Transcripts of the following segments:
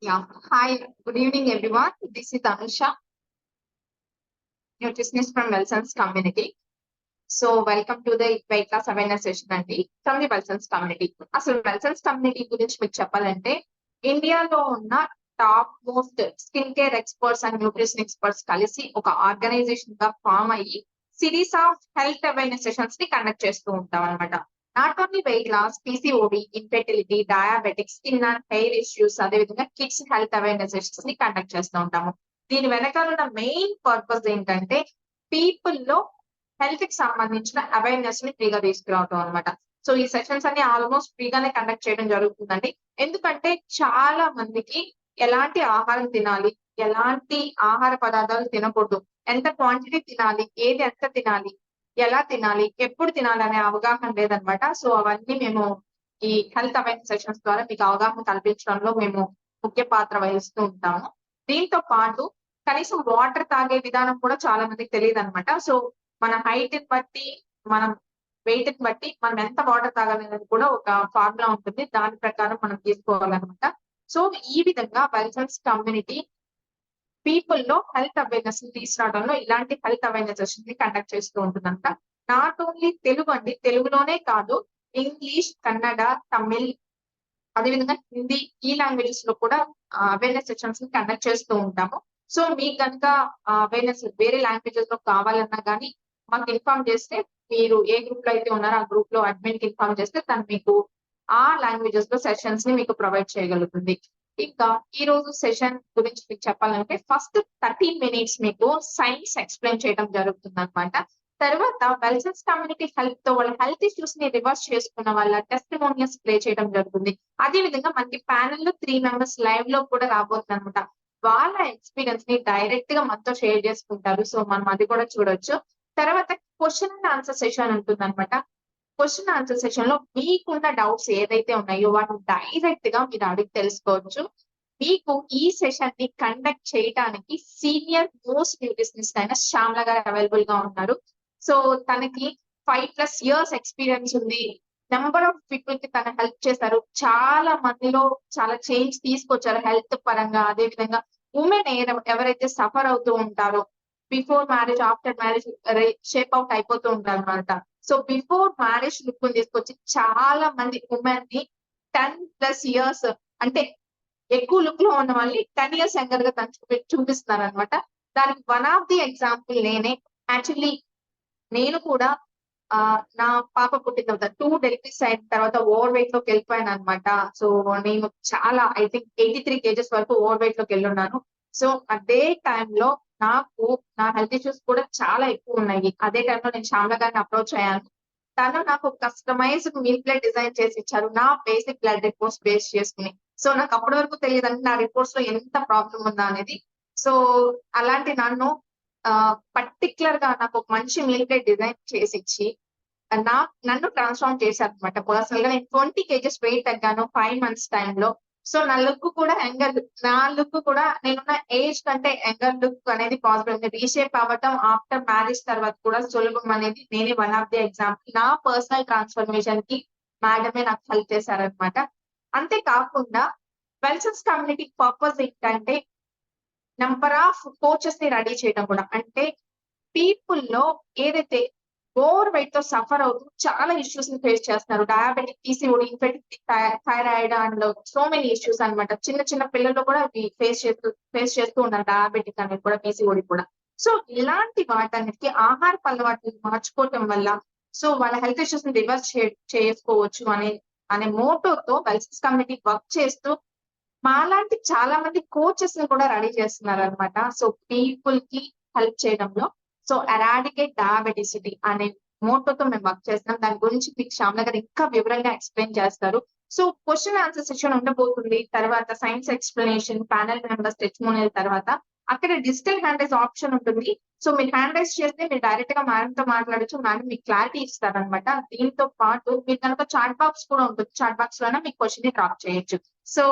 Yeah. Hi. Good evening, everyone. This is Anusha, nutritionist from Wilson's community. So, welcome to the weight loss awareness session అండి from the Welsons community. అసలు Welsons community గురించి మీకు చెప్పాలంటే ఇండియాలో ఉన్న top most skin care experts and nutrition experts కలిసి ఒక organization గా ఫామ్ అయ్యి series of health awareness sessions ని కండక్ట్ చేస్తూ ఉంటాం అనమాట. Not only weight loss, PCOD, infertility, diabetics, skin and hair issues, అదేవిధంగా కిడ్స్ హెల్త్ అవేర్నెస్ సెషన్స్ ని కండక్ట్ చేస్తూ ఉంటాము. దీని వెనకాల ఉన్న మెయిన్ పర్పస్ ఏంటంటే పీపుల్ లో హెల్త్ కి సంబంధించిన అవేర్నెస్ ని ఫ్రీగా తీసుకురావడం అనమాట. సో ఈ సెషన్స్ అన్ని ఆల్మోస్ట్ ఫ్రీగానే కండక్ట్ చేయడం జరుగుతుందండి. ఎందుకంటే చాలా మందికి ఎలాంటి ఆహారం తినాలి, ఎలాంటి ఆహార పదార్థాలు తినకూడదు, ఎంత క్వాంటిటీ తినాలి, ఏది ఎంత తినాలి, ఎలా తినాలి, ఎప్పుడు తినాలి అనే అవగాహన లేదనమాట. సో అవన్నీ మేము ఈ హెల్త్ అవేర్నెస్ సెషన్స్ ద్వారా మీకు అవగాహన కల్పించడంలో మేము ముఖ్య పాత్ర వహిస్తూ ఉంటాము. దీంతో పాటు కనీసం వాటర్ తాగే విధానం కూడా చాలా మందికి తెలియదు అనమాట. సో మన హైట్ ని బట్టి, మనం వెయిట్ ని బట్టి మనం ఎంత వాటర్ తాగాలనేది కూడా ఒక ఫార్ములా ఉంటుంది. దాని ప్రకారం మనం తీసుకోవాలన్నమాట. సో ఈ విధంగా వెల్సన్స్ కమ్యూనిటీ పీపుల్ లో హెల్త్ అవేర్నెస్ ని తీసుకురావడంలో ఇలాంటి హెల్త్ అవేర్నెస్ సెషన్ ని కండక్ట్ చేస్తూ ఉంటుందంట. నాట్ ఓన్లీ తెలుగు అండి, తెలుగులోనే కాదు, ఇంగ్లీష్, కన్నడ, తమిళ్, అదేవిధంగా హిందీ, ఈ లాంగ్వేజెస్ లో కూడా అవేర్నెస్ సెషన్స్ ని కండక్ట్ చేస్తూ ఉంటాము. సో మీకు కనుక అవేర్నెస్ వేరే లాంగ్వేజెస్ లో కావాలన్నా కానీ మాకు ఇన్ఫార్మ్ చేస్తే, మీరు ఏ గ్రూప్ లో అయితే ఉన్నారో ఆ గ్రూప్ లో అడ్మిన్ కి ఇన్ఫార్మ్ చేస్తే తను మీకు ఆ లాంగ్వేజెస్ లో సెషన్స్ ని మీకు ప్రొవైడ్ చేయగలుగుతుంది. ఇంకా ఈ రోజు సెషన్ గురించి మీకు చెప్పాలంటే ఫస్ట్ 30 minutes మీకు సైన్స్ ఎక్స్ప్లెయిన్ చేయడం జరుగుతుంది అనమాట. తర్వాత వెల్సన్స్ కమ్యూనిటీ హెల్ప్ తో వాళ్ళ హెల్త్ ఇష్యూస్ ని రివర్స్ చేసుకున్న వాళ్ళ టెస్టిమోనియల్స్ ప్లే చేయడం జరుగుతుంది. అదే విధంగా మనకి ప్యానెల్ లో 3 members లైవ్ లో కూడా రాబోతుంది అనమాట. వాళ్ళ ఎక్స్పీరియన్స్ ని డైరెక్ట్ గా మనతో షేర్ చేసుకుంటారు. సో మనం అది కూడా చూడొచ్చు. తర్వాత క్వశ్చన్ అండ్ ఆన్సర్ సెషన్ ఉంటుంది అనమాట. క్వశ్చన్ ఆన్సర్ సెషన్ లో మీకున్న డౌట్స్ ఏదైతే ఉన్నాయో వాటిని డైరెక్ట్ గా మీరు అడిగి తెలుసుకోవచ్చు. మీకు ఈ సెషన్ ని కండక్ట్ చేయడానికి సీనియర్ మోస్ట్ న్యూట్రిషనిస్ట్ అయిన శ్యామల గారు అవైలబుల్ గా ఉన్నారు. సో తనకి 5+ years ఎక్స్పీరియన్స్ ఉంది. నెంబర్ ఆఫ్ పీపుల్ కి తన హెల్ప్ చేశారు. చాలా మందిలో చాలా చేంజ్ తీసుకొచ్చారు హెల్త్ పరంగా. అదే విధంగా ఉమెన్ ఎవరైతే సఫర్ అవుతూ ఉంటారో before marriage, after marriage shape out అయిపోతూ ఉంటారు అనమాట. సో బిఫోర్ మ్యారేజ్ లుక్ తీసుకొచ్చి చాలా మంది ఉమెన్ ని 10+ years అంటే ఎక్కువ లుక్ లో ఉన్న వాళ్ళని 10 years యంగర్ గా చూపిస్తున్నారు అనమాట. దానికి వన్ ఆఫ్ ది ఎగ్జాంపుల్ నేనే. యాక్చువల్లీ నేను కూడా నా పాప పుట్టిన తర్వాత 2 డెలివరీస్ అయిన తర్వాత ఓవర్ వెయిట్ లోకి వెళ్ళిపోయాను అనమాట. సో నేను చాలా ఐ థింక్ 83 kgs వరకు ఓవర్ వెయిట్ లోకి వెళ్ళున్నాను. సో అదే టైంలో నాకు నా హెల్త్ ఇష్యూస్ కూడా చాలా ఎక్కువ ఉన్నాయి. అదే టైంలో నేను శ్యామల గారిని అప్రోచ్ అయ్యాను. తను నాకు కస్టమైజ్డ్ మీల్ ప్లేట్ డిజైన్ చేసి ఇచ్చారు నా బేసిక్ బ్లడ్ రిపోర్ట్స్ బేస్ చేసుకుని. సో నాకు అప్పటి వరకు తెలియదండి నా రిపోర్ట్స్ లో ఎంత ప్రాబ్లం ఉందా అనేది. సో అలాంటి నన్ను పర్టికులర్ గా నాకు ఒక మంచి మీల్ ప్లేట్ డిజైన్ చేసి ఇచ్చి నన్ను ట్రాన్స్ఫార్మ్ చేశారు అనమాట. పర్సనల్ గా నేను 20 kgs వెయిట్ తగ్గాను 5 months టైంలో. సో నా లుక్ కూడా నేనున్న ఏజ్ కంటే యంగర్ లుక్ అనేది పాసిబుల్ ఉంది. రీషేప్ అవ్వటం ఆఫ్టర్ మ్యారేజ్ తర్వాత కూడా సులభం అనేది నేనే వన్ ఆఫ్ ది ఎగ్జాంపుల్. నా పర్సనల్ ట్రాన్స్ఫర్మేషన్ కి మేడమే నాకు హెల్ప్ చేశారనమాట. అంతేకాకుండా వెల్సన్స్ కమ్యూనిటీ పర్పస్ ఏంటంటే నంబర్ ఆఫ్ కోచెస్ ని రెడీ చేయడం కూడా. అంటే పీపుల్ లో ఏదైతే ఓవర్ వెయిట్ తో సఫర్ అవుతూ చాలా ఇష్యూస్ ని ఫేస్ చేస్తున్నారు. Diabetic, PCOD, infertility, thyroid and so many issues అనమాట. చిన్న చిన్న పిల్లల్లో కూడా అవి ఫేస్ చేస్తూ ఉన్నారు. డయాబెటిక్ అనేది కూడా, పీసీఓడి కూడా. సో ఇలాంటి వాటన్నిటికీ ఆహార అలవాట్లు మార్చుకోవటం వల్ల సో వాళ్ళ హెల్త్ ఇష్యూస్ ని రివర్స్ చేసుకోవచ్చు అనే మోటోతో వెల్సన్స్ కమ్యూనిటీ వర్క్ చేస్తూ మాలాంటి చాలా మంది కోచెస్ ని కూడా రెడీ చేస్తున్నారు అనమాట. సో పీపుల్ కి హెల్ప్ చేయడంలో. సో ఎరాడికేట్ డయాబెటిసిటీ అనే మోటోతో మేము వర్క్ చేస్తున్నాం. దాని గురించి మీకు శ్యామల గారు ఇంకా వివరంగా ఎక్స్ప్లెయిన్ చేస్తారు. సో క్వశ్చన్ ఆన్సర్ సెషన్ ఉండబోతుంది. తర్వాత science explanation, panel members testimonial, తర్వాత అక్కడ డిజిటల్ హ్యాండ్ రైజ్ ఆప్షన్ ఉంటుంది. సో మీరు హ్యాండ్ రైజ్ చేస్తే మీరు డైరెక్ట్ గా మేడం తో మాట్లాడొచ్చు. మేడం మీకు క్లారిటీ ఇస్తారనమాట. దీంతో పాటు మీకు కనుక చాట్ బాక్స్ కూడా ఉంటుంది. చాట్ బాక్స్ లోనే మీకు క్వశ్చన్ ని డ్రాప్ చేయొచ్చు. So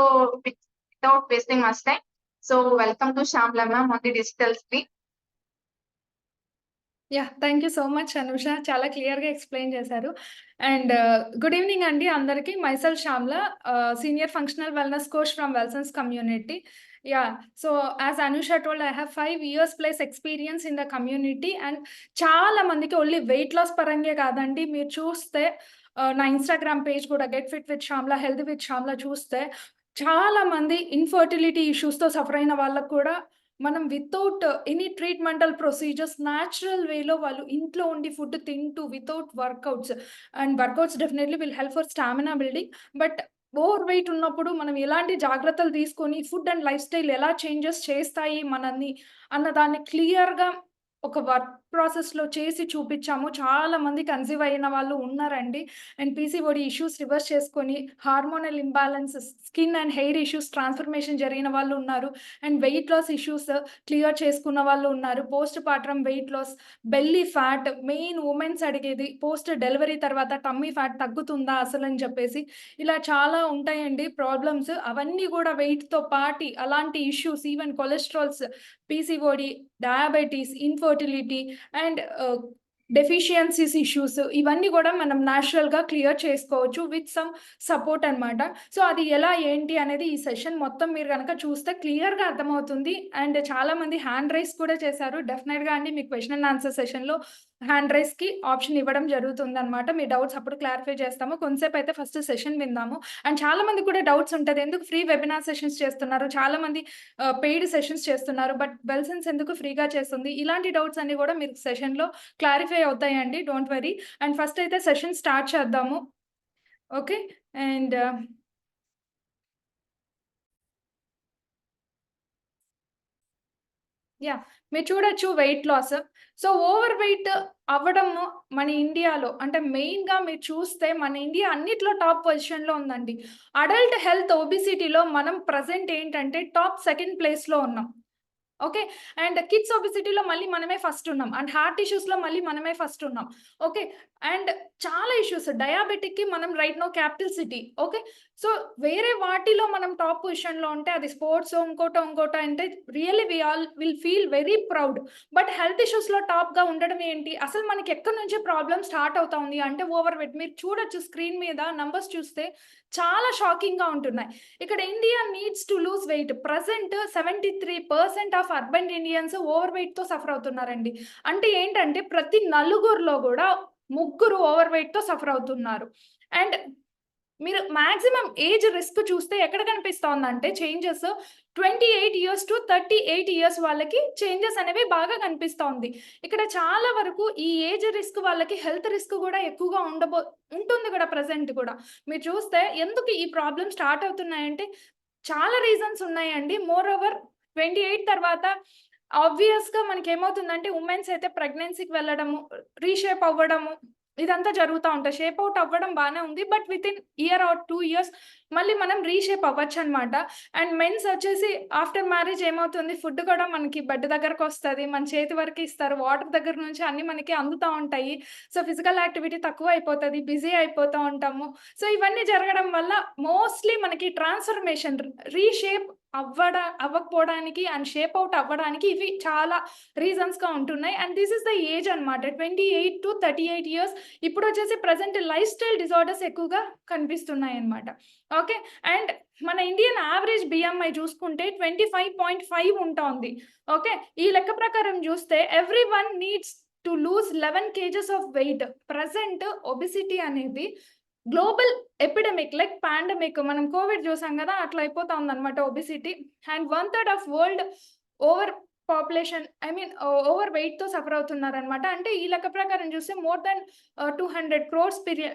without wasting much time, so welcome to Shamla ma'am on the digital screen. Thank you so much Anusha. చాలా క్లియర్‌గా ఎక్స్‌ప్లెయిన్ చేశారు. అండ్ గుడ్ ఈవెనింగ్ అండి అందరికి. Myself Shyamala, senior functional wellness coach from Wellsons community. So as Anusha told I have 5 years plus experience in the community. And చాలా మందికి only weight loss పరంగే కాదండి. మీరు చూస్తే నా ఇన్‌స్టాగ్రామ్ పేజ్ కూడా get fit with Shyamala, health with Shyamala చూస్తే చాలా మంది ఇన్‌ఫర్టిలిటీ ఇష్యూస్‌తో సఫర్ అయిన వాళ్ళకి కూడా మనం వితౌట్ ఎనీ ట్రీట్మెంటల్ ప్రొసీజర్స్ న్యాచురల్ వేలో వాళ్ళు ఇంట్లో ఉండి ఫుడ్ తింటూ without workouts, and workouts definitely will help for stamina building. But over weight ఉన్నప్పుడు మనం ఎలాంటి జాగ్రత్తలు తీసుకొని ఫుడ్ అండ్ లైఫ్ స్టైల్ ఎలా చేంజెస్ చేస్తాయి మనల్ని అన్న దాన్ని క్లియర్‌గా ఒక వర్క్ ప్రాసెస్‌లో చేసి చూపిచ్చాము. చాలా మంది కన్సీవ్ అయిన వాళ్ళు ఉన్నారండి. అండ్ పీసీఓడీ ఇష్యూస్ రివర్స్ చేసుకొని hormonal imbalances, skin and hair issues transformation జరిగిన వాళ్ళు ఉన్నారు. And weight loss issues clear చేసుకున్న వాళ్ళు ఉన్నారు. Post partum weight loss, belly fat main women's అడిగేది పోస్ట్ డెలివరీ తర్వాత టమ్మీ ఫ్యాట్ తగ్గుతుందా అసలని చెప్పేసి. ఇలా చాలా ఉంటాయండి ప్రాబ్లమ్స్. అవన్నీ కూడా వెయిట్‌తో పాటి అలాంటి issues even cholesterols, PCOD, diabetes, infertility and deficiencies issues ఇవన్నీ కూడా మనం న్యాచురల్‌గా క్లియర్ చేసుకోవచ్చు విత్ సమ్ సపోర్ట్ అనమాట. సో అది ఎలా ఏంటి అనేది ఈ సెషన్ మొత్తం మీరు గనక చూస్తే క్లియర్‌గా అర్థమవుతుంది. అండ్ చాలామంది హ్యాండ్ రైజ్ కూడా చేశారు. డెఫినెట్‌గా అండి మీకు క్వెషన్ అండ్ ఆన్సర్ సెషన్‌లో హ్యాండ్ రైజ్‌కి ఆప్షన్ ఇవ్వడం జరుగుతుందనమాట. మీ డౌట్స్ అప్పుడు క్లారిఫై చేస్తాము. కొంతసేపు అయితే ఫస్ట్ సెషన్ విందాము. అండ్ చాలా మందికి కూడా డౌట్స్ ఉంటది. ఎందుకు ఫ్రీ వెబినార్ సెషన్స్ చేస్తున్నారు? చాలా మంది పెయిడ్ సెషన్స్ చేస్తున్నారు. బట్ వెల్సన్స్ ఎందుకు ఫ్రీగా చేస్తుంది? ఇలాంటి డౌట్స్ అన్నీ కూడా మీరు సెషన్‌లో క్లారిఫై అవుతాయండి. Don't worry. అండ్ ఫస్ట్ అయితే సెషన్ స్టార్ట్ చేద్దాము. ఓకే. అండ్ మీరు చూడొచ్చు weight loss. So over weight అవ్వడము మన ఇండియాలో అంటే మెయిన్‌గా మీరు చూస్తే మన ఇండియా అన్నిట్లో టాప్ పొజిషన్‌లో ఉందండి. అడల్ట్ హెల్త్ ఒబెసిటీలో మనం ప్రెజెంట్ ఏంటంటే టాప్ సెకండ్ ప్లేస్‌లో ఉన్నాం. ఓకే. అండ్ కిడ్స్ ఒబెసిటీలో మళ్ళీ మనమే ఫస్ట్ ఉన్నాం. అండ్ హార్ట్ ఇష్యూస్‌లో మళ్ళీ మనమే ఫస్ట్ ఉన్నాం. ఓకే. అండ్ చాలా ఇష్యూస్ డయాబెటిక్‌కి మనం right now capital city. Okay. So వేరే వాటిలో మనం టాప్ పొజిషన్‌లో ఉంటే అది స్పోర్ట్సో ఇంకోటో అంటే really we all will feel very proud. But health ఇష్యూస్‌లో టాప్‌గా ఉండడం ఏంటి? అసలు మనకి ఎక్కడి నుంచి ప్రాబ్లమ్ స్టార్ట్ అవుతా ఉంది అంటే ఓవర్ వెయిట్. మీరు చూడొచ్చు స్క్రీన్ మీద నంబర్స్ చూస్తే చాలా షాకింగ్‌గా ఉంటున్నాయి. ఇక్కడ India needs to lose weight. Present 73% of urban Indians over వెయిట్‌తో సఫర్ అవుతున్నారండి. అంటే ఏంటంటే ప్రతి నలుగురిలో గూడా ముగ్గురు ఓవర్ వెయిట్‌తో సఫర్ అవుతున్నారు. అండ్ మీరు మాక్సిమం ఏజ్ రిస్క్ చూస్తే ఎక్కడ కనిపిస్తోందంటే చేంజెస్ 28 ఇయర్స్ టు 38 ఇయర్స్ వాళ్ళకి చేంజెస్ అనేవి బాగా కనిపిస్తోంది. ఇక్కడ చాలా వరకు ఈ ఏజ్ రిస్క్ వాళ్ళకి హెల్త్ రిస్క్ గూడా ఎక్కువగా ఉంటుంది గూడా ప్రెజెంట్ గూడా. మీరు చూస్తే ఎందుకు ఈ ప్రాబ్లమ్ స్టార్ట్ అవుతున్నాయంటే చాలా రీజన్స్ ఉన్నాయండి. మోర్ ఓవర్ 28 తర్వాత ఆబ్వియస్‌గా మనకేమవుతుందంటే వుమెన్స్ అయితే ప్రెగ్నెన్సీకి వెళ్ళడము, రీషేప్ అవ్వడము ఇదంతా జరుగుతా ఉంటాయి. షేప్ ఔట్ అవ్వడం బానే ఉంది. But within year are 2 years మళ్ళీ మనం రీషేప్ అవ్వచ్చనమాట. అండ్ మెన్స్ వచ్చేసి ఆఫ్టర్ మ్యారేజ్ ఏమవుతుంది ఫుడ్ కూడా మనకి బెడ్ దగ్గరకొస్తది. మన చేతి వరకే ఇస్తారు. వాటర్ దగ్గర నుంచి అన్నీ మనకి అందుతా ఉంటాయి. సో, ఫిజికల్ యాక్టివిటీ తక్కువైపోతది. బిజీ అయిపోతా ఉంటాము. సో, ఇవన్నీ జరగడం వల్ల మోస్ట్‌లీ మనకి ట్రాన్స్‌ఫర్మేషన్ రీషేప్ అవ్వకపోవడానికి అండ్ షేప్ ఔట్ అవ్వడానికి ఇవి చాలా రీజన్స్‌గా ఉంటున్నాయి. And this is the age అనమాట. 28-38 ఇయర్స్ ఇప్పుడొచ్చేసి ప్రెజెంట్ లైఫ్ స్టైల్ డిజార్డర్స్ ఎక్కువగా కనిపిస్తున్నాయన్నమాట. ఓకే. అండ్ మన ఇండియన్ యావరేజ్ బిఎంఐ చూసుకుంటే 25.5 ఉంటోంది. ఓకే. ఈ లెక్క ప్రకారం చూస్తే everyone needs to lose 11 kgs of weight. Present obesity అనేది గ్లోబల్ ఎపిడమిక్ లైక్ పాండమిక్ మనం కోవిడ్ చూసాం గదా! అట్లా అయిపోతా ఉందన్నమాట obesity. And 1/3 of world over population over వెయిట్‌తో సఫర్ అవుతున్నారనమాట. అంటే ఈ లెక్క ప్రకారం చూస్తే more than 200 crores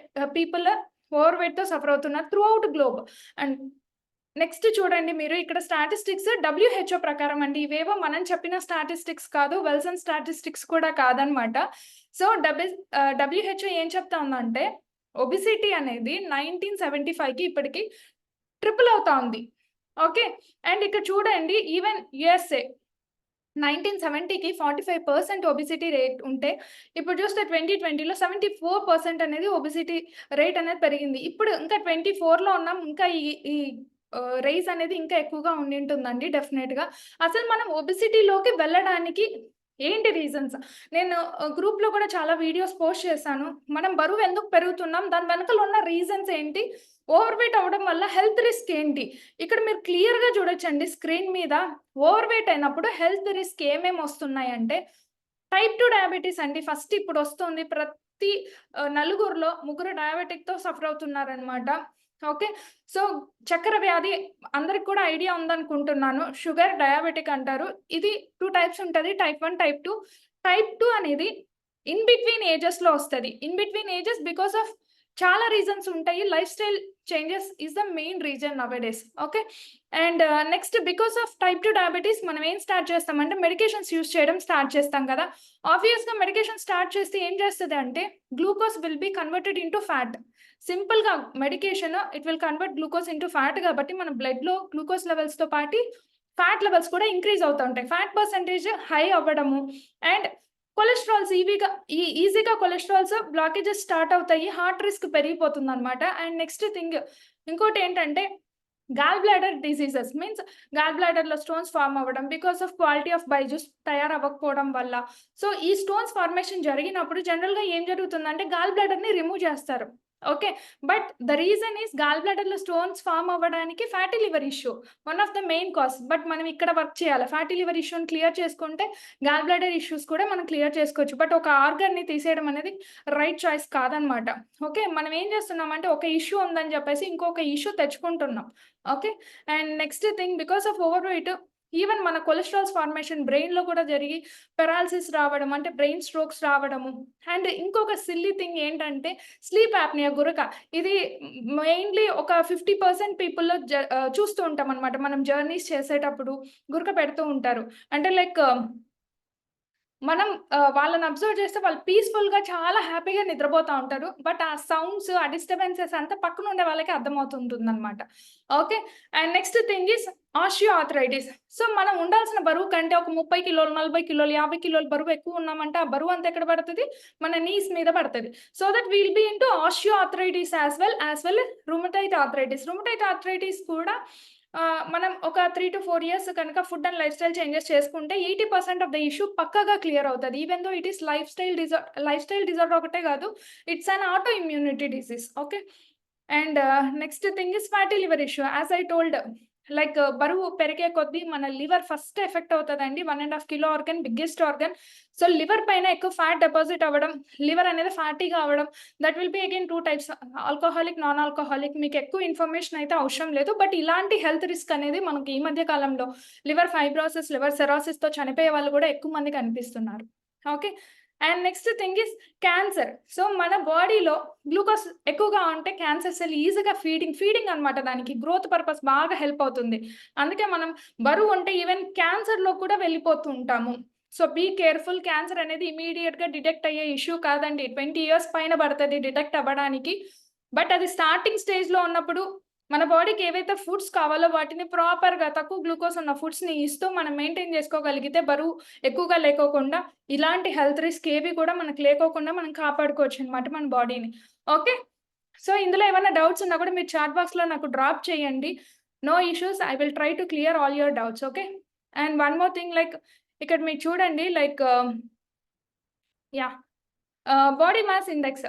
people over వెయిట్‌తో సఫర్ అవుతున్నారు throughout globe. And next చూడండి మీరు ఇక్కడ స్టాటిస్టిక్స్ డబ్ల్యూహెచ్ఓ ప్రకారం అండి. ఇవేవో మనం చెప్పిన స్టాటిస్టిక్స్ కాదు. వెల్సన్ స్టాటిస్టిక్స్ కూడా కాదనమాట. సో, డబ్ల్యూహెచ్ఓ ఏం చెప్తా ఉందంటే ఒబెసిటీ అనేది 1975కి ఇప్పటికి ట్రిపుల్ అవుతా ఉంది. ఓకే. అండ్ ఇక్కడ చూడండి ఈవెన్ యూఎస్ఏ 1970కి 45% ఒబెసిటీ రేట్ ఉంటే, ఇప్పుడు చూస్తే 2020లో 74% అనేది ఒబెసిటీ రేట్ అనేది పెరిగింది. ఇప్పుడు ఇంకా 24లో ఉన్నాం. ఇంకా ఈ ఈ రైజ్ అనేది ఇంకా ఎక్కువగా ఉండింటుందండి డెఫినెట్‌గా. అసలు మనం ఒబెసిటీలోకి వెళ్ళడానికి ఏంటి రీజన్స్? నేను గ్రూప్‌లో కూడా చాలా వీడియోస్ పోస్ట్ చేశాను. మనం బరువు ఎందుకు పెరుగుతున్నాం? దాని వెనకాల ఉన్న రీజన్స్ ఏంటి? ఓవర్ వెయిట్ అవ్వడం వల్ల హెల్త్ రిస్క్ ఏంటి? ఇక్కడ మీరు క్లియర్‌గా చూడొచ్చండి స్క్రీన్ మీద. ఓవర్ వెయిట్ అయినప్పుడు హెల్త్ రిస్క్ ఏమేమి వస్తున్నాయంటే టైప్ 2 డయాబెటిస్ అండి. ఫస్ట్ ఇప్పుడొస్తుంది. ప్రతి నలుగురిలో ముగ్గురు డయాబెటిక్‌తో సఫర్ అవుతున్నారనమాట. ఓకే. సో, చక్కెర వ్యాధి అందరికి కూడా ఐడియా ఉందనుకుంటున్నాను. షుగర్, డయాబెటిక్ అంటారు. ఇది 2 టైప్స్ ఉంటది. Type 1, type 2. టైప్ 2 అనేది ఇన్ బిట్వీన్ ఏజెస్‌లో వస్తది. In between ages because of చాలా రీజన్స్ ఉంటాయి. Life style changes is the main reason nowadays. Okay. And next because of type 2 diabetes మనం ఏం స్టార్ట్ చేస్తామంటే మెడికేషన్స్ యూజ్ చేయడం స్టార్ట్ చేస్తాం కదా! ఆబ్వియస్‌గా మెడికేషన్ స్టార్ట్ చేస్తే ఏం చేస్తది అంటే glucose will be converted into fat. సింపుల్‌గా medication it will convert glucose into fat కాబట్టి మన బ్లడ్‌లో గ్లూకోజ్ లెవెల్స్‌తో పాటి ఫ్యాట్ లెవెల్స్ కూడా ఇంక్రీజ్ అవుతా ఉంటాయి. ఫ్యాట్ పర్సెంటేజ్ హై అవ్వడము అండ్ కొలెస్ట్రాల్స్ ఈజీగా కొలెస్ట్రాల్స్ బ్లాకేజెస్ స్టార్ట్ అవుతాయి. హార్ట్ రిస్క్ పెరిగిపోతుందనమాట. అండ్ నెక్స్ట్ థింగ్ ఇంకోటేంటంటే gall bladder diseases means gall బ్లాడర్‌లో స్టోన్స్ ఫార్మ్ అవ్వడం because of quality of bile juices తయారవ్వకపోవడం వల్ల. సో, ఈ స్టోన్స్ ఫార్మేషన్ జరిగినప్పుడు జనరల్‌గా ఏం జరుగుతుందంటే గాల్ బ్లాడర్‌ని రిమూవ్ చేస్తారు. Okay. But the reason is gall బ్లాడర్‌లో స్టోన్స్ ఫార్మ్ అవ్వడానికి fatty liver issue. One of the main cause. But మనం ఇక్కడ వర్క్ చేయాలి. ఫ్యాటీ లివర్ ఇష్యూని క్లియర్ చేసుకుంటే గాల్ బ్లాడర్ ఇష్యూస్ కూడా మనం క్లియర్ చేసుకోవచ్చు. బట్ ఒక ఆర్గాన్‌ని తీసేయడం అనేది రైట్ చాయిస్ కాదనమాట. ఓకే. మనం ఏం చేస్తున్నామంటే ఒక ఇష్యూ ఉందని చెప్పేసి ఇంకొక ఇష్యూ తెచ్చుకుంటున్నాం. Okay. And next thing because of over weight even మన కొలెస్ట్రాల్స్ ఫార్మేషన్ బ్రెయిన్‌లో కూడా జరిగి పెరాలిసిస్ రావడం అంటే బ్రెయిన్ స్ట్రోక్స్ రావడము. అండ్ ఇంకొక సిల్లీ థింగ్ ఏంటంటే స్లీప్ యాప్నియా గురక. ఇది మెయిన్‌లీ ఒక 50% పీపుల్‌లో చూస్తూ ఉంటామనమాట. మనం జర్నీస్ చేసేటప్పుడు గురక పెడుతూ ఉంటారు. అంటే లైక్ మనం వాళ్ళని అబ్జర్వ్ చేస్తే వాళ్ళు పీస్‌ఫుల్‌గా చాలా హ్యాపీగా నిద్రపోతా ఉంటారు. బట్ ఆ సౌండ్స్, ఆ డిస్టర్బెన్సెస్ అంతా పక్కన ఉండే వాళ్ళకి అర్థమవుతుంటుందనమాట. Okay. And next thing is osteoarthritis. So, మనం ఉండాల్సిన బరువు కంటే ఒక 30 కిలోలు, 40 కిలోలు, 50 కిలోల బరువు ఎక్కువ ఉన్నామంటే ఆ బరువు అంతా ఎక్కడ పడతది? మన నీస్ మీద పడతది. So that we will be into osteoarthritis as well rheumatoid arthritis. Rheumatoid arthritis కూడా మనం ఒక 3-4 ఇయర్స్ కనుక food and life style changes చేసుకుంటే 80% ఆఫ్ ద ఇష్యూ పక్కాగా క్లియర్ అవుతది. Even though it is lifestyle disorder ఒకటే కాదు. It's an autoimmunity disease. Okay. And next thing is fatty liver issue. As I told like బరువు పెరిగే కొద్దీ మన liver first effect అవుతదండి. 1.5 kilo organ biggest organ. So, liver పైన ఎక్కువ fat deposit అవ్వడం, లివర్ అనేది ఫ్యాటీగా అవ్వడం that will be again 2 types alcoholic, non alcoholic. మీకు ఎక్కువ ఇన్ఫర్మేషన్ అయితే అవసరం లేదు. బట్ ఇలాంటి హెల్త్ రిస్క్ అనేది మనకి ఈ మధ్య కాలంలో లివర్ ఫైబ్రోసిస్, లివర్ సిరోసిస్‌తో చనిపోయే వాళ్ళు కూడా ఎక్కువ మంది కనిపిస్తున్నారు. Okay. And next thing is cancer. So, మన బాడీలో గ్లూకోజ్ ఎక్కువగా ఉంటే క్యాన్సర్ సెల్ ఈజీగా ఫీడింగ్ అనమాట దానికి. గ్రోత్ పర్పస్ బాగా హెల్ప్ అవుతుంది. అందుకే మనం బరువు ఉంటే ఈవెన్ క్యాన్సర్‌లో కూడా వెళ్ళిపోతూ ఉంటాము. So, be careful. క్యాన్సర్ అనేది ఇమ్మీడియేట్‌గా డిటెక్ట్ అయ్యే ఇష్యూ కాదండి. 20 ఇయర్స్ పైన పడతది డిటెక్ట్ అవ్వడానికి. బట్ అది స్టార్టింగ్ స్టేజ్‌లో ఉన్నప్పుడు మన బాడీకి ఏవైతే ఫుడ్స్ కావాలో వాటిని ప్రాపర్‌గా తక్కువ గ్లూకోజ్ ఉన్న ఫుడ్స్‌ని ఇస్తూ మనం మెయింటైన్ చేసుకోగలిగితే బరువు ఎక్కువగా లేకోకుండా ఇలాంటి హెల్త్ రిస్క్ ఏవి కూడా మనకు లేకోకుండా మనం కాపాడుకోవచ్చనమాట మన బాడీని. ఓకే. సో, ఇందులో ఏమైనా డౌట్స్ ఉన్నా కూడా మీరు చాట్ బాక్స్‌లో నాకు డ్రాప్ చేయండి. No issues. I will try to clear all your doubts. Okay. And one more thing like ఇక్కడ మీరు చూడండి like yeah! Body mass index.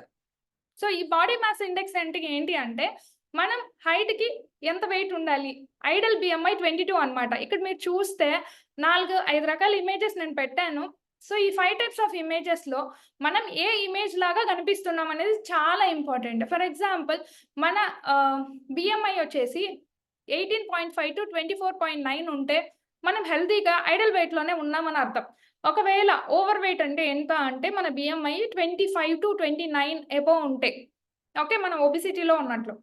So, ఈ బాడీ మాస్ ఇండెక్స్ అంటే ఏంటి అంటే, మనం హైట్‌కి ఎంత వెయిట్ ఉండాలి? ఐడల్ బిఎంఐ 22 అనమాట. ఇక్కడ మీరు చూస్తే 4, 5 రకాల ఇమేజెస్ నేను పెట్టాను. సో, ఈ 5 టైప్స్ ఆఫ్ ఇమేజెస్‌లో మనం ఏ ఇమేజ్ లాగా కనిపిస్తున్నాం అనేది చాలా ఇంపార్టెంట్. ఫర్ ఎగ్జాంపుల్ మన బిఎంఐ వచ్చేసి 18.5-24.9 ఉంటే మనం హెల్తీగా ఐడల్ వెయిట్‌లోనే ఉన్నామని అర్థం. ఒకవేళ ఓవర్ వెయిట్ అంటే ఎంత అంటే మన బిఎంఐ 25-29 అబోవ్ ఉంటే ఓకే. మనం ఒబెసిటీలో ఉన్నట్లు.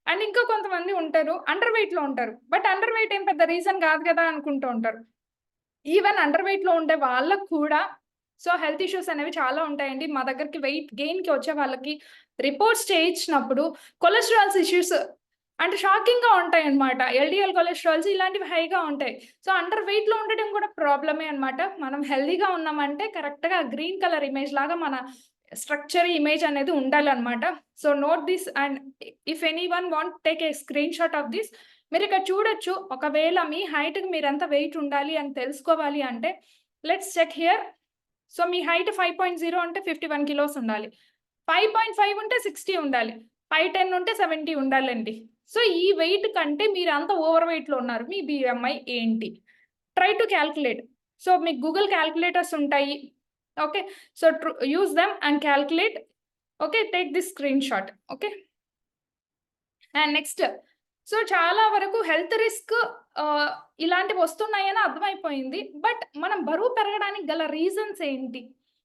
అండ్ ఇంకా కొంతమంది ఉంటారు అండర్ వెయిట్‌లో ఉంటారు. బట్ అండర్ వెయిట్ ఏం పెద్ద రీజన్ కాదు కదా అనుకుంటూ ఉంటారు. ఈవెన్ అండర్ వెయిట్‌లో ఉండే వాళ్ళకి కూడా సో, హెల్త్ ఇష్యూస్ అనేవి చాలా ఉంటాయండి. మా దగ్గరికి వెయిట్ గెయిన్‌కి వచ్చే వాళ్ళకి రిపోర్ట్స్ చేయించినప్పుడు కొలెస్ట్రాల్స్ ఇష్యూస్ అంటే షాకింగ్‌గా ఉంటాయన్నమాట. ఎల్‌డిఎల్ కొలెస్ట్రాల్స్ ఇలాంటివి హైగా ఉంటాయి. సో, అండర్ వెయిట్‌లో ఉండడం కూడా ప్రాబ్లమే అన్నమాట. మనం హెల్తీగా ఉన్నామంటే కరెక్ట్‌గా గ్రీన్ కలర్ ఇమేజ్ లాగా మన స్ట్రక్చర్ ఇమేజ్ అనేది ఉండాలన్నమాట. So, note this and if anyone want take a screenshot of this. మీరిక్కడ చూడొచ్చు. ఒకవేళ మీ హైట్‌కి మీరెంత వెయిట్ ఉండాలి అని తెలుసుకోవాలి అంటే లెట్స్ చెక్ హియర్. సో మీ హైట్ 5.0 అంటే 51 కిలోస్ ఉండాలి. 5.5 ఉంటే 60 ఉండాలి. 5'10" ఉంటే 70 ఉండాలండి. సో ఈ వెయిట్ కంటే మీరు అంత ఓవర్ వెయిట్‌లో ఉన్నారు. మీ BMI ఏంటి? Try to calculate. సో మీకు గూగుల్ క్యాల్కులేటర్స్ ఉంటాయి. Okay. So use them and calculate. Okay. Take this screen shot. Okay. And next so చాలా వరకు హెల్త్ రిస్క్ ఇలాంటివి వస్తున్నాయని అర్థమైపోయింది. బట్ మనం బరువు పెరగడానికి గల రీజన్స్ ఏంటి?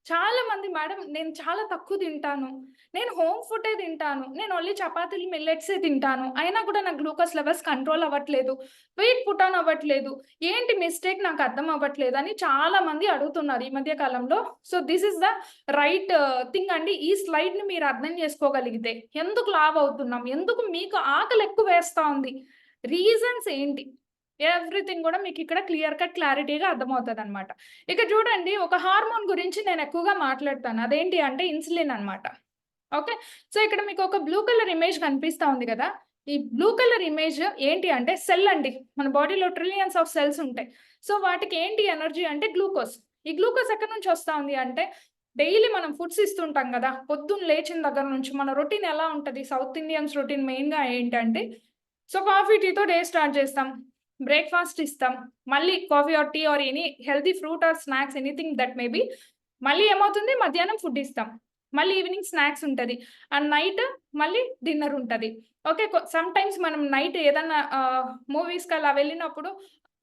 చాలా మంది మేడం నేను చాలా తక్కువ తింటాను. నేను హోమ్ ఫుడే తింటాను. నేను ఓన్లీ చపాతీలు, మిల్లెట్సే తింటాను. అయినా కూడా నా గ్లూకోజ్ లెవెల్స్ కంట్రోల్ అవ్వట్లేదు. వెయిట్ పుట్ ఆన్ అవ్వట్లేదు. ఏంటి మిస్టేక్ నాకు అర్థం అవ్వట్లేదు అని చాలా మంది అడుగుతున్నారు ఈ మధ్య కాలంలో. So this is the right thing అండి. ఈ స్లైడ్‌ని మీరు అర్థం చేసుకోగలిగితే ఎందుకు లావు అవుతున్నాం? ఎందుకు మీకు ఆకలి ఎక్కువ వేస్తా ఉంది? రీజన్స్ ఏంటి? ఎవ్రీథింగ్ కూడా మీకు ఇక్కడ క్లియర్ కట్ క్లారిటీగా అర్థమవుతదనమాట. ఇక చూడండి ఒక హార్మోన్ గురించి నేను ఎక్కువగా మాట్లాడతాను. అదేంటి అంటే ఇన్సులిన్ అన్నమాట. ఓకే. సో ఇక్కడ మీకు ఒక బ్లూ కలర్ ఇమేజ్ కనిపిస్తా ఉంది కదా! ఈ బ్లూ కలర్ ఇమేజ్ ఏంటి అంటే సెల్ అండి. మన బాడీలో ట్రిలియన్స్ ఆఫ్ సెల్స్ ఉంటాయి. సో వాటికి ఏంటి ఎనర్జీ అంటే గ్లూకోజ్. ఈ గ్లూకోజ్ ఎక్కడి నుంచి వస్తా ఉంది అంటే డైలీ మనం ఫుడ్స్ ఇస్తుంటాం కదా! పొద్దున్న లేచిన దగ్గర నుంచి మన రొటీన్ ఎలా ఉంటది? సౌత్ ఇండియన్స్ రొటీన్ మెయిన్‌గా ఏంటంటే సో కాఫీ, టీతో డే స్టార్ట్ చేస్తాం. బ్రేక్‌ఫాస్ట్ ఇస్తాం. మళ్ళీ coffee or tea or any healthy fruit or snacks anything that may be. మళ్ళీ ఏమవుతుంది మధ్యాహ్నం ఫుడ్ ఇస్తాం. మళ్ళీ ఈవినింగ్ స్నాక్స్ ఉంటది. అండ్ నైట్ మళ్ళీ డిన్నర్ ఉంటది. ఓకే. సమ్ టైమ్స్ మనం నైట్ ఏదన్నా మూవీస్‌కి అలా వెళ్ళినప్పుడు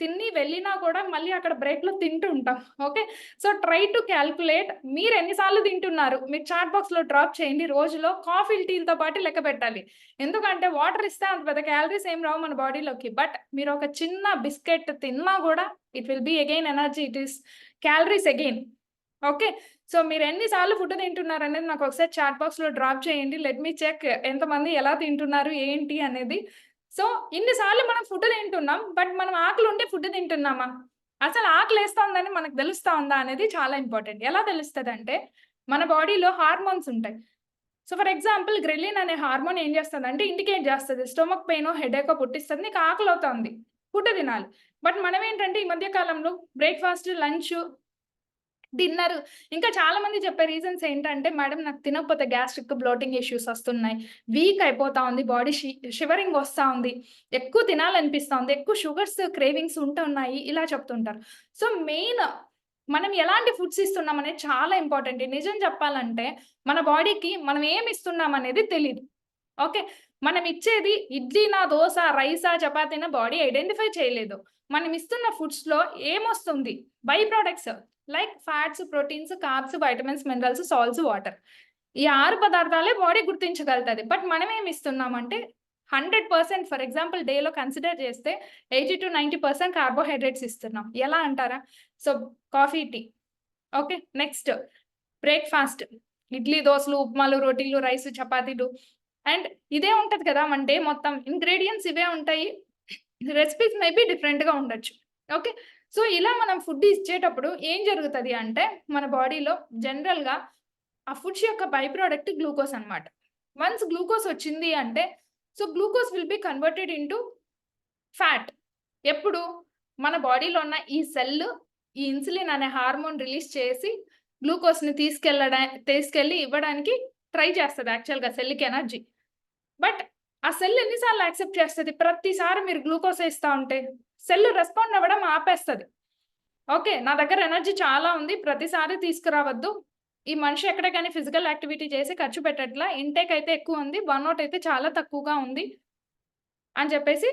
తిని వెళ్ళినా కూడా మళ్ళీ అక్కడ బ్రేక్‌లో తింటూ ఉంటాం. Okay. So try to calculate మీరు ఎన్ని సార్లు తింటున్నారు? మీరు చాట్ బాక్స్‌లో డ్రాప్ చేయండి. రోజులో కాఫీలు, టీలతో పాటు లెక్క పెట్టాలి. ఎందుకంటే వాటర్ ఇస్తే అంత పెద్ద క్యాలరీస్ ఏం రావు మన బాడీలోకి. బట్ మీరు ఒక చిన్న బిస్కెట్ తిన్నా కూడా it will B again energy. It is calories again. Okay. So మీరు ఎన్ని సార్లు ఫుడ్ తింటున్నారనేది నాకు ఒకసారి చాట్ బాక్స్‌లో డ్రాప్ చేయండి. లెట్ మీ చెక్ ఎంతమంది ఎలా తింటున్నారు ఏంటి అనేది. సో ఇన్ని సార్లు మనం ఫుడ్ తింటున్నాం. బట్ మనం ఆకలి ఉంటే ఫుడ్ తింటున్నామా? అసలు ఆకలేస్తోందని మనకు తెలుస్తా ఉందా అనేది చాలా ఇంపార్టెంట్. ఎలా తెలుస్తదంటే మన బాడీలో హార్మోన్స్ ఉంటాయి. సో ఫర్ ఎగ్జాంపుల్ గ్రెలిన్ అనే హార్మోన్ ఏం చేస్తదంటే ఇండికేట్ చేస్తది. స్టొమక్ పెయినో, హెడేకో పుట్టిస్తది. నీకు ఆకలవుతోంది. ఫుడ్ తినాలి. బట్ మనం ఏంటంటే ఈ మధ్య కాలంలో బ్రేక్‌ఫాస్ట్, లంచ్, డిన్నర్ ఇంకా చాలా మంది చెప్పే రీజన్స్ ఏంటంటే మేడం నాకు తినకపోతే గ్యాస్ట్రిక్, బ్లోటింగ్ ఇష్యూస్ వస్తున్నాయి. వీక్ అయిపోతా ఉంది. బాడీ షివరింగ్ వస్తా ఉంది. ఎక్కువ తినాలనిపిస్తా ఉంది. ఎక్కువ షుగర్స్ క్రేవింగ్స్ ఉంటున్నాయి. ఇలా చెప్తుంటారు. సో మెయిన్ మనం ఎలాంటి ఫుడ్స్ ఇస్తున్నాం అనేది చాలా ఇంపార్టెంట్. నిజం చెప్పాలంటే మన బాడీకి మనం ఏమి ఇస్తున్నాం అనేది తెలీదు. ఓకే. మనం ఇచ్చేది ఇడ్లీనా, దోస, రైసా, చపాతీనా బాడీ ఐడెంటిఫై చేయలేదు. మనం ఇస్తున్న ఫుడ్స్‌లో ఏమొస్తుంది? Byproducts like fats, proteins, carbs, vitamins, minerals, salts, water. ఈ 6 పదార్థాలే బాడీ గుర్తించగలుగుతది. బట్ మనం ఏమి ఇస్తున్నామంటే 100% ఫర్ ఎగ్జాంపుల్ డేలో కన్సిడర్ చేస్తే 80-90% కార్బోహైడ్రేట్స్ ఇస్తున్నాం. ఎలా అంటారా? So coffee, tea. Okay. Next breakfast idli, దోసలు, ఉప్మాలు, రోటీలు, రైస్, చపాతీలు అండ్ ఇదే ఉంటది కదా! మన డే మొత్తం. ఇంగ్రీడియెంట్స్ ఇవే ఉంటాయి. రెసిపీస్ మేబీ డిఫరెంట్‌గా ఉండొచ్చు. ఓకే. సో ఇలా మనం ఫుడ్ ఇచ్చేటప్పుడు ఏం జరుగుతది అంటే మన బాడీలో జనరల్‌గా ఆ ఫుడ్స్ యొక్క బై ప్రొడక్ట్ గ్లూకోజ్ అన్నమాట. వన్స్ గ్లూకోజ్ వచ్చింది అంటే so glucose will be converted into fat. ఎప్పుడు? మన బాడీలో ఉన్న ఈ సెల్ ఈ ఇన్సులిన్ అనే హార్మోన్ రిలీజ్ చేసి గ్లూకోజ్‌ని తీసుకెళ్ళి ఇవ్వడానికి ట్రై చేస్తది యాక్చువల్‌గా సెల్‌కి ఎనర్జీ. బట్ ఆ సెల్ ఎన్ని సార్లు యాక్సెప్ట్ చేస్తది? ప్రతిసారి మీరు గ్లూకోజ్ ఇస్తా ఉంటే సెల్ రెస్పాండ్ అవ్వడం ఆపేస్తది. ఓకే. నా దగ్గర ఎనర్జీ చాలా ఉంది. ప్రతిసారి తీసుకురావద్దు. ఈ మనిషి ఎక్కడ గాని ఫిజికల్ యాక్టివిటీ చేసి ఖర్చు పెట్టట్లా. ఇంటేక్ అయితే ఎక్కువ ఉంది. బర్న్‌ఔట్ అయితే చాలా తక్కువగా ఉంది. అని చెప్పేసి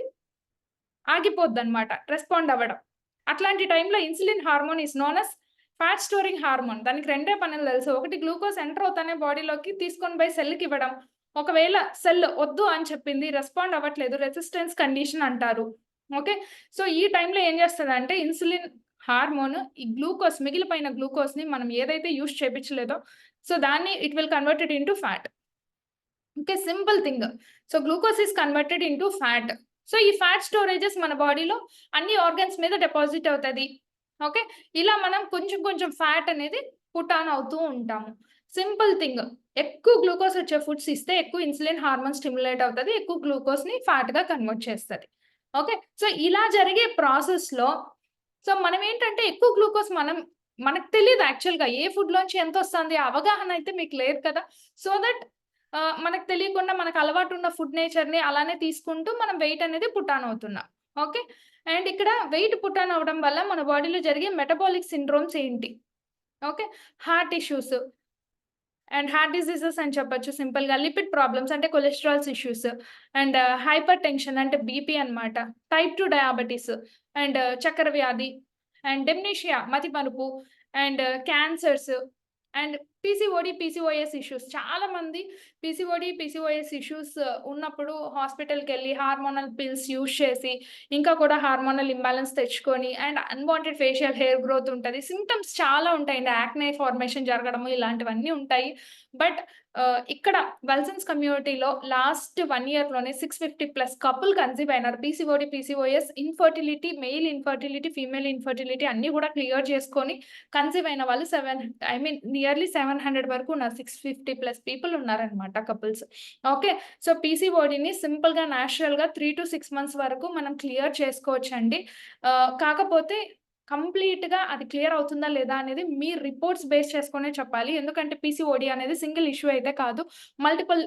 ఆగిపోద్దన్నమాట రెస్పాండ్ అవ్వడం. అట్లాంటి టైంలో insulin hormone is known as fat storing hormone. దానికి రెండే పనులు తెలుసు. ఒకటి గ్లూకోజ్ ఎంటర్ అవుతానే బాడీలోకి తీసుకొని పోయి సెల్‌కి ఇవ్వడం. ఒకవేళ సెల్ వద్దు అని చెప్పింది, రెస్పాండ్ అవ్వట్లేదు. రెసిస్టెన్స్ కండిషన్ అంటారు. ఓకే. సో ఈ టైంలో ఏం చేస్తదంటే ఇన్సులిన్ హార్మోన్ ఈ గ్లూకోజ్ మిగిలిపోయిన గ్లూకోజ్‌ని మనం ఏదైతే యూజ్ చేపించలేదో సో దాన్ని it will converted into fat. Okay. Simple thing. So glucose is converted into fat. So ఈ ఫ్యాట్ స్టోరేజెస్ మన బాడీలో అన్ని ఆర్గాన్స్ మీద డిపాజిట్ అవుతది. ఓకే. ఇలా మనం కొంచెం కొంచెం ఫ్యాట్ అనేది పుట్ ఆన్ అవుతూ ఉంటాము. Simple thing. ఎక్కువ గ్లూకోజ్ వచ్చే ఫుడ్స్ ఇస్తే ఎక్కువ ఇన్సులిన్ హార్మోన్ స్టిమ్యులేట్ అవుతది. ఎక్కువ గ్లూకోజ్‌ని ఫ్యాట్‌గా కన్వర్ట్ చేస్తది. ఓకే. సో ఇలా జరిగే ప్రాసెస్‌లో సో మనం ఏంటంటే ఎక్కువ గ్లూకోజ్ మనం మనకు తెలీదు యాక్చువల్‌గా ఏ ఫుడ్‌లోంచి ఎంతొస్తుంది అవగాహన అయితే మీకు లేదు కదా! సో దట్ మనకు తెలియకుండా మనకు అలవాటు ఉన్న ఫుడ్ నేచర్‌ని అలానే తీసుకుంటూ మనం వెయిట్ అనేది పుట్ ఆన్ అవుతున్నాం. ఓకే. అండ్ ఇక్కడ వెయిట్ పుట్ ఆన్ అవ్వడం వల్ల మన బాడీలో జరిగే మెటబాలిక్ సిండ్రోమ్స్ ఏంటి? Okay. Heart issues and heart diseases అని చెప్పొచ్చు సింపుల్‌గా. లిపిడ్ ప్రాబ్లమ్స్ అంటే cholesterols issues and hyper tension అంటే బీపీ అన్నమాట. టైప్ 2 డయాబెటిస్ అండ్ చక్కర వ్యాధి అండ్ డెమెన్షియా మతిమరుపు and cancers and PCOD, PCOS issues. చాలా మంది పీసీఓడీ, పీసీఓఎస్ ఇష్యూస్ ఉన్నప్పుడు హాస్పిటల్‌కెళ్ళి హార్మోనల్ పిల్స్ యూజ్ చేసి, ఇంకా కూడా హార్మోనల్ ఇంబాలెన్స్ తెచ్చుకొని and unwanted facial hair growth ఉంటది. సింప్టమ్స్ చాలా ఉంటాయండి. యాక్నే ఫార్మేషన్ జరగడము ఇలాంటివన్నీ ఉంటాయి. బట్ ఇక్కడ వెల్సన్స్ కమ్యూనిటీలో లాస్ట్ 1 ఇయర్‌లోనే 650+ కపుల్ కన్సీవ్ అయినారు. PCOD, PCOS infertility, mail infertility, female infertility అన్నీ కూడా క్లియర్ చేసుకొని కన్సీవ్ అయిన వాళ్ళు నియర్లీ 700 వరకు ఉన్నారు. 650+ పీపుల్ ఉన్నారనమాట కపుల్స్. ఓకే. సో, పీసీఓడీని సింపుల్‌గా నేచురల్‌గా 3-6 మంత్స్ వరకు మనం క్లియర్ చేసుకోవచ్చండి. కాకపోతే కంప్లీట్‌గా అది క్లియర్ అవుతుందా లేదా అనేది మీ రిపోర్ట్స్ బేస్ చేసుకొనే చెప్పాలి. ఎందుకంటే పీసీఓడీ అనేది సింగిల్ ఇష్యూ అయితే కాదు. మల్టిపుల్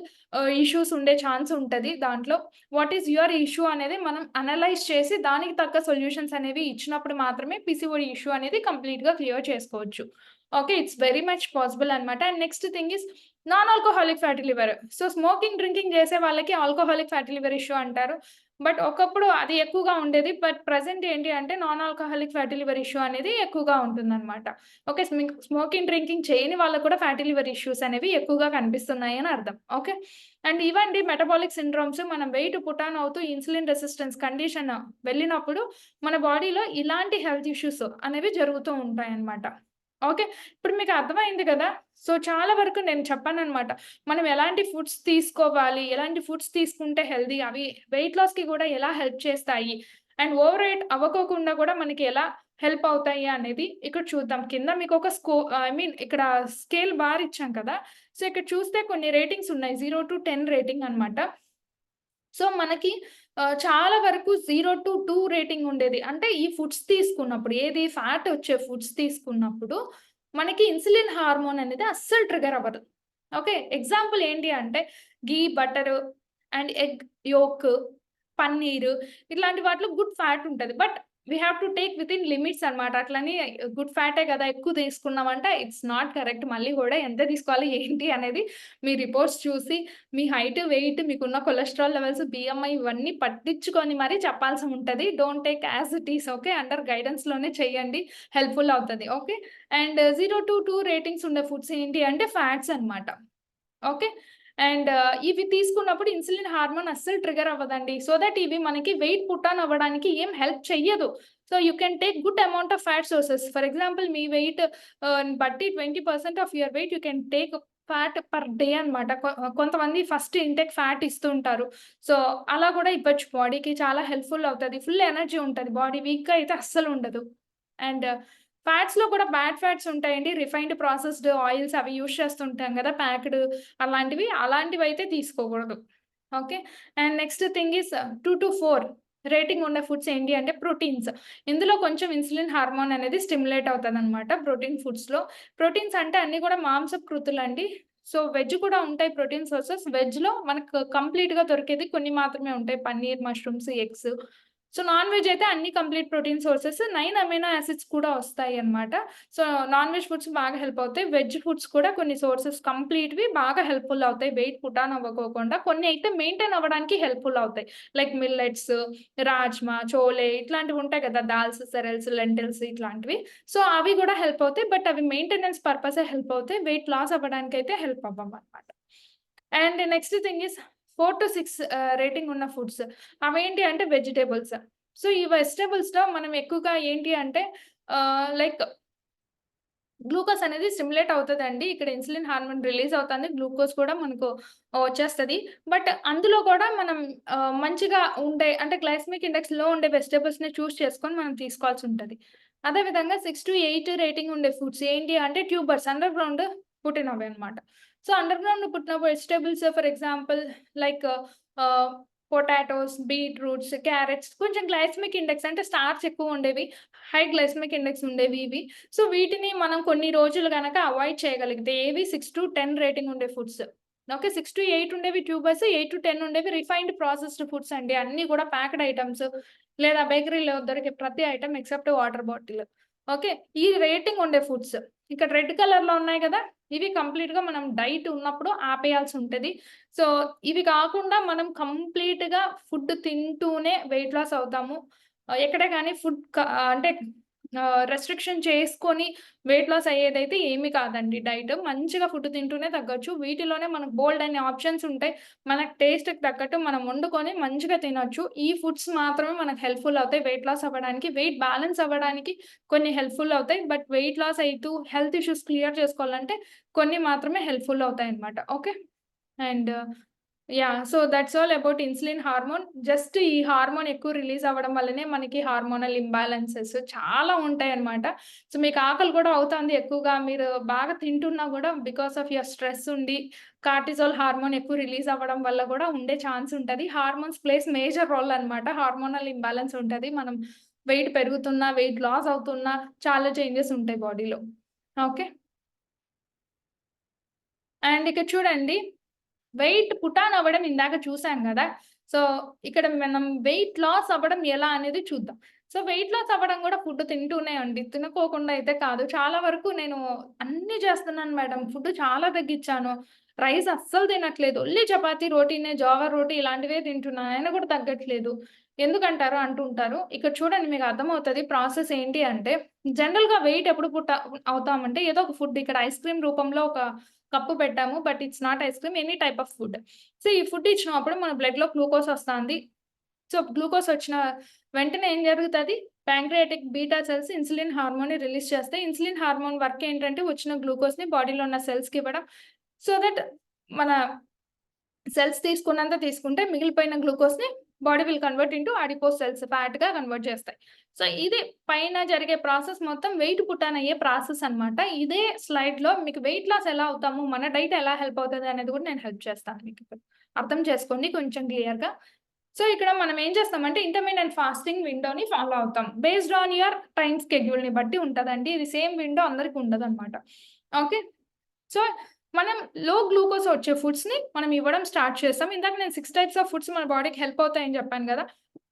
ఇష్యూస్ ఉండే ఛాన్స్ ఉంటది దాంట్లో. వాట్ ఈస్ యువర్ ఇష్యూ అనేది మనం అనలైజ్ చేసి దానికి తగ్గ సొల్యూషన్స్ అనేవి ఇచ్చినప్పుడు మాత్రమే పీసీఓడీ ఇష్యూ అనేది కంప్లీట్‌గా క్లియర్ చేసుకోవచ్చు. Okay. It's very much possible అన్నమాట. And next thing is non alcoholic fatty liver. So, smoking, drinking చేసే వాళ్ళకి ఆల్కహాలిక్ ఫ్యాటీ లివర్ ఇష్యూ అంటారు. బట్ ఒకప్పుడు అది ఎక్కువగా ఉండేది. బట్ ప్రెజెంట్ ఏంటి అంటే non alcoholic fatty liver issue అనేది ఎక్కువగా ఉంటుందన్నమాట. ఓకే. స్మోకింగ్, డ్రింకింగ్ చేయని వాళ్ళకి కూడా ఫ్యాటీ లివర్ ఇష్యూస్ అనేవి ఎక్కువగా కనిపిస్తున్నాయి అని అర్థం. ఓకే. అండ్ ఇవండి మెటబాలిక్ సిండ్రోమ్స్. మనం వెయిట్ పుట్ ఆన్ అవుతూ ఇన్సులిన్ రెసిస్టెన్స్ కండిషన్ వెళ్ళినప్పుడు మన బాడీలో ఇలాంటి హెల్త్ ఇష్యూస్ అనేవి జరుగుతూ ఉంటాయన్నమాట. ఓకే. ఇప్పుడు మీకు అర్థమైంది గదా! సో, చాలా వరకు నేను చెప్పాననమాట. మనం ఎలాంటి ఫుడ్స్ తీసుకోవాలి, ఎలాంటి ఫుడ్స్ తీసుకుంటే హెల్తీ, అవి వెయిట్ లాస్‌కి గూడా ఎలా హెల్ప్ చేస్తాయి, అండ్ ఓవర్ వెయిట్ అవ్వకోకుండా గూడా మనకి ఎలా హెల్ప్ అవుతాయి అనేది ఇక్కడ చూద్దాం. కింద మీకొక ఇక్కడ స్కేల్ బార్ ఇచ్చాం కదా! సో, ఇక్కడ చూస్తే కొన్ని రేటింగ్స్ ఉన్నాయి. 0-10 రేటింగ్ అనమాట. సో, మనకి చాలా వరకు 0-2 రేటింగ్ ఉండేది. అంటే ఈ ఫుడ్స్ తీసుకున్నప్పుడు ఏది ఫ్యాట్ వచ్చే ఫుడ్స్ తీసుకున్నప్పుడు మనకి ఇన్సులిన్ హార్మోన్ అనేది అస్సలు ట్రిగ్గర్ అవ్వదు. ఓకే. ఎగ్జాంపుల్ ఏంటి అంటే ghee, butter and egg yolk, paneer ఇట్లాంటి వాటిలో గుడ్ ఫ్యాట్ ఉంటది. But we have to take within limits అన్నమాట. అట్లని గుడ్ ఫ్యాటే గదా! ఎక్కువ తీసుకున్నామంటే ఇట్స్ నాట్ కరెక్ట్. మళ్ళీ గూడా ఎంత తీసుకోవాలి ఏంటి అనేది మీ రిపోర్ట్స్ చూసి మీ హైట్, వెయిట్, మీకున్న కొలెస్ట్రాల్ లెవెల్స్, బీఎంఐ ఇవన్నీ పట్టించుకొని మరి చెప్పాల్సి ఉంటది. Don't take as it is. Okay. Under గైడెన్స్‌లోనే చేయండి. హెల్ప్‌ఫుల్ అవుతది. ఓకే. అండ్ 0-2 రేటింగ్స్ ఉండే ఫుడ్స్ ఏంటి అంటే ఫ్యాట్స్ అన్నమాట. ఓకే. అండ్ ఇవి తీసుకున్నప్పుడు ఇన్సులిన్ హార్మోన్ అస్సలు ట్రిగ్గర్ అవ్వదండి. సో దట్ ఇవి మనకి వెయిట్ పుట్ ఆన్ అవ్వడానికి ఏం హెల్ప్ చెయ్యదు. So, you can take good amount of fat sources. For example మీ వెయిట్ బట్టి 20% of your weight you can take fat per day అన్నమాట. కొంతమంది ఫస్ట్ ఇంటేక్ ఫ్యాట్ ఇస్తూ ఉంటారు. సో, అలా కూడా ఇవ్వచ్చు. బాడీకి చాలా హెల్ప్‌ఫుల్ అవుతది. ఫుల్ ఎనర్జీ ఉంటది. బాడీ వీక్‌గా అయితే అస్సలు ఉండదు. అండ్ ఫ్యాట్స్‌లో కూడా బ్యాడ్ ఫ్యాట్స్ ఉంటాయండి. రిఫైన్డ్ ప్రాసెస్డ్ ఆయిల్స్ అవి యూజ్ చేస్తుంటాం గదా! ప్యాక్డ్ అలాంటివైతే తీసుకోకూడదు. Okay. And next thing is 2-4 rating ఉన్న ఫుడ్స్ ఏంటి అంటే ప్రోటీన్స్. ఇందులో కొంచెం ఇన్సులిన్ హార్మోన్ అనేది స్టిమ్యులేట్ అవుతదనమాట ప్రోటీన్ ఫుడ్స్‌లో. ప్రోటీన్స్ అంటే అన్నీ కూడా మాంసకృతులండి. సో, వెజ్ కూడా ఉంటాయి ప్రోటీన్ సోర్సెస్. వెజ్‌లో మనకు కంప్లీట్‌గా దొరికేది కొన్ని మాత్రమే ఉంటాయి. Paneer, mushrooms, eggs. So, non veg అయితే అన్ని complete protein sources. 9 amino acids కూడా వస్తాయన్నమాట. సో, నాన్ వెజ్ ఫుడ్స్ బాగా హెల్ప్ అవుతాయి. వెజ్ ఫుడ్స్ కూడా కొన్ని సోర్సెస్ కంప్లీట్‌వి బాగా హెల్ప్‌ఫుల్ అవుతాయి. వెయిట్ పుట్ ఆన్ అవ్వకోకుండా. కొన్ని అయితే మెయింటైన్ అవ్వడానికి హెల్ప్‌ఫుల్ అవుతాయి. లైక్ మిల్లెట్స్, రాజ్మా, చోలే ఇట్లాంటివి ఉంటాయి కదా! దాల్స్, సెరెల్స్, లెంటిల్స్ ఇట్లాంటివి. సో, అవి కూడా హెల్ప్ అవుతాయి. బట్ అవి మెయింటెనెన్స్ పర్పసే హెల్ప్ అవుతాయి. వెయిట్ లాస్ అవ్వడానికైతే హెల్ప్ అవ్వవన్నమాట. And next thing is 4-6 rating ఉన్న ఫుడ్స్. అవేంటి అంటే వెజిటబుల్స్. సో, ఈ వెజిటబుల్స్‌లో మనం ఎక్కువగా ఏంటి అంటే లైక్ గ్లూకోజ్ అనేది స్టిమ్యులేట్ అవుతదండి. ఇక్కడ ఇన్సులిన్ హార్మోన్ రిలీజ్ అవుతుంది. గ్లూకోజ్ కూడా మనకు వచ్చేస్తది. బట్ అందులో కూడా మనం మంచిగా ఉండే అంటే గ్లైసెమిక్ ఇండెక్స్ లో ఉండే వెజిటబుల్స్‌ని చూస్ చేసుకొని మనం తీసుకోవాల్సి ఉంటది. అదే విధంగా 6-8 రేటింగ్ ఉండే ఫుడ్స్ ఏంటి అంటే ట్యూబర్స్ అండర్ గ్రౌండ్ పుట్టినవి అన్నమాట. సో, అండర్ గ్రౌండ్ పుట్టిన vegetables for example like potatoes, beetroots, carrots కొంచెం గ్లైసెమిక్ ఇండెక్స్ అంటే స్టార్చ్ ఎక్కువ ఉండేవి, హై గ్లైసెమిక్ ఇండెక్స్ ఉండేవి ఇవి. సో వీటిని మనం కొన్ని రోజులు గనక అవాయిడ్ చేయగలిగితే ఏవి 6-10 రేటింగ్ ఉండే ఫుడ్స్. ఓకే. 6-8 ఉండేవి ట్యూబర్స్, 8-10 ఉండేవి రిఫైన్డ్ ప్రాసెస్డ్ ఫుడ్స్ అండి. అన్నీ కూడా ప్యాక్డ్ ఐటెమ్స్ లేదా బేకరీలో దొరికే ప్రతి item except water bottle. Okay. ఈ రేటింగ్ ఉండే ఫుడ్స్ ఇక్కడ రెడ్ కలర్‌లో ఉన్నాయి కదా! ఇవి కంప్లీట్‌గా మనం డైట్ ఉన్నప్పుడు ఆపేయాల్సి ఉంటది. సో ఇవి కాకుండా మనం కంప్లీట్‌గా ఫుడ్ తింటూనే వెయిట్ లాస్ అవుతాము. ఎక్కడ గాని అంటే రెస్ట్రిక్షన్ చేసుకొని వెయిట్ లాస్ అయ్యేదైతే ఏమి కాదండి డైట్. మంచిగా ఫుడ్ తింటూనే తగ్గొచ్చు. వీటిలోనే మనకు బోలెడన్ని ఆప్షన్స్ ఉంటాయి. మనకు టేస్ట్‌కి తగ్గట్టు మనం వండుకొని మంచిగా తినొచ్చు. ఈ ఫుడ్స్ మాత్రమే మనకు హెల్ప్‌ఫుల్ అవుతాయి వెయిట్ లాస్ అవ్వడానికి. వెయిట్ బ్యాలెన్స్ అవ్వడానికి కొన్ని హెల్ప్‌ఫుల్ అవుతాయి. బట్ వెయిట్ లాస్ అయితూ హెల్త్ ఇష్యూస్ క్లియర్ చేసుకోవాలంటే కొన్ని మాత్రమే హెల్ప్‌ఫుల్ అవుతాయన్నమాట. Okay. And so that's all about insulin hormone. Just ఈ హార్మోన్ ఎక్కువ రిలీజ్ అవ్వడం వల్లనే మనకి హార్మోనల్ ఇంబాలెన్సెస్ చాలా ఉంటాయన్నమాట. సో మీకు ఆకలి కూడా అవుతుంది ఎక్కువగా. మీరు బాగా తింటున్నా కూడా బికాస్ ఆఫ్ యువర్ స్ట్రెస్ ఉండి కార్టిజోల్ హార్మోన్ ఎక్కువ రిలీజ్ అవ్వడం వల్ల కూడా ఉండే ఛాన్స్ ఉంటది. హార్మోన్స్ ప్లేస్ మేజర్ రోల్ అన్నమాట. హార్మోనల్ ఇంబాలెన్స్ ఉంటది. మనం వెయిట్ పెరుగుతున్నా, వెయిట్ లాస్ అవుతున్నా చాలా చేంజెస్ ఉంటాయి బాడీలో. ఓకే. అండ్ ఇక్కడ చూడండి వెయిట్ పుట్ ఆన్ అవ్వడం ఇందాక చూసాం గదా! సో, ఇక్కడ మనం వెయిట్ లాస్ అవ్వడం ఎలా అనేది చూద్దాం. సో, వెయిట్ లాస్ అవ్వడం గూడా ఫుడ్ తింటూనే అండి. తినకోకుండా అయితే కాదు. చాలా వరకు నేను అన్నీ చేస్తున్నాను మేడం. ఫుడ్ చాలా తగ్గిచ్చాను. రైస్ అస్సలు తినట్లేదు. ఓన్లీ చపాతీ, రోటీనే, జోవా రోటీ ఇలాంటివే తింటున్నా. అయినా కూడా తగ్గట్లేదు. ఎందుకంటారు అంటుంటారు. ఇక్కడ చూడండి మీకు అర్థమవుతది ప్రాసెస్ ఏంటి అంటే, జనరల్‌గా వెయిట్ ఎప్పుడు అవుతామంటే ఏదో ఒక ఫుడ్ ఇక్కడ ఐస్ క్రీమ్ రూపంలో ఒక కప్పు పెట్టాము. But it's not ice cream. Any type of food. So, ఈ ఫుడ్ ఇచ్చినప్పుడు మన బ్లడ్‌లో గ్లూకోజ్ వస్తాంది. సో, గ్లూకోజ్ వచ్చిన వెంటనే ఏం జరుగుతది? ప్యాంక్రియాటిక్ బీటా సెల్స్ ఇన్సులిన్ హార్మోన్‌ని రిలీజ్ చేస్తాయి. ఇన్సులిన్ హార్మోన్ వర్క్ ఏంటంటే వచ్చిన గ్లూకోజ్‌ని బాడీలో ఉన్న సెల్స్‌కి ఇవ్వడం. సో దట్ మన సెల్స్ తీసుకున్నంత తీసుకుంటే మిగిలిపోయిన గ్లూకోజ్‌ని body will convert into adipose cells ఫ్యాట్‌గా కన్వర్ట్ చేస్తాయి. సో, ఇది పైన జరిగే ప్రాసెస్ మొత్తం వెయిట్ పుట్ ఆన్ అయ్యే ప్రాసెస్ అన్నమాట. ఇదే స్లైడ్‌లో మీకు వెయిట్ లాస్ ఎలా అవుతాము, మన డైట్ ఎలా హెల్ప్ అవుతది అనేది కూడా నేను హెల్ప్ చేస్తాను మీకు. అర్థం చేసుకోండి కొంచెం క్లియర్‌గా. సో, ఇక్కడ మనం ఏం చేస్తామంటే ఇంటర్మిటెంట్ ఫాస్టింగ్ విండోని ఫాలో అవుతాం. బేస్డ్ ఆన్ యువర్ టైమ్ షెడ్యూల్‌ని బట్టి ఉంటదండి. ఇది సేమ్ విండో అందరికి ఉండదన్నమాట. ఓకే. సో, మనం లో గ్లూకోజ్ వచ్చే ఫుడ్స్‌ని మనం ఇవ్వడం స్టార్ట్ చేస్తాం. ఇందాక నేను 6 టైప్స్ ఆఫ్ ఫుడ్స్ మన బాడీకి హెల్ప్ అవుతాయని చెప్పాను గదా!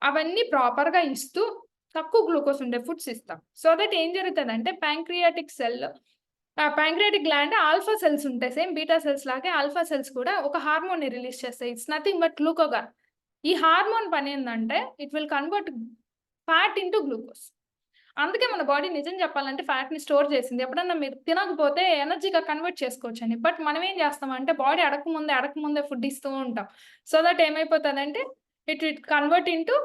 అవన్నీ ప్రాపర్‌గా ఇస్తూ తక్కువ గ్లూకోజ్ ఉండే ఫుడ్స్ ఇస్తాం. సో దట్ ఏం జరుగుతదంటే ప్యాంక్రియాటిక్ గ్లాండ్ ఆల్ఫా సెల్స్ ఉంటాయి. సేమ్ బీటా సెల్స్ లాగే ఆల్ఫా సెల్స్ కూడా ఒక హార్మోన్‌ని రిలీజ్ చేస్తాయి. It's nothing but glucagon. ఈ హార్మోన్ పనేందంటే it will convert fat into glucose. అందుకే మన బాడీ నిజం చెప్పాలంటే ఫ్యాట్‌ని స్టోర్ చేసింది. ఎప్పుడన్నా మీరు తినకపోతే ఎనర్జీగా కన్వర్ట్ చేసుకోవచ్చని. బట్ మనం ఏం చేస్తామంటే బాడీ అడగకముందే ఫుడ్ ఇస్తూ ఉంటాం. సో దట్ ఏమైపోతదంటే it will convert into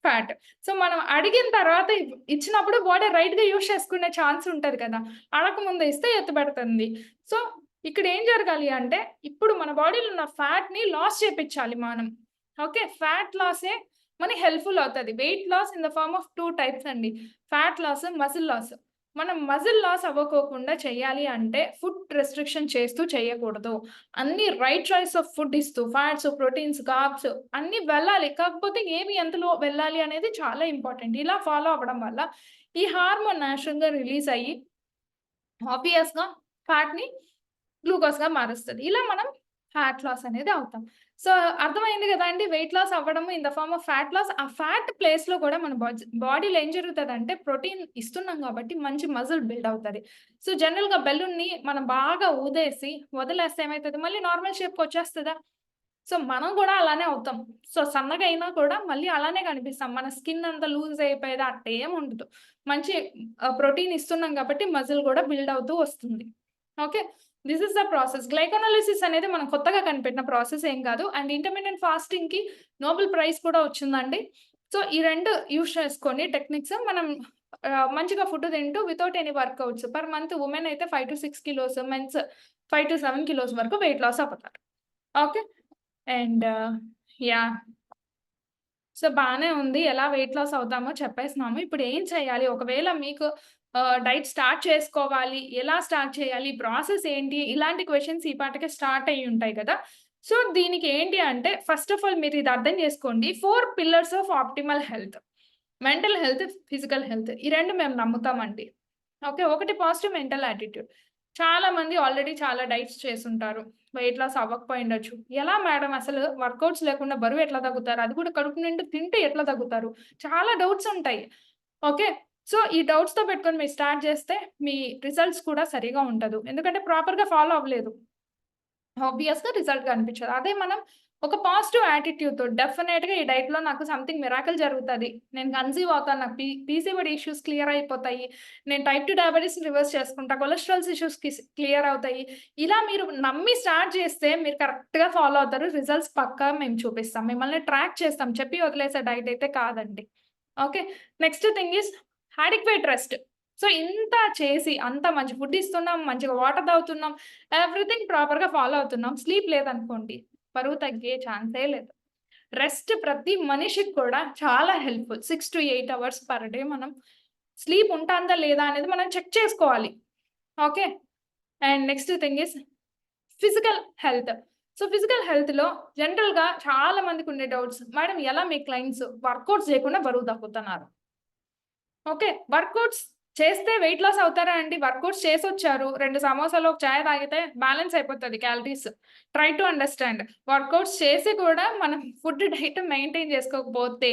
fat. So మనం అడిగిన తర్వాత ఇచ్చినప్పుడు బాడీ రైట్‌గా యూజ్ చేసుకునే ఛాన్స్ ఉంటది కదా! అడగకముందే ఇస్తే ఎత్తిపెడుతుంది. సో ఇక్కడ ఏం జరగాలి అంటే ఇప్పుడు మన బాడీలో ఉన్న ఫ్యాట్‌ని లాస్ చేపిచ్చాలి మనం. ఓకే. ఫ్యాట్ లాసే మనకి హెల్ప్‌ఫుల్ అవుతది. Weight loss in the form of 2 types అండి. Fat loss, muscle loss. మనం మజిల్ లాస్ అవ్వకోకుండా చేయాలి అంటే ఫుడ్ రెస్ట్రిక్షన్ చేస్తూ చేయకూడదు. అన్ని రైట్ చాయిస్ ఆఫ్ ఫుడ్ ఇస్తూ ఫ్యాట్స్, ప్రోటీన్స్, కార్బ్స్ అన్నీ వెళ్ళాలి. కాకపోతే ఏవి ఎంతలో వెళ్ళాలి అనేది చాలా ఇంపార్టెంట్. ఇలా ఫాలో అవ్వడం వల్ల ఈ హార్మోన్ నేచురల్‌గా రిలీజ్ అయ్యి ఆబ్వియస్‌గా ఫ్యాట్‌ని గ్లూకోజ్‌గా మారుస్తది. ఇలా మనం ఫ్యాట్ లాస్ అనేది అవుతాం. సో, అర్థమైంది గదండీ! వెయిట్ లాస్ అవ్వడము in the form of fat loss. ఆ ఫ్యాట్ ప్లేస్‌లో గూడా మన బాడీలో ఏం జరుగుతదంటే ప్రోటీన్ ఇస్తున్నాం గాబట్టి మంచి మజిల్ బిల్డ్ అవుతది. సో, జనరల్‌గా బెలూన్‌ని మనం బాగా ఊదేసి వదిలేస్తే ఏమైతది మళ్ళీ నార్మల్ షేప్‌కొచ్చేస్తదా? సో, మనం గూడా అలానే అవుతాం. సో, సన్నగా అయినా కూడా మళ్ళీ అలానే కనిపిస్తాం. మన స్కిన్ అంతా లూజ్ అయిపోయేది అట్టేం ఉండదు. మంచి ప్రోటీన్ ఇస్తున్నాం గాబట్టి మజిల్ గూడా బిల్డ్ అవుతూ వస్తుంది. Okay. This is the process. Glycogenolysis అనేది మనం కొత్తగా కనిపెట్టిన ప్రాసెస్ ఏం కాదు. అండ్ ఇంటర్మిటెంట్ ఫాస్టింగ్‌కి నోబెల్ ప్రైజ్ కూడా వచ్చిందండి. సో, ఈ 2 యూజ్ చేసుకొని టెక్నిక్స్ మనం మంచిగా ఫుడ్ తింటూ without any workouts per month women అయితే 5-6 కిలోస్, మెన్స్ 5-7 కిలోస్ వరకు వెయిట్ లాస్ అవుతారు. ఓకే. And yeah! సో, బానే ఉంది. ఎలా వెయిట్ లాస్ అవుతామో చెప్పేసినాము. ఇప్పుడు ఏం చేయాలి? ఒకవేళ మీకు డైట్ స్టార్ట్ చేసుకోవాలి. ఎలా స్టార్ట్ చేయాలి? ప్రాసెస్ ఏంటి? ఇలాంటి క్వెషన్స్ ఈ పాటికే స్టార్ట్ అయ్యి ఉంటాయి కదా! సో దీనికి ఏంటి అంటే ఫస్ట్ ఆఫ్ ఆల్ మీరు ఇది అర్థం చేసుకోండి. 4 pillars of optimal health. Mental health, physical health ఈ 2 మేము నమ్ముతామండి. ఓకే. ఒకటి పాజిటివ్ మెంటల్ యాటిట్యూడ్. చాలా మంది ఆల్రెడీ చాలా డైట్స్ చేసుంటారు. వెయిట్ లాస్ అవ్వకపోయిండొచ్చు. ఎలా మేడం అసలు వర్కౌట్స్ లేకుండా బరువు ఎట్లా తగ్గుతారు? అది కూడా కడుపు నిండా తింటే ఎట్లా తగ్గుతారు? చాలా డౌట్స్ ఉంటాయి. ఓకే. సో ఈ డౌట్స్‌తో పెట్టుకొని మీరు స్టార్ట్ చేస్తే మీ రిజల్ట్స్ కూడా సరిగా ఉండదు. ఎందుకంటే ప్రాపర్‌గా ఫాలో అవ్వలేదు. ఆబ్వియస్‌గా రిజల్ట్ కనిపించదు. అదే మనం ఒక పాజిటివ్ యాటిట్యూడ్‌తో డెఫినెట్‌గా ఈ డైట్‌లో నాకు సంథింగ్ మిరాకిల్ జరుగుతది. నేను కన్సీవ్ అవుతాను. నాకు పీసీఓడీ ఇష్యూస్ క్లియర్ అయిపోతాయి. నేను టైప్ 2 డయాబెటిస్‌ని రివర్స్ చేసుకుంటా. కొలెస్ట్రాల్స్ ఇష్యూస్ క్లియర్ అవుతాయి. ఇలా మీరు నమ్మి స్టార్ట్ చేస్తే మీరు కరెక్ట్‌గా ఫాలో అవుతారు. రిజల్ట్స్ పక్కా మేము చూపిస్తాం. మిమ్మల్ని ట్రాక్ చేస్తాం. చెప్పి వదిలేసే డైట్ అయితే కాదండి. Okay. Next thing is adequate rest. So ఇంత చేసి అంత మంచి ఫుడ్ ఇస్తున్నాం, మంచిగా వాటర్ తాగుతున్నాం, ఎవ్రీథింగ్ ప్రాపర్‌గా ఫాలో అవుతున్నాం. స్లీప్ లేదనుకోండి, బరువు తగ్గే ఛాన్సే లేదు. రెస్ట్ ప్రతి మనిషికి కూడా చాలా హెల్ప్‌ఫుల్. 6-8 అవర్స్ పర్ డే మనం స్లీప్ ఉంటాందా లేదా అనేది మనం చెక్ చేసుకోవాలి. Okay. And next thing is physical health. So physical హెల్త్‌లో జనరల్‌గా చాలా మందికుండే డౌట్స్. మేడం ఎలా మీ క్లయింట్స్ వర్కౌట్స్ చేయకుండా బరువు తగ్గుతున్నారు? ఓకే. వర్కౌట్స్ చేస్తే వెయిట్ లాస్ అవుతారా అండి? వర్కౌట్స్ చేసొచ్చారు. 2 సమోసాలు, ఒక చాయ్ తాగితే బ్యాలెన్స్ అయిపోతది calories. Try to understand. Workouts చేసి కూడా మనం ఫుడ్ డైట్ మెయింటైన్ చేసుకోకపోతే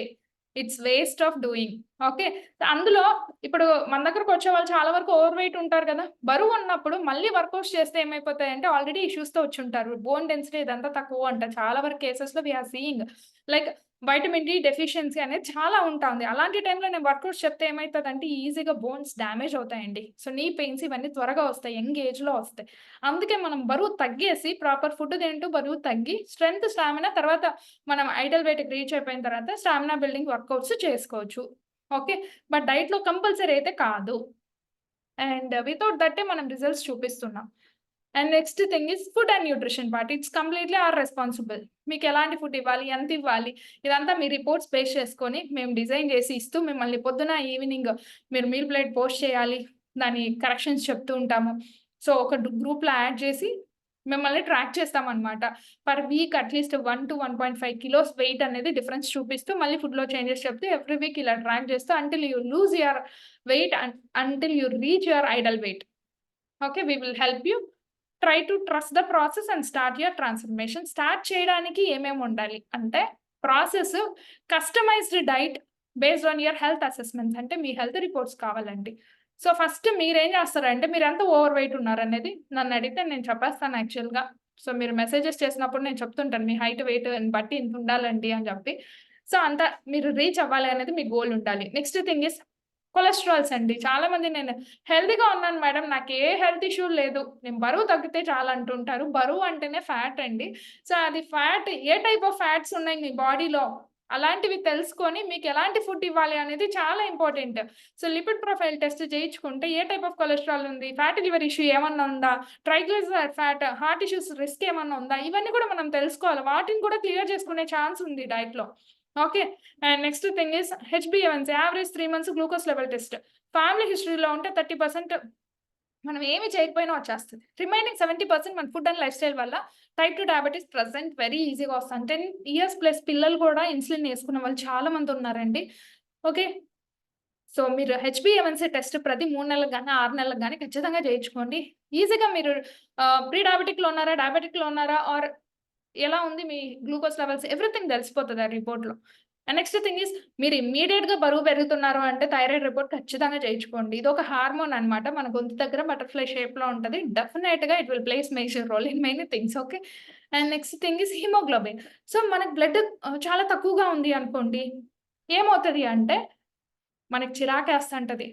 it's waste of doing. Okay. అందులో ఇప్పుడు మన దగ్గరకొచ్చే వాళ్ళు చాలా వరకు ఓవర్ వెయిట్ ఉంటారు కదా! బరువున్నప్పుడు మళ్ళీ వర్కౌట్స్ చేస్తే ఏమైపోతాయంటే ఆల్రెడీ ఇష్యూస్‌తో వచ్చుంటారు. బోన్ డెన్సిటీ ఇదంతా తక్కువ అంట. చాలా వరకు కేసెస్‌లో we are seeing. Like vitamin D deficiency అనేది చాలా ఉంటాంది. అలాంటి టైంలో నేను వర్కౌట్స్ చెప్తే ఏమైతదంటే ఈజీగా బోన్స్ డ్యామేజ్ అవుతాయండి. సో, నీ పెయిన్స్ ఇవన్నీ త్వరగా వస్తాయి. యంగ్ ఏజ్‌లో వస్తాయి. అందుకే మనం బరువు తగ్గేసి ప్రాపర్ ఫుడ్ తింటూ బరువు తగ్గి స్ట్రెంత్, స్టామినా తర్వాత మనం ఐడల్ వెయిట్‌కి రీచ్ అయిపోయిన తర్వాత స్టామినా బిల్డింగ్ వర్కౌట్స్ చేసుకోవచ్చు. ఓకే. బట్ డైట్‌లో కంపల్సరీ అయితే కాదు. అండ్ వితౌట్ దట్టే మనం రిజల్ట్స్ చూపిస్తున్నాం. And next thing is food and nutrition part. It's completely our responsible. మీకు ఎలాంటి ఫుడ్ ఇవ్వాలి? ఎంత ఇవ్వాలి? ఇదంతా మీ రిపోర్ట్స్ బేస్ చేసుకొని మేము డిజైన్ చేసి ఇస్తూ మిమ్మల్ని పొద్దున, ఈవినింగ్ మీరు మీల్ ప్లేట్ పోస్ట్ చేయాలి. దాని కరెక్షన్స్ చెప్తూ ఉంటాము. సో, ఒక గ్రూప్‌లో యాడ్ చేసి మిమ్మల్ని ట్రాక్ చేస్తామనమాట. Per week at least 1-1.5 kilos weight అనేది డిఫరెన్స్ చూపిస్తూ మళ్ళీ ఫుడ్‌లో చేంజెస్ చెప్తూ ఎవ్రీ వీక్ ఇలా ట్రాక్ చేస్తూ until you lose your weight until you reach your ideal weight. Okay. We will help you. Try to trust the process and start your transformation. Start చేయడానికి ఏమేమి ఉండాలి అంటే process customized diet based on your health assessments అంటే మీ health reports కావాలండి. So, first మీరేం చేస్తారంటే మీరెంత ఓవర్ వెయిట్ ఉన్నారనేది నన్నడిగితే నేను చెప్పేస్తాను యాక్చువల్‌గా. సో, మీరు మెసేజెస్ చేసినప్పుడు నేను చెప్తుంటాను. మీ హైట్, వెయిట్‌ని బట్టి ఇంత ఉండాలండి అని చెప్పి. సో, అంత మీరు రీచ్ అవ్వాలి అనేది మీ గోల్ ఉండాలి. నెక్స్ట్ థింగ్ ఈస్ కొలెస్ట్రాల్స్ అండి. చాలా మంది నేను హెల్తీగా ఉన్నాను మేడం. నాకే హెల్త్ ఇష్యూ లేదు. నేను బరువు తగ్గితే చాలు అంటుంటారు. బరువు అంటేనే ఫ్యాట్ అండి. సో, అది fat A type of fats ఉన్నాయి మీ బాడీలో అలాంటివి తెలుసుకొని మీకు ఎలాంటి ఫుడ్ ఇవ్వాలి అనేది చాలా important. So, lipid profile test చేయించుకుంటే ఏ టైప్ ఆఫ్ కొలెస్ట్రాల్ ఉంది? ఫ్యాటీ లివర్ ఇష్యూ ఏమన్నా ఉందా? Triglyceride fat, heart issues risk ఏమన్నా ఉందా? ఇవన్నీ కూడా మనం తెలుసుకోవాలి. వాటిని కూడా క్లియర్ చేసుకునే ఛాన్స్ ఉంది డైట్‌లో. Okay. And next thing is హెచ్‌బీఏవన్సీ average 3 months glucose level test. Family హిస్టరీలో ఉంటే 30% మనం ఏమి చేయకపోయినా వచ్చేస్తది. రిమైనింగ్ 70% మన ఫుడ్ అండ్ లైఫ్ స్టైల్ వల్ల టైప్ 2 డయాబెటిస్ ప్రెజెంట్ వెరీ ఈజీగా వస్తుంది. 10 ఇయర్స్ ప్లస్ పిల్లలు కూడా ఇన్సులిన్ యేసుకున్న వాళ్ళు చాలా మంది ఉన్నారండి. ఓకే. సో, మీరు హెచ్‌బీఏవన్సీ టెస్ట్ ప్రతి 3 నెలలకు గాని, 6 నెలలకు గాని ఖచ్చితంగా చేయించుకోండి. ఈజీగా మీరు ప్రీ డయాబెటిక్‌లో ఉన్నారా? డయాబెటిక్‌లో ఉన్నారా? ఆర్ ఎలా ఉంది మీ గ్లూకోజ్ లెవెల్స్ ఎవ్రీథింగ్ తెలిసిపోతది ఆ రిపోర్ట్‌లో. అండ్ నెక్స్ట్ థింగ్ ఈస్ మీరు ఇమ్మీడియేట్‌గా బరువు పెరుగుతున్నారు అంటే థైరాయిడ్ రిపోర్ట్ ఖచ్చితంగా చేయించుకోండి. ఇదొక హార్మోన్ అన్నమాట. మన గొంతు దగ్గర బటర్‌ఫ్లై షేప్‌లో ఉంటది. డెఫినెట్‌గా it will plays major role in many things. Okay. And next thing is haemoglobin. So, మనకు బ్లడ్ చాలా తక్కువగా ఉంది అనుకోండి. ఏమవుతది అంటే మనకి చిరాకేస్తంటది.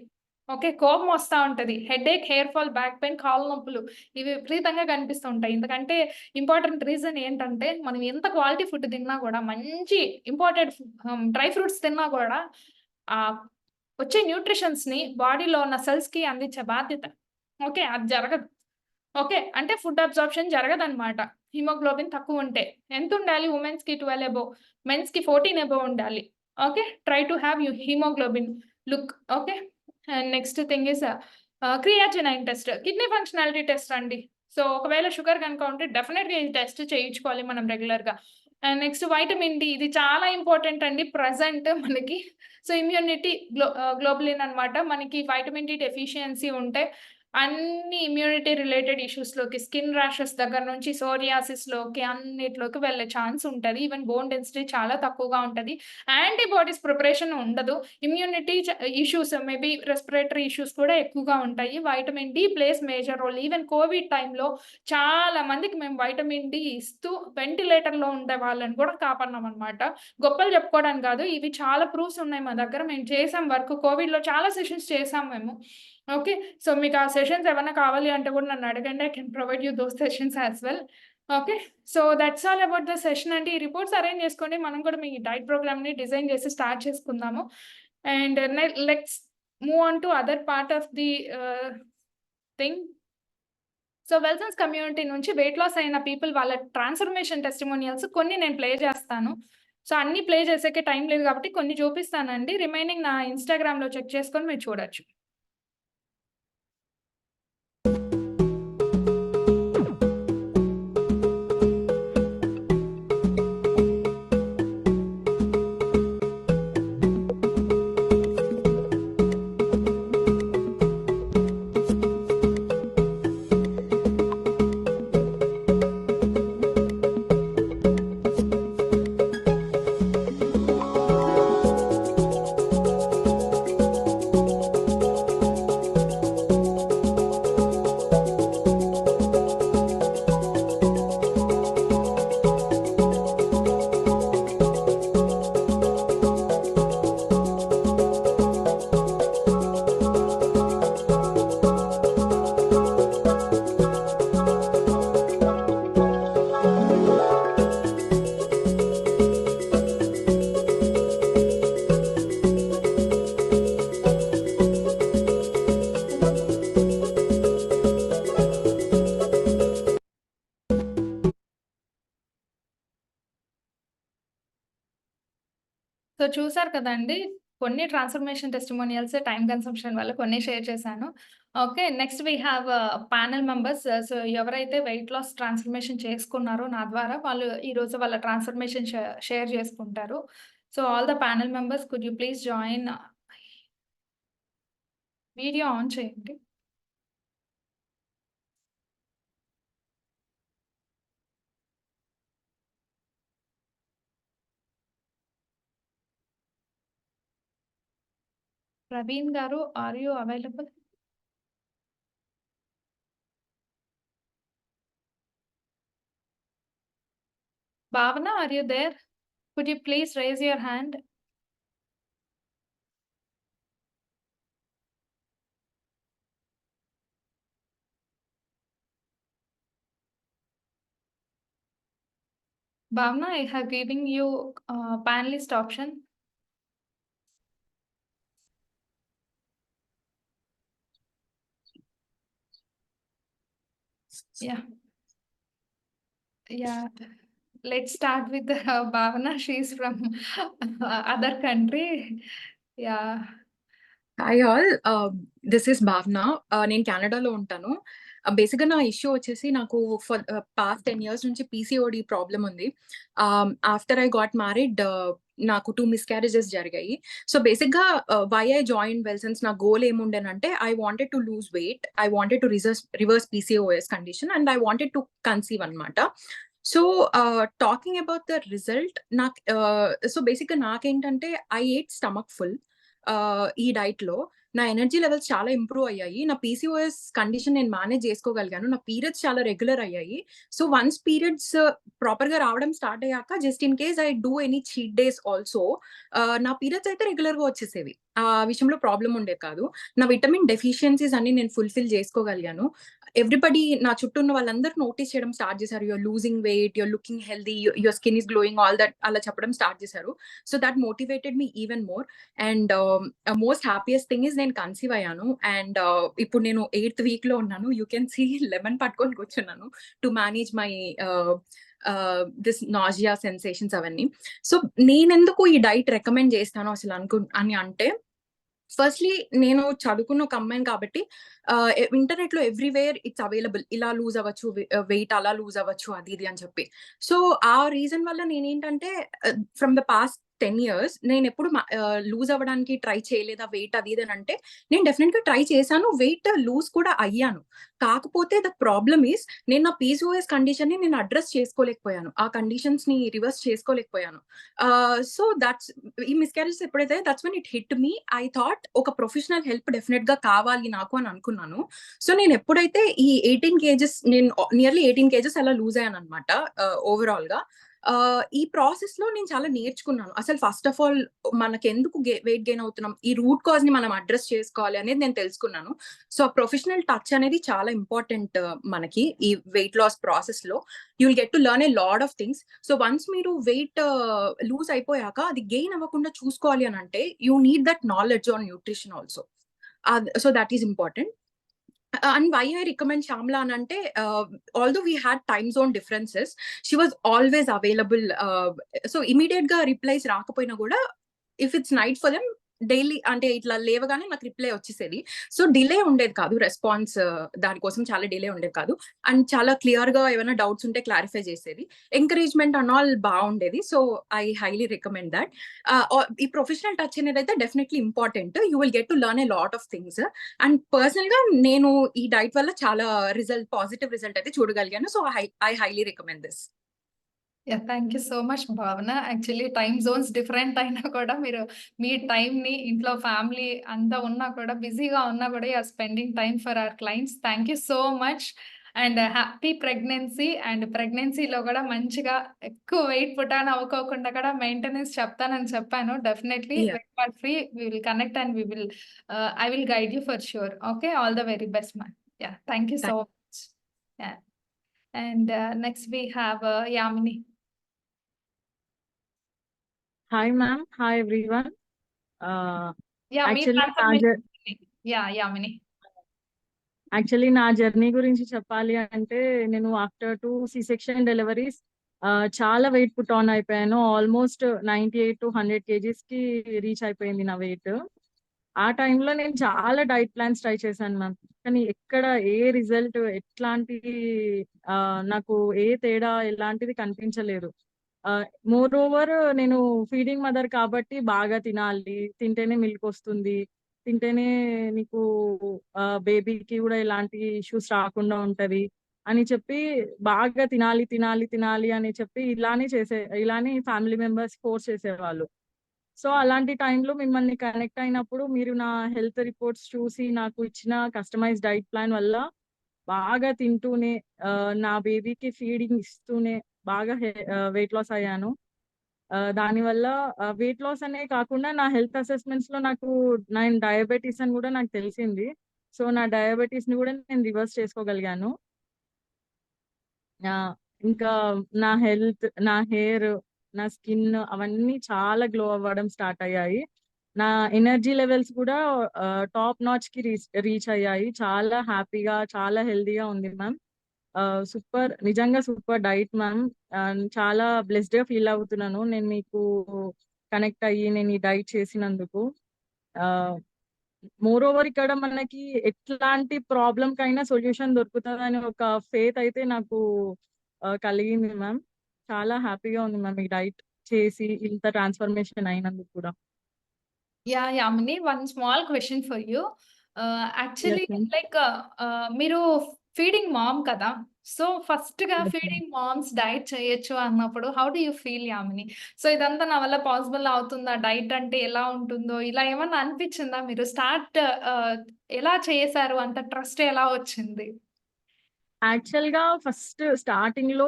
ఓకే. కోపం వస్తా ఉంటది. Headache, hair fall, back pain, కాళ్ళ నొప్పులు ఇవి విపరీతంగా కనిపిస్తూ ఉంటాయి. ఎందుకంటే ఇంపార్టెంట్ రీజన్ ఏంటంటే మనం ఎంత క్వాలిటీ ఫుడ్ తిన్నా గూడా మంచి ఇంపోర్టెడ్ డ్రై ఫ్రూట్స్ తిన్నా గూడా ఆహ్, వచ్చే న్యూట్రిషన్స్‌ని బాడీలో ఉన్న సెల్స్‌కి అందించే బాధ్యత. ఓకే. అది జరగదు. ఓకే. అంటే ఫుడ్ అబ్జార్ప్షన్ జరగదనమాట. హిమోగ్లోబిన్ తక్కువుంటే. ఎంతుండాలి? వుమెన్స్‌కి 12 అబోవ్, మెన్స్‌కి 14 అబోవ్ ఉండాలి. Okay. Try to have haemoglobin look. Okay. And next thing is creatinine test. Kidney functionality test అండి. సో ఒకవేళ షుగర్ కనుక ఉంటే డెఫినెట్గా ఈ టెస్ట్ చేయించుకోవాలి మనం రెగ్యులర్గా. అండ్ నెక్స్ట్ వైటమిన్ డి, ఇది చాలా ఇంపార్టెంట్ అండి ప్రజెంట్ మనకి. సో ఇమ్యూనిటీ గ్లోబులిన్ అనమాట. మనకి వైటమిన్ డి డెఫిషియన్సీ ఉంటే అన్ని ఇమ్యూనిటీ రిలేటెడ్ ఇష్యూస్లోకి, స్కిన్ ర్యాషెస్ దగ్గర నుంచి సోరియాసిస్లోకి అన్నిట్లోకి వెళ్ళే ఛాన్స్ ఉంటుంది. ఈవెన్ బోన్ డెన్సిటీ చాలా తక్కువగా ఉంటుంది. యాంటీబాడీస్ ప్రిపరేషన్ ఉండదు. Immunity issues, maybe respiratory issues కూడా ఎక్కువగా ఉంటాయి. Vitamin D plays major role. Even COVID టైంలో చాలా మందికి మేము వైటమిన్ డి ఇస్తూ వెంటిలేటర్లో ఉండే వాళ్ళని కూడా కాపాడినాం అనమాట. గొప్పలు చెప్పుకోవడానికి కాదు, ఇవి చాలా ప్రూఫ్స్ ఉన్నాయి మా దగ్గర. మేము చేసాం వర్క్, కోవిడ్లో చాలా సెషన్స్ చేసాం మేము. ఓకే, సో మీకు ఆ సెషన్స్ ఏమైనా కావాలి అంటే కూడా నన్ను అడగండి. I can provide you those sessions as well. Okay, so that's all about the session అండి. ఈ రిపోర్ట్స్ అరేంజ్ చేసుకోండి, మనం కూడా మీ డైట్ ప్రోగ్రామ్ని డిజైన్ చేసి స్టార్ట్ చేసుకుందాము. And let's move on to other part of the thing. So వెల్సన్స్ కమ్యూనిటీ నుంచి వెయిట్ లాస్ అయిన పీపుల్ వాళ్ళ ట్రాన్స్ఫర్మేషన్ టెస్టిమోనియల్స్ కొన్ని నేను ప్లే చేస్తాను. సో అన్ని ప్లే చేసేకే టైం లేదు కాబట్టి కొన్ని చూపిస్తానండి. రిమైనింగ్ నా ఇన్స్టాగ్రామ్లో చెక్ చేసుకొని మీరు చూడొచ్చు. సో చూసారు కదండి, కొన్ని ట్రాన్స్ఫర్మేషన్ టెస్టిమోనియల్స్ టైం కన్సంప్షన్ వల్ల కొన్ని షేర్ చేశాను. Okay, next we have panel members. So ఎవరైతే వెయిట్ లాస్ ట్రాన్స్ఫర్మేషన్ చేసుకున్నారో నా ద్వారా, వాళ్ళు ఈరోజు వాళ్ళ ట్రాన్స్ఫర్మేషన్ షేర్ చేసుకుంటారు. So all the panel members, could you please join. Video on చేయండి. Praveen garu, are you available? Bhavana, are you there? Could you please raise your hand? Bhavna, I have given you panelist option. Yeah. Let's start with Bhavana. She's from other country. Yeah. Hi all, this is భావన. నేను కెనడాలో ఉంటాను. బేసిక్గా నా issue వచ్చేసి నాకు for past 10 years నుంచి PCOD problem ఉంది. ఆఫ్టర్ ఐ గాట్ మ్యారీడ్ నాకు 2 miscarriages జరిగాయి. సో బేసిక్గా వై ఐ జాయిన్ వెల్సన్స్, నా గోల్ ఏముండేనంటే I wanted to lose weight, I wanted to reverse PCOS condition and I wanted to conceive అనమాట. So talking about the result, నాకు so బేసిక్గా నాకేంటంటే ఐ ఎయిట్ స్టమక్ ఫుల్. ఈ diet లో నా ఎనర్జీ లెవెల్స్ చాలా ఇంప్రూవ్ అయ్యాయి. నా పీసీఓఎస్ కండిషన్ నేను మేనేజ్ చేసుకోగలిగాను. నా పీరియడ్స్ చాలా రెగ్యులర్ అయ్యాయి. సో వన్స్ పీరియడ్స్ ప్రాపర్ గా రావడం స్టార్ట్ అయ్యాక, just in case I do any cheat days also, నా పీరియడ్స్ అయితే రెగ్యులర్ గా వచ్చేసేవి. ఆ విషయంలో ప్రాబ్లం ఉండేది కాదు. నా విటమిన్ డెఫిషియన్సీస్ అన్ని నేను ఫుల్ఫిల్ చేసుకోగలిగాను. ఎవ్రీబడి నా చుట్టూ ఉన్న వాళ్ళందరూ నోటీస్ చేయడం స్టార్ట్ చేశారు. You're losing weight, you're looking healthy, your skin is glowing, all that అలా చెప్పడం స్టార్ట్ చేశారు. So that motivated me even more. And most happiest thing is నేను కన్సీవ్ అయ్యాను. అండ్ ఇప్పుడు నేను 8th week లో ఉన్నాను. యూ కెన్ సీ లెమన్ పట్టుకొని కూర్చున్నాను to manage my this nausea sensations అవన్నీ. సో నేనెందుకు ఈ డైట్ రికమెండ్ చేస్తాను అసలు అని అంటే, ఫస్ట్‌లీ నేను చదువుకున్న ఒక అమ్మాయిని కాబట్టి ఇంటర్నెట్‌లో ఎవ్రీవేర్ ఇట్స్ అవైలబుల్. ఇలా లూజ్ అవ్వచ్చు, వెయిట్ అలా లూజ్ అవ్వచ్చు అది ఇది అని చెప్పి. సో, ఆ రీజన్ వల్ల నేనేంటంటే ఫ్రమ్ ద పాస్ట్ 10 ఇయర్స్ నేనెప్పుడు లూజ్ అవ్వడానికి ట్రై చేయలేదా వెయిట్ అది ఇది అని అంటే, నేను డెఫినిట్‌గా ట్రై చేశాను. వెయిట్ లూజ్ కూడా అయ్యాను. కాకపోతే ద ప్రాబ్లమ్ ఈస్ నేను నా పీసీఓఎస్ కండిషన్‌ని నేను అడ్రెస్ చేసుకోలేకపోయాను. ఆ కండిషన్స్‌ని రివర్స్ చేసుకోలేకపోయాను. సో, ఈ మిస్‌క్యారేజెస్ ఎప్పుడైతే that's when it hit me. I thought ఒక ప్రొఫెషనల్ హెల్ప్ డెఫినిట్‌గా కావాలి నాకు అని అనుకున్నాను. సో, నేనెప్పుడైతే ఈ 18 కేజెస్ నేను నియర్లీ 18 కేజెస్ అలా లూజ్ అయ్యాననమాట ఓవరాల్‌గా. ఈ ప్రాసెస్‌లో నేను చాలా నేర్చుకున్నాను. అసలు ఫస్ట్ ఆఫ్ ఆల్ మనకెందుకు వెయిట్ గెయిన్ అవుతున్నాం? ఈ రూట్ కాజ్‌ని మనం అడ్రెస్ చేసుకోవాలి అనేది నేను తెలుసుకున్నాను. సో, ఆ ప్రొఫెషనల్ టచ్ అనేది చాలా ఇంపార్టెంట్ మనకి ఈ వెయిట్ లాస్ ప్రాసెస్‌లో. You will get to learn a lot of things. So, once మీరు వెయిట్ లూజ్ అయిపోయాక అది గెయిన్ అవ్వకుండా చూసుకోవాలి అనంటే you need that knowledge on nutrition also. So, that is important. And why I recommend Shamla anante, although we had time zone differences, she was always available. So immediate ga replies రాకపోయినా కూడా if it's night for them daily అంటే ఇట్లా లేవగానే నాకు reply వచ్చేసేది. So delay ఉండేది కాదు response, దానికోసం చాలా డిలే ఉండేది కాదు. అండ్ చాలా క్లియర్ గా ఏమైనా డౌట్స్ ఉంటే క్లారిఫై చేసేది. ఎంకరేజ్మెంట్ అండ్ ఆల్ బాగుండేది. So I highly recommend that. ఈ ప్రొఫెషనల్ టచ్ అనేది అయితే definitely important. You will get to learn a lot of things. And personal గా నేను ఈ డైట్ వల్ల చాలా పాజిటివ్ రిజల్ట్ అయితే చూడగలిగాను. So I highly recommend this. Yeah! Thank you so much Bhavana. Actually time zones different అయినా కూడా మీరు మీ టైమ్‌ని ఇంట్లో ఫ్యామిలీ అంతా ఉన్నా కూడా బిజీగా ఉన్నా కూడా you are spending time for our clients. Thank you so much. And happy pregnancy. And ప్రెగ్నెన్సీలో కూడా మంచిగా ఎక్కువ వెయిట్ పుట్ ఆన్ అవ్వకోకుండా కూడా మెయింటెనెన్స్ చెప్తానని చెప్పాను. Definitely Yeah. Weight loss free we will connect and we will I will guide you for sure. Okay. All the very best ma'am. Yeah! Thank you so much. Yeah! And next we have Yamini. Hi ma'am, hi everyone. Yeah! మీ Actually transformation Yamini. నా journey గురించి చెప్పాలి అంటే నేను after 2 C section deliveries చాలా weight put on అయిపోయాను. Almost 98-100 కేజీస్‌కి reach అయిపోయింది నా వెయిట్. ఆ టైంలో నేను చాలా డైట్ ప్లాన్స్ ట్రై చేశాను మ్యామ్. కానీ ఎక్కడ ఏ రిజల్ట్ ఎట్లాంటి నాకు ఏ తేడా ఎలాంటిది కనిపించలేదు. మోర్ ఓవర్ నేను ఫీడింగ్ మదర్ కాబట్టి బాగా తినాలి, తింటేనే మిల్క్ వస్తుంది, తింటేనే నీకు బేబీకి కూడా ఎలాంటి ఇష్యూస్ రాకుండా ఉంటది అని చెప్పి బాగా తినాలి తినాలి తినాలి అని చెప్పి ఇలానే ఫ్యామిలీ మెంబర్స్ ఫోర్స్ చేసేవాళ్ళు. సో అలాంటి టైంలో మిమ్మల్ని కనెక్ట్ అయినప్పుడు మీరు నా హెల్త్ రిపోర్ట్స్ చూసి నాకు ఇచ్చిన కస్టమైజ్ డైట్ ప్లాన్ వల్ల బాగా తింటూనే నా బేబీకి ఫీడింగ్ ఇస్తూనే బాగా వెయిట్ లాస్ అయ్యాను. దానివల్ల వెయిట్ లాస్ అనే కాకుండా నా హెల్త్ అసెస్మెంట్స్ లో నేను డయాబెటీస్ అని కూడా నాకు తెలిసింది. సో నా డయాబెటీస్ ని కూడా నేను రివర్స్ చేసుకోగలిగాను. ఇంకా నా హెల్త్, నా హెయిర్, నా స్కిన్ అవన్నీ చాలా గ్లో అవ్వడం స్టార్ట్ అయ్యాయి. నా ఎనర్జీ లెవెల్స్ కూడా టాప్ నాచ్ కి రీచ్ అయ్యాయి. చాలా హ్యాపీగా, చాలా హెల్దీగా ఉంది మ్యామ్. నిజంగా సూపర్ డైట్ మ్యామ్. చాలా బ్లెస్డ్ గా ఫీల్ అవుతున్నాను నేను మీకు కనెక్ట్ అయ్యి నేను ఈ డైట్ చేసినందుకు. మోర్ ఓవర్ ఇక్కడ మనకి ఎట్లాంటి ప్రాబ్లం కైనా సొల్యూషన్ దొరుకుతుందని ఒక ఫేత్ అయితే నాకు కలిగింది మ్యామ్. చాలా హ్యాపీగా ఉంది మ్యామ్ ఈ డైట్ చేసి ఇంత ట్రాన్స్ఫర్మేషన్ అయినందుకు కూడా. Yeah! Yamini, one small question for you. Actually Yes, ma'am. Like మీరు ఫీడింగ్ మామ్ కదా! సో, ఫస్ట్‌గా Yes, ma'am. Feeding moms diet చేయొచ్చు అన్నప్పుడు how do you feel Yamini? So, ఇదంతా నా వల్ల పాసిబుల్ అవుతుందా? డైట్ అంటే ఎలా ఉంటుందో? ఇలా ఏమన్నా అనిపించిందా? మీరు ఎలా చేశారు? అంత ట్రస్ట్ ఎలా వచ్చింది? యాక్చువల్ గా ఫస్ట్ స్టార్టింగ్ లో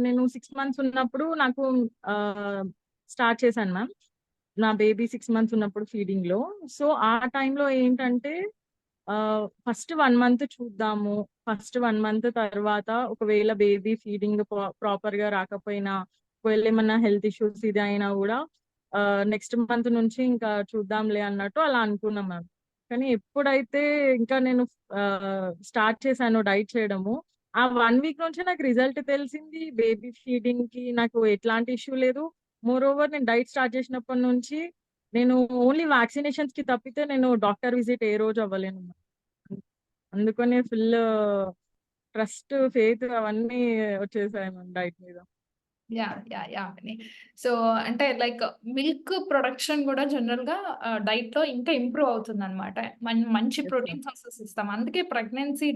నేను 6 మంత్స్ ఉన్నప్పుడు నాకు స్టార్ట్ చేశాను మ్యామ్. నా బేబీ 6 మంత్స్ ఉన్నప్పుడు ఫీడింగ్ లో. సో ఆ టైంలో ఏంటంటే ఫస్ట్ 1 మంత్ చూద్దాము. ఫస్ట్ 1 మంత్ తర్వాత ఒకవేళ బేబీ ఫీడింగ్ ప్రాపర్ గా రాకపోయినా, ఒకవేళ ఏమన్నా హెల్త్ ఇష్యూస్ ఇది అయినా కూడా నెక్స్ట్ మంత్ నుంచి ఇంకా చూద్దాంలే అన్నట్టు అలా అనుకున్నాం మ్యామ్. కానీ ఎప్పుడైతే ఇంకా నేను స్టార్ట్ చేశాను డైట్ చేయడము, ఆ 1 వీక్ నుంచే నాకు రిజల్ట్ తెలిసింది. బేబీ ఫీడింగ్ కి నాకు ఎట్లాంటి ఇష్యూ లేదు. మోర్ ఓవర్ నేను డైట్ స్టార్ట్ చేసినప్పటి నుంచి నేను ఓన్లీ వ్యాక్సినేషన్స్ కి తప్పితే నేను డాక్టర్ విజిట్ ఏ రోజు అవ్వలేను. అందుకనే ఫుల్ ట్రస్ట్, ఫెయిత్ అవన్నీ వచ్చేసాయి మ్యామ్ డైట్ మీద. అని సో అంటే లైక్ మిల్క్ ప్రొడక్షన్ కూడా జనరల్ గా డైట్ లో ఇంకా ఇంప్రూవ్ అవుతుంది అనమాట. మంచి Yes, ప్రోటీన్ సోర్సెస్ ఇస్తాం. అందుకే ప్రెగ్నెన్సీ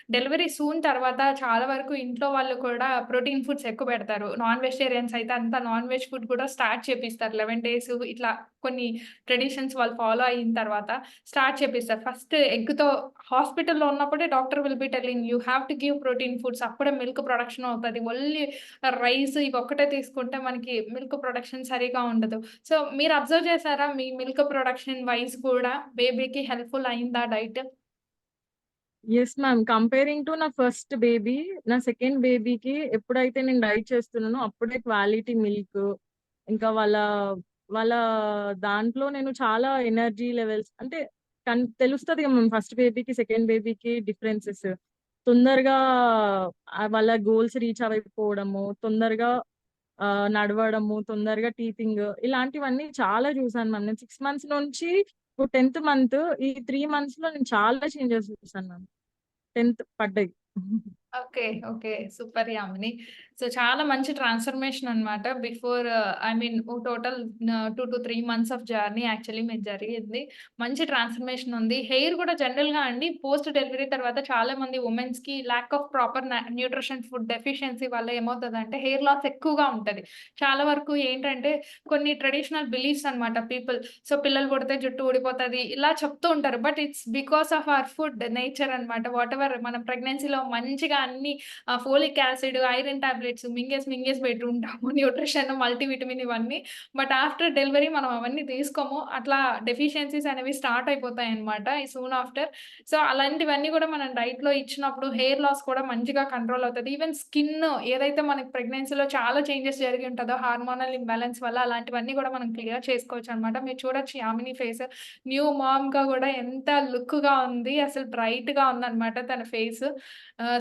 డెలివరీ సూన్ తర్వాత చాలా వరకు ఇంట్లో వాళ్ళు కూడా ప్రోటీన్ ఫుడ్స్ ఎక్కువ పెడతారు. నాన్ వెజిటేరియన్స్ అయితే అంతా నాన్ వెజ్ ఫుడ్ కూడా స్టార్ట్ చేపిస్తారు. 11 days ఇట్లా కొన్ని ట్రెడిషన్స్ వాళ్ళు ఫాలో అయిన తర్వాత స్టార్ట్ చేపిస్తారు. ఫస్ట్ ఎగ్ తో హాస్పిటల్లో ఉన్నప్పుడే doctor will be telling you have to give protein foods. అప్పుడే మిల్క్ ప్రొడక్షన్ అవుతుంది. ఓన్లీ రైస్ ఇవి ఒక్కటే తీసుకుంటే మనకి మిల్క్ ప్రొడక్షన్ సరిగా ఉండదు. సో మీరు అబ్జర్వ్ చేశారా మీ మిల్క్ ప్రొడక్షన్ వైస్ కూడా బేబీకి హెల్ప్ఫుల్ అయిందా diet? Yes ma'am. Comparing to నా ఫస్ట్ బేబీ, నా సెకండ్ బేబీకి ఎప్పుడైతే నేను డైట్ చేస్తున్నానో అప్పుడే క్వాలిటీ మిల్క్, ఇంకా వాళ్ళ దాంట్లో నేను చాలా ఎనర్జీ లెవెల్స్ అంటే తెలుస్తుంది కదా మ్యామ్. ఫస్ట్ బేబీకి సెకండ్ బేబీకి డిఫరెన్సెస్ తొందరగా వాళ్ళ గోల్స్ రీచ్ అయిపోవడము, తొందరగా నడవడము, తొందరగా టీచింగ్, ఇలాంటివన్నీ చాలా చూసాను మ్యామ్. నేను 6 months నుంచి ఇప్పుడు 10th month, ఈ 3 months లో నేను చాలా చేంజెస్ చూసాను మ్యామ్. 10th పడ్డాయి. ఓకే. సూపర్ యామిని. సో చాలా మంచి ట్రాన్స్‌ఫర్మేషన్ అన్నమాట. Before total 2-3 months of journey actually మీకు జరిగింది. మంచి ట్రాన్స్‌ఫర్మేషన్ ఉంది. హెయిర్ కూడా జనరల్‌గా అండి పోస్ట్ డెలివరీ తర్వాత చాలా మంది వుమెన్స్‌కి lack of proper nutrition food deficiency వల్ల ఏమవుతదంటే హెయిర్ లాస్ ఎక్కువగా ఉంటది. చాలా వరకు ఏంటంటే కొన్ని ట్రెడిషనల్ బిలీఫ్స్ అన్నమాట పీపుల్. సో పిల్లలు పుడితే జుట్టు ఊడిపోతది ఇలా చెప్తూ ఉంటారు. But it's because of our food nature అన్నమాట. వాటెవర్ మనం ప్రెగ్నెన్సీలో మంచిగా అన్ని ఫోలిక్ యాసిడ్, ఐరన్ టాబ్లెట్స్ మింగేసి పెట్టుంటాము. న్యూట్రిషన్, మల్టీవిటమిన్ ఇవన్నీ. బట్ ఆఫ్టర్ డెలివరీ మనం అవన్నీ తీసుకోము. అట్లా డెఫిషియన్సీస్ అనేవి స్టార్ట్ అయిపోతాయన్నమాట సూన్ ఆఫ్టర్. సో అలాంటివన్నీ కూడా మనం డైట్‌లో ఇచ్చినప్పుడు హెయిర్ లాస్ కూడా మంచిగా కంట్రోల్ అవుతది. ఈవెన్ స్కిన్ ఏదైతే మనకి ప్రెగ్నెన్సీలో చాలా చేంజెస్ జరిగి ఉంటదో హార్మోనల్ ఇంబాలెన్స్ వల్ల అలాంటివన్నీ కూడా మనం క్లియర్ చేసుకోవచ్చన్నమాట. మీరు చూడొచ్చు యామిని ఫేస్ న్యూ మామ్‌గా కూడా ఎంత లుక్‌గా ఉంది. అసలు బ్రైట్‌గా ఉందన్నమాట తన face.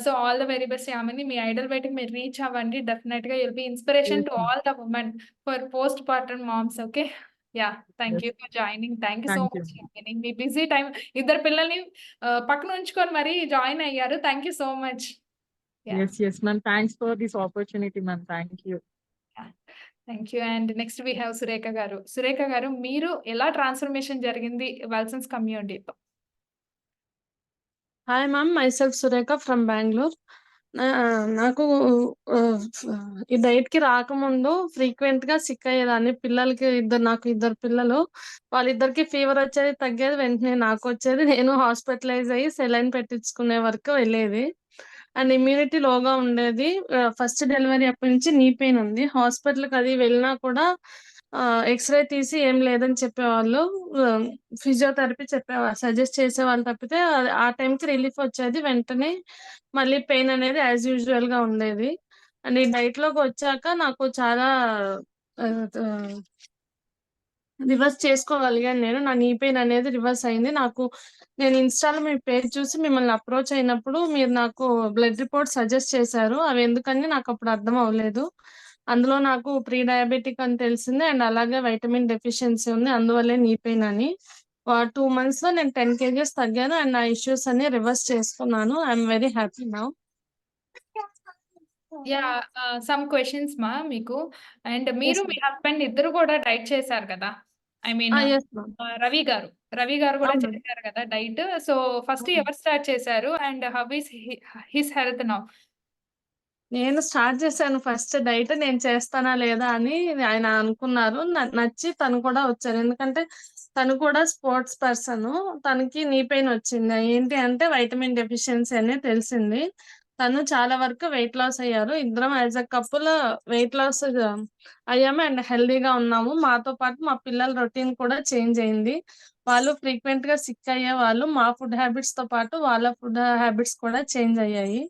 So all the very best Yamini. మీ ఐడల్ వెయిట్‌కి మీరు రీచ్ అవ్వండి. డెఫినెట్‌గా you'll be inspiration yes to ma'am. All the women for postpartum moms. Okay. Thank yes. You for joining. Thank you so thank you. Much Yamini. మీ busy time ఇద్దరు పిల్లల్ని పక్కన ఉంచుకొని మరీ జాయిన్ అయ్యారు. Thank you so much. Yes ma'am. Thanks for this opportunity ma'am. Thank you. Thank you. And next we have Surekha garu. Surekha garu మీరు ఎలా transformation జరిగింది వెల్సన్స్ కమ్యూనిటీతో? Hi ma'am, myself Surekha from Bengaluru. నాకు ఈ డైట్‌కి రాకముందు ఫ్రీక్వెంట్‌గా సిక్ అయ్యేదాన్ని. నాకు ఇద్దరు పిల్లలు. వాళ్ళిద్దరికీ ఫీవర్ వచ్చేది, తగ్గేది. వెంటనే నాకొచ్చేది. నేను హాస్పిటలైజ్ అయ్యి సెలైన్ పెట్టించుకునే వరకు వెళ్ళేది. అండ్ ఇమ్యూనిటీ లోగా ఉండేది. ఫస్ట్ డెలివరీ అప్పటి నుంచి నీ పెయిన్ ఉంది. హాస్పిటల్‌కి అది వెళ్ళినా కూడా ఎక్స్‌రే తీసి ఏం లేదని చెప్పేవాళ్ళు. ఫిజియోథెరపీ సజెస్ట్ చేసేవాళ్ళు తప్పితే ఆ టైంకి రిలీఫ్ వచ్చేది. వెంటనే మళ్ళీ పెయిన్ అనేది యాజ్ యూజువల్‌గా ఉండేది. అండ్ ఈ డైట్‌లోకి వచ్చాక నాకు చాలా ఆహ్, ఆహ్, రివర్స్ చేసుకోగలిగాను నేను. నా నీ పెయిన్ అనేది రివర్స్ అయింది. నేను ఇన్‌స్టాలో మీ పేజ్ చూసి మిమ్మల్ని అప్రోచ్ అయినప్పుడు మీరు నాకు బ్లడ్ రిపోర్ట్ సజెస్ట్ చేశారు. అవి ఎందుకని నాకప్పుడు అర్థం అవ్వలేదు. అందులో నాకు ప్రీ డయాబెటిక్ అని తెలిసింది. అండ్ అలాగే వైటమిన్ డెఫిషియన్సీ ఉంది. అందువల్లే నీ పెయిన్ అని. 2 మంత్స్‌లో నేను 10 కేజెస్ తగ్గాను. అండ్ నా ఇష్యూస్ అన్ని రివర్స్ చేసుకున్నాను. I am very happy now. Some questions మీకు. అండ్ మీరు యెస్ మీ మ్యామ్. హస్బెండ్ ఇద్దరు కూడా డైట్ చేశారు కదా! I mean yes ma'am. Ravi గారు కూడా అవును. చేశారు కదా డైట్. సో ఫస్ట్ అవును. ఎవరు స్టార్ట్ చేశారు? And how is his health now? నేను స్టార్ట్ చేశాను ఫస్ట్ డైట్. నేను చేస్తానా లేదా అని ఆయన అనుకున్నారు. నచ్చి తను కూడా వచ్చారు. ఎందుకంటే తను కూడా స్పోర్ట్స్ పర్సను. తనకి నీ పెయిన్ వచ్చింది. ఏంటి అంటే వైటమిన్ డెఫిషియన్సీ అని తెలిసింది. తను చాలా వరకు వెయిట్ లాస్ అయ్యారు. ఇద్దరం as a couple weight loss అయ్యాము అండ్ హెల్తీగా ఉన్నాము. మాతో పాటు మా పిల్లల రొటీన్ కూడా చేంజ్ అయింది. వాళ్ళు ఫ్రీక్వెంట్‌గా సిక్ అయ్యేవాళ్ళు. మా ఫుడ్ హ్యాబిట్స్‌తో పాటు వాళ్ళ ఫుడ్ హ్యాబిట్స్ కూడా చేంజ్ అయ్యాయి.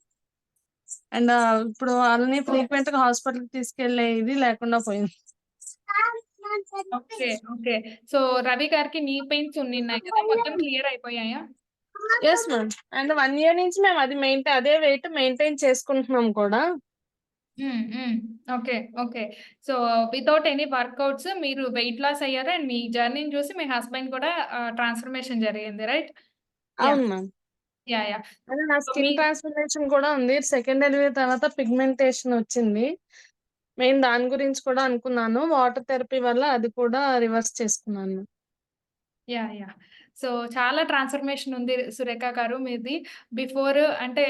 అండ్ ఇప్పుడు వాళ్ళని ఫ్రీక్వెంట్‌గా హాస్పిటల్‌కి తీసుకెళ్ళే ఇది లేకుండా పోయింది. ఓకే. సో రవి గారికి నీ పెయిన్స్ ఉన్నాయి కదా! మొత్తం క్లియర్ అయిపోయాయా? Yes ma'am. అండ్ 1 ఇయర్ నుంచి మేము అదే వెయిట్ మెయింటైన్ చేసుకుంటున్నాం కూడా. Okay. Okay. So, without any workouts మీరు వెయిట్ లాస్ అయ్యారు. అండ్ మీ జర్నీని చూసి మీ హస్బెండ్ కూడా ట్రాన్స్‌ఫర్మేషన్ జరిగింది. రైట్? యాహ్! అవును మ్యామ్. యాహ్! అంటే నా సో, మీ స్కిన్ ట్రాన్స్‌ఫర్మేషన్ కూడా ఉంది. సెకండ్ డెలివరీ తర్వాత పిగ్మెంటేషన్ వచ్చింది. మెయిన్ దాని గురించి కూడా అనుకున్నాను. వాటర్ థెరపీ వల్ల అది కూడా రివర్స్ చేసుకున్నాను. యాహ్! సో, చాలా ట్రాన్స్‌ఫర్మేషన్ ఉంది సురేఖ గారు మీది. బిఫోర్ అంటే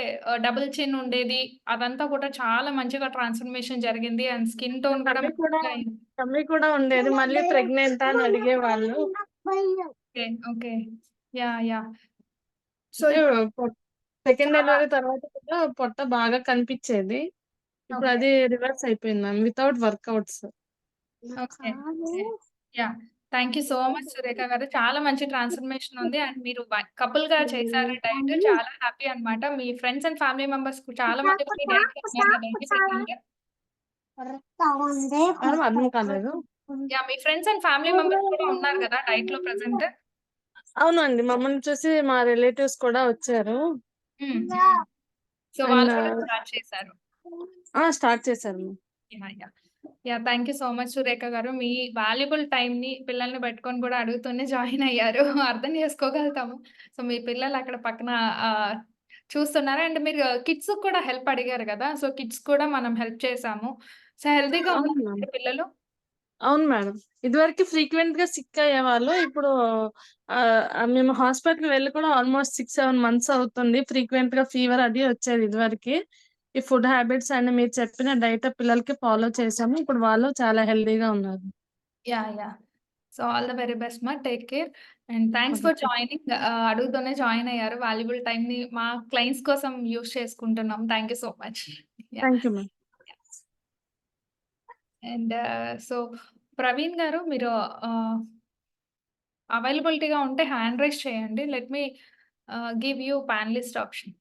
డబుల్ చిన్ ఉండేది. అదంతా కూడా చాలా మంచిగా ట్రాన్స్‌ఫర్మేషన్ జరిగింది. అండ్ స్కిన్ టోన్ కూడా టమ్మీ కూడా మంచిగా అయింది. టమ్మీ కూడా ఉండేది. మళ్ళీ ప్రెగ్నెంటా అని అడిగేవాళ్ళు. ఓకే. ఓకే. యాహ్! సో, అంటే సెకండ్ చాలా డెలివరీ తర్వాత కూడా పొట్ట బాగా కనిపిచ్చేది. ఇప్పుడు ఓకే. అది రివర్స్ అయిపోయింది ma'am. Without workouts. Okay. Okay. Yeah! Thank you so much Surekha గారు. చాలా మంచి ట్రాన్స్‌ఫర్మేషన్ ఉంది. అండ్ మీరు కపుల్‌గా చేశారు డైట్. చాలా హ్యాపీ అన్నమాట. మీ ఫ్రెండ్స్ అండ్ ఫ్యామిలీ మెంబర్స్‌కు చాలా మంది కూడా ఈ డైట్‌లో ఉన్నారు కదండీ ప్రెజెంట్. మేడం అర్థం కాలేదు. Yeah! Me friends and family members కూడా ఉన్నారు గదా డైట్‌లో ప్రెజెంట్. అవునండి. మమ్మల్ని చూసి మా రిలేటివ్స్ కూడా వచ్చారు. హ్మ్. సో, అండ్ వాళ్ళు కూడా స్టార్ట్ చేశారు. స్టార్ట్ చేశారు ma'am. Yeah! Thank you so much Surekha గారు. మీ వాల్యుబుల్ టైమ్‌ని పిల్లల్ని పెట్టుకొని కూడా అడుగుతూనే జాయిన్ అయ్యారు. అర్థం చేసుకోగలుగుతాము. సో, మీ పిల్లలు అక్కడ పక్కన ఆహ్, చూస్తున్నారు. అండ్ మీరు కిడ్స్‌కి కూడా హెల్ప్ అడిగారు గదా! సో, కిడ్స్ కూడా మనం హెల్ప్ చేసాము. సో, హెల్తీగా అవును ఉన్నారా మ్యామ్. మీ పిల్లలు? అవును మేడం. ఇదివరకు ఫ్రీక్వెంట్‌గా సిక్ అయ్యేవాళ్ళు. ఇప్పుడు మేము హాస్పిటల్‌కి వెళ్లి కూడా ఆల్‌మోస్ట్ 6, 7 మంత్స్ అవుతుంది. ఫ్రీక్వెంట్‌గా ఫీవర్ అది వచ్చేది ఇదివరకి. ఈ ఫుడ్ హ్యాబిట్స్ అండ్ మీరు చెప్పిన డైట్ పిల్లలకి ఫాలో చేశాము. ఇప్పుడు వాళ్ళు చాలా హెల్తీగా ఉన్నారు. Yeah! So, all the very best మా. Take care. And thanks okay. For joining. అడుగుతూనే జాయిన్ అయ్యారు. వాల్యుబుల్ టైమ్‌ని మా క్లయింట్స్ కోసం యూజ్ చేసుకుంటున్నాం. Thank you so much. Yeah! Thank you ma'am. And so, Praveen garu మీరు ఆహ్, అవైలబిలిటీగా ఉంటే హ్యాండ్ రైజ్ చేయండి. Let me give you panelist option.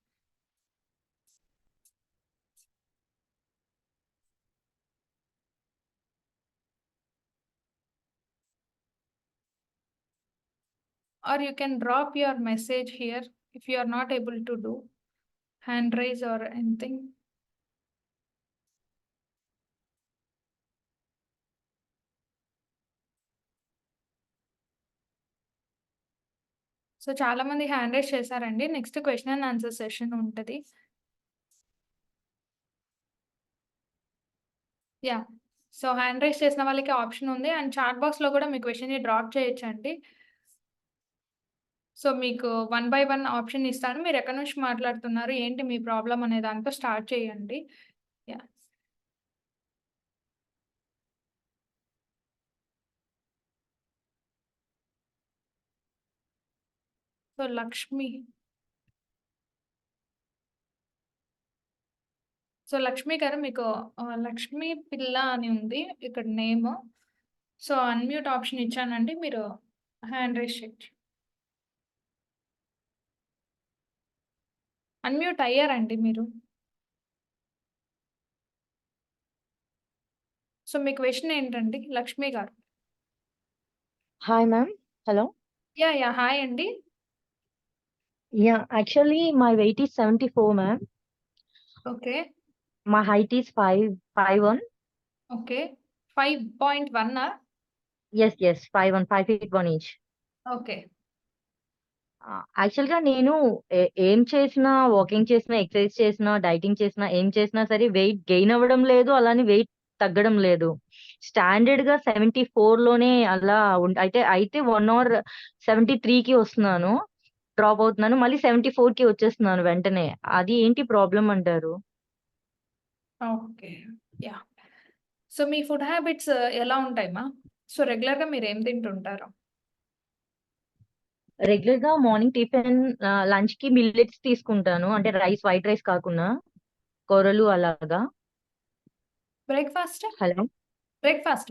Or you can drop your message here if you are not able to do hand raise or anything. So, చాలా మంది hand raise చేశారండి. Next question and answer session ఉంటది. Yeah! So, hand raise చేసిన వాళ్ళకి option ఉంది. And chat బాక్స్‌లో కూడా మీ క్వెషన్‌ని drop చేయొచ్చండి. సో, మీకు వన్ బై వన్ ఆప్షన్ ఇస్తాను. మీరు ఎక్కడి నుంచి మాట్లాడుతున్నారు? ఏంటి మీ ప్రాబ్లమ్ అనే దాంతో స్టార్ట్ చేయండి. Yeah! So, Lakshmi. So, Lakshmi గారు మీకు లక్ష్మి పిల్ల అని ఉంది ఇక్కడ నేమ్. సో, అన్‌మ్యూట్ ఆప్షన్ ఇచ్చానండి. మీరు హ్యాండ్ రైజ్ చేయొచ్చు. అన్‌మ్యూట్ అయ్యారండి మీరు. సో, మీ క్వెషన్ ఏంటండి లక్ష్మి గారు? Hi, ma'am. Hello. Yeah! Hi అండి. Yeah, actually, my weight is 74, ma'am. Okay. My height is 5'1". Okay. 5.1ఆ? Yes, 5'1", 5 feet 1 inch. ఓకే. యాక్చువల్‌గా నేను ఏం చేసినా, వాకింగ్ చేసినా, ఎక్సర్సైజ్ చేసినా, డైటింగ్ చేసినా, ఏం చేసినా సరే వెయిట్ గెయిన్ అవ్వడం లేదు. అలానే వెయిట్ తగ్గడం లేదు. స్టాండర్డ్‌గా 74లోనే అలా అయితే 1 అవర్ 73కి వస్తున్నాను. డ్రాప్ అవుతున్నాను. మళ్ళీ 74కి వచ్చేస్తున్నాను వెంటనే. అది ఏంటి ప్రాబ్లమ్ అంటారు? ఓకే. యాహ్! సో, మీ ఫుడ్ హ్యాబిట్స్ ఎలా ఉంటాయి మా? సో, రెగ్యులర్‌గా మీరేం తింటుంటారు? రెగ్యులర్‌గా మార్నింగ్ టిఫిన్ లంచ్‌కి మిల్లెట్స్ తీసుకుంటాను. అంటే వైట్ రైస్ కాకుండా కొర్రలు అలాగా. బ్రేక్‌ఫాస్ట్? హలో. బ్రేక్‌ఫాస్ట్.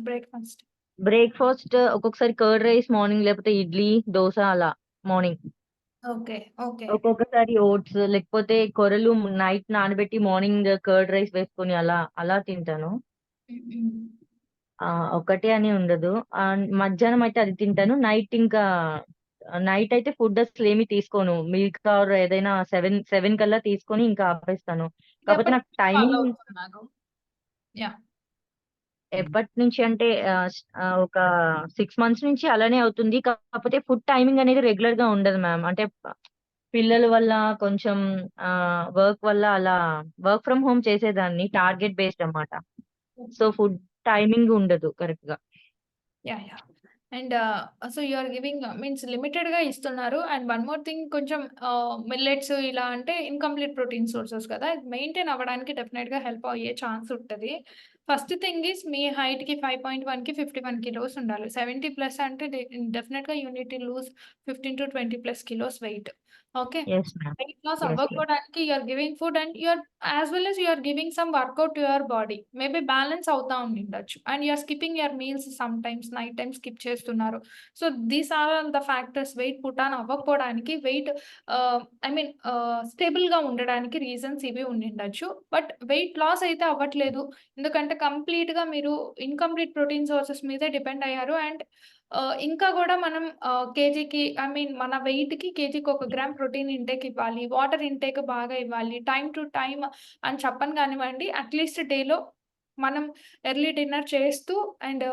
బ్రేక్‌ఫాస్ట్ ఒక్కొక్కసారి కర్డ్ రైస్ మార్నింగ్ లేకపోతే ఇడ్లీ, దోస అలా మార్నింగ్. ఓకే. ఓకే. ఒక్కొక్కసారి ఓట్స్ లేకపోతే కొర్రలు నైట్ నానబెట్టి మార్నింగ్ కర్డ్ రైస్ వేసుకొని అలా తింటాను. హ్మ్. ఒకటే అని ఉండదు. మధ్యాహ్నం అయితే అది తింటాను. నైట్ అయితే ఫుడ్ అసలేమి తీసుకోను. మిల్క్ ఆర్ ఏదైనా 7 కల్లా తీసుకొని ఇంకా ఆపేస్తాను. కాకపోతే ఇదెప్పటి నాకు నుంచి ఫాలో టైమింగ్ అవుతున్నారు? యా ఎప్పటి నుంచి అంటే ఒక 6 మంత్స్ నుంచి అలానే అవుతుంది. కాకపోతే ఫుడ్ టైమింగ్ అనేది రెగ్యులర్ గా ఉండదు మ్యామ్. అంటే పిల్లల వల్ల కొంచెం వర్క్ వల్ల అలా వర్క్ ఫ్రమ్ హోమ్ చేసేదాన్ని, టార్గెట్ బేస్డ్ అన్నమాట. సో ఫుడ్ టైమింగ్ ఉండదు కరెక్ట్ గా. Yeah and so you are giving means limited గా ఇస్తున్నారు. అండ్ వన్ మోర్ థింగ్, కొంచెం మిల్లెట్స్ ఇలా అంటే ఇన్కంప్లీట్ ప్రోటీన్ సోర్సెస్ కదా, మెయింటైన్ అవ్వడానికి డెఫినెట్ గా హెల్ప్ అయ్యే ఛాన్స్ ఉంటుంది. ఫస్ట్ థింగ్ ఈస్ మీ హైట్ కి 5.1 కి 51 కిలోస్ ఉండాలి. 70 ప్లస్ అంటే డెఫినెట్ గా you need to lose 15 to 20 plus kilos weight. Okay, yes ma'am. Weight loss ఎస్ అవ్వకపోవడానికి you're giving food and you're as well as you're giving some workout to your body. Maybe balance అవుతా ఉండిండొచ్చు. And you're skipping your meals some times, night time skip చేస్తున్నారు. So these are all the factors weight put on అవ్వకపోవడానికి, weight I mean stable గా ఉండడానికి reasons ఇవి ఉండిండొచ్చు. But weight loss అయితే అవ్వట్లేదు, ఎందుకంటే కంప్లీట్ గా మీరు ఇన్కంప్లీట్ ప్రోటీన్ సోర్సెస్ మీదే డిపెండ్ అయ్యారు. అండ్ ఇంకా కూడా మనం కేజీకి ఐ మీన్ మన వెయిట్ కి కేజీకి 1 గ్రామ్ ప్రోటీన్ ఇంటేక్ ఇవ్వాలి, వాటర్ ఇంటేక్ బాగా ఇవ్వాలి, టైం టు టైం అని చెప్పను కానివ్వండి. అట్లీస్ట్ డేలో మనం ఎర్లీ డిన్నర్ చేస్తూ అండ్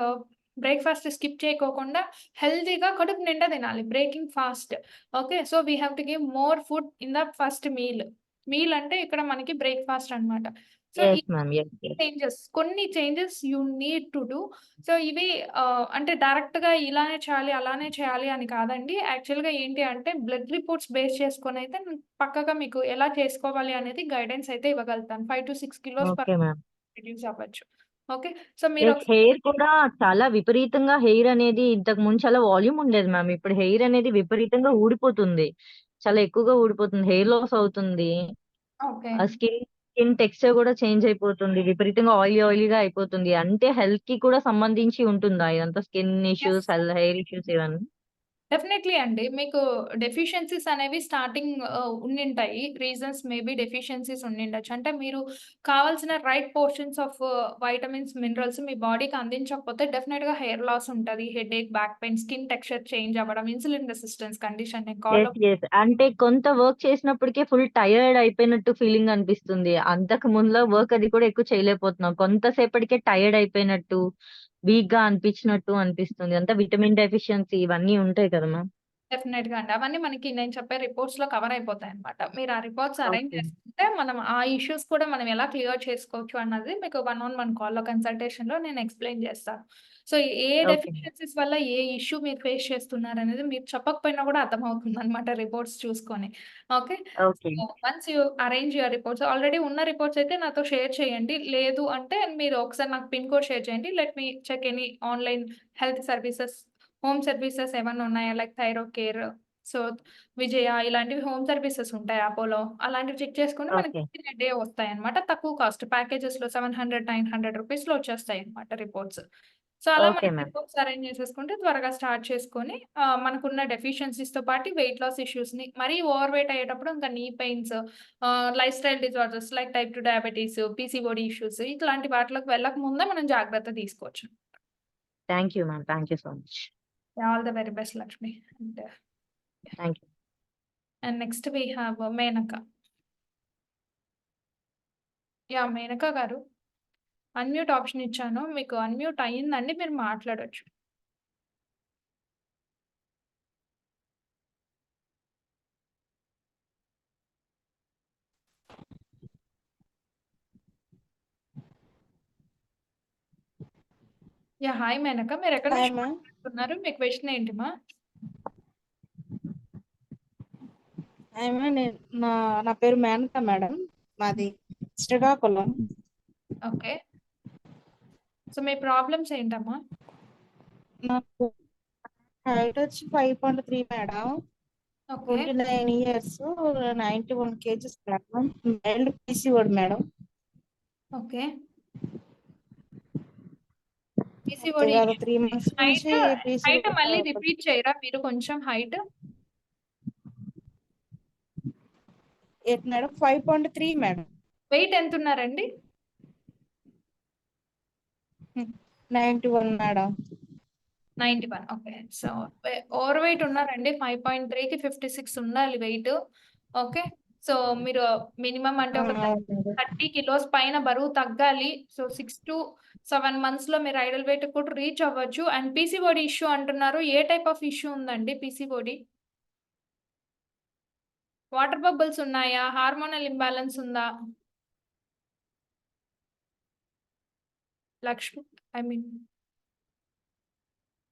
బ్రేక్ఫాస్ట్ స్కిప్ చేయకోకుండా హెల్తీగా కడుపు నిండా తినాలి, breaking fast. Okay, so we have to give more food in the first meal. Meal అంటే ఇక్కడ మనకి బ్రేక్ఫాస్ట్ అన్నమాట. సో ఈ ఎస్ మ్యామ్. ఎస్ కొన్ని changes you need to do. So ఇవి అంటే డైరెక్ట్ గా ఇలానే చేయాలి అలానే చేయాలి అని కాదండి. యాక్చువల్ గా ఏంటి అంటే బ్లడ్ రిపోర్ట్స్ బేస్ చేసుకొని అయితే నేను పక్కగా మీకు ఎలా చేసుకోవాలి అనేది గైడెన్స్ అయితే ఇవ్వగలుగుతాను. 5 to 6 kilos per okay ma'am. Reduce అవ్వచ్చు. ఓకే, సో మీరు ఎస్, హెయిర్ కూడా చాలా విపరీతంగా, హెయిర్ అనేది ఇంతకు ముందు చాలా వాల్యూమ్ ఉండేది మ్యామ్. ఇప్పుడు హెయిర్ అనేది విపరీతంగా ఊడిపోతుంది, చాలా ఎక్కువగా ఊడిపోతుంది, హెయిర్ లాస్ అవుతుంది. ఓకే ఆ స్కిన్ టెక్స్చర్ కూడా చేంజ్ అయిపోతుంది, విపరీతంగా ఆయిలీగా అయిపోతుంది. అంటే హెల్త్ కి కూడా సంబంధించి ఉంటుందా ఇదంతా, స్కిన్ ఇష్యూస్, హెయిర్ ఇష్యూస్ ఇవన్నీ? డెఫినెట్లీ అండి. మీకు డెఫిషియన్సీస్ అనేవి స్టార్టింగ్ ఉండింటాయి. రీజన్స్ మేబీ డెఫిషియన్సీస్ ఉండిండొచ్చు. అంటే మీరు కావాల్సిన right portions of vitamins, minerals మీ బాడీకి అందించకపోతే డెఫినెట్‌గా హెయిర్ లాస్ ఉంటది. Headache, back pain, skin texture change అవ్వడం, ఇన్సులిన్ రెసిస్టెన్స్ కండిషన్ నేను కాల్‌లో అంటే కొంత వర్క్ చేసినప్పటికే ఫుల్ టైర్డ్ అయిపోయినట్టు ఫీలింగ్ అనిపిస్తుంది. అంతకు ముందులో వర్క్ అది కూడా ఎక్కువ చేయలేకపోతున్నాం. కొంతసేపటికే టైర్డ్ అయిపోయినట్టు, వీక్ గా అనిపించినట్టు అనిపిస్తుంది. అంతా విటమిన్ డెఫిషియన్సీ ఇవన్నీ ఉంటాయి కదా మ్యామ్. డెఫినెట్‌గా అండి. అవన్నీ మనకి నేను చెప్పే రిపోర్ట్స్‌లో కవర్ అయిపోతాయన్నమాట. మీరు ఆ రిపోర్ట్స్ అరేంజ్ ఓకే. చేసుకుంటే మనం ఆ ఇష్యూస్ కూడా మనం ఎలా క్లియర్ చేసుకోవచ్చు అన్నది మీకు 1-on-1 కాల్‌లో కన్సల్టేషన్‌లో నేను ఎక్స్‌ప్లెయిన్ చేస్తాను. సో ఏ ఓకే. డెఫిషియన్సీస్ వల్ల ఏ ఇష్యూ మీరు ఫేస్ చేస్తున్నారనేది మీరు చెప్పకపోయినా కూడా అర్థమవుతుందన్నమాట రిపోర్ట్స్ చూసుకొని. Okay. Okay. So once you arrange your reports, already ఉన్న రిపోర్ట్స్ అయితే నాతో షేర్ చేయండి. లేదు అంటే మీరు ఒకసారి నాకు పిన్ కోడ్ షేర్ చేయండి. Let me check any online health services, home services ఏమన్నా ఉన్నాయా? Like Thyrocare, so Vijaya ఇలాంటివి హోమ్ సర్వీసెస్ ఉంటాయి అపోలో. అలాంటివి చెక్ చేసుకుంటే మనకి ఓకే. వితిన్ ఎ డే వస్తాయన్నమాట. తక్కువ కాస్ట్ ప్యాకేజెస్‌లో 700, 900 రూపీస్‌లో వచ్చేస్తాయన్నమాట రిపోర్ట్స్. సో అలా ఓకే మనం మ్యామ్. రిపోర్ట్స్ అరేంజ్ చేసేసుకుంటే త్వరగా స్టార్ట్ చేసుకొని మనకున్న డెఫిషియన్సీస్‌తో పాటు వెయిట్ లాస్ ఇష్యూస్‌ని, మరీ ఓవర్ వెయిట్ అయ్యేటప్పుడు ఇంకా knee pains, life style disorders like type 2 diabetes, PCOD issues ఇట్లాంటి వాటిలోకి వెళ్ళక ముందే మనం జాగ్రత్త తీసుకోవచ్చు. Thank you ma'am. Thank you so much. All the very best Lakshmi. Thank you. And next we have Menaka. Menaka garu, unmute option ఇచ్చాను. మీకు అన్‌మ్యూట్ అయిందండి. మీరు మాట్లాడొచ్చు. హాయ్ మేనక. మీరు ఎక్కడి హాయ్ నుంచి మ్యామ్. మాట్లాడుతున్నారు? మీ క్వెషన్ ఏంటి మా? Hi ma'am. నా పేరు మేనక మేడం. మాది శ్రీకాకుళం. ఓకే. సో మీ ప్రాబ్లమ్స్ ఏంటమ్మా? నాకు హైట్ వచ్చి 5.3 madam. Okay. 29 years, 91 kgs madam. Mild PCOD madam. Okay. అంతే పీసీఓడీ గత 3 months నుంచి హైట్ పీసీఓడి మళ్ళీ రిపీట్ చేయరా మీరు కొంచెం హైట్? ఏంటి మేడం? 5.3 మేడం. వెయిట్ ఎంత ఉన్నారండి? 91 madam. 91. Okay. So over wait ఉన్నారండి. 5.3కి 56 ఉండాలి వెయిట్. ఓకే. సో మీరు మినిమం అంటే ఒక 30 కిలోస్ పైన బరువు తగ్గాలి. సో 6 to 7 months లో మీరు ఐడల్ వెయిట్ కూడా రీచ్ అవ్వచ్చు. అండ్ పీసీఓడి ఇష్యూ అంటున్నారు. ఏ టైప్ ఆఫ్ ఇష్యూ ఉందండి పీసీఓడి? వాటర్ బబుల్స్ ఉన్నాయా? హార్మోనల్ ఇంబ్యాలెన్స్ ఉందా? Lakshmi I mean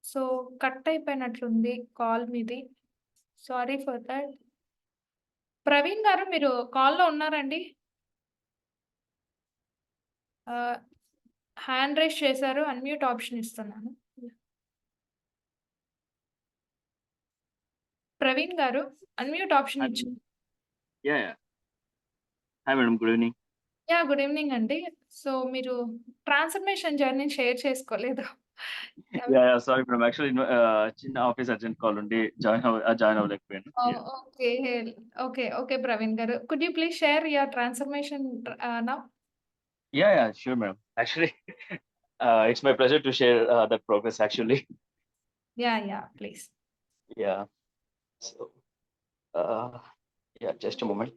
so cut అయిపోయినట్లుంది కాల్ మీది. Sorry for that. Praveen garu మీరు కాల్లో ఉన్నారండి? హ్యాండ్ రైజ్ చేశారు. అన్మ్యూట్ ఆప్షన్ ఇస్తున్నాను. ప్రవీణ్ గారు అన్మ్యూట్ ఆప్షన్ ఇచ్చారు. Yeah. Hi, madam. Good evening. Good evening అండి. సో మీరు ట్రాన్స్ఫర్మేషన్ జర్నీ షేర్ చేసుకోలేదు. Yeah. Sorry, madam. Actually, చిన్న ఆఫీస్ అర్జెంట్ కాల్ ఉండి జాయిన్ అవ్వలేకపోయాను. ఓకే ప్రవీణ్ గారు. Could you please share your transformation now? Yeah. Sure, madam. Actually, it's my pleasure to share that progress. Actually, yeah please. yeah. So, yeah. Just a moment.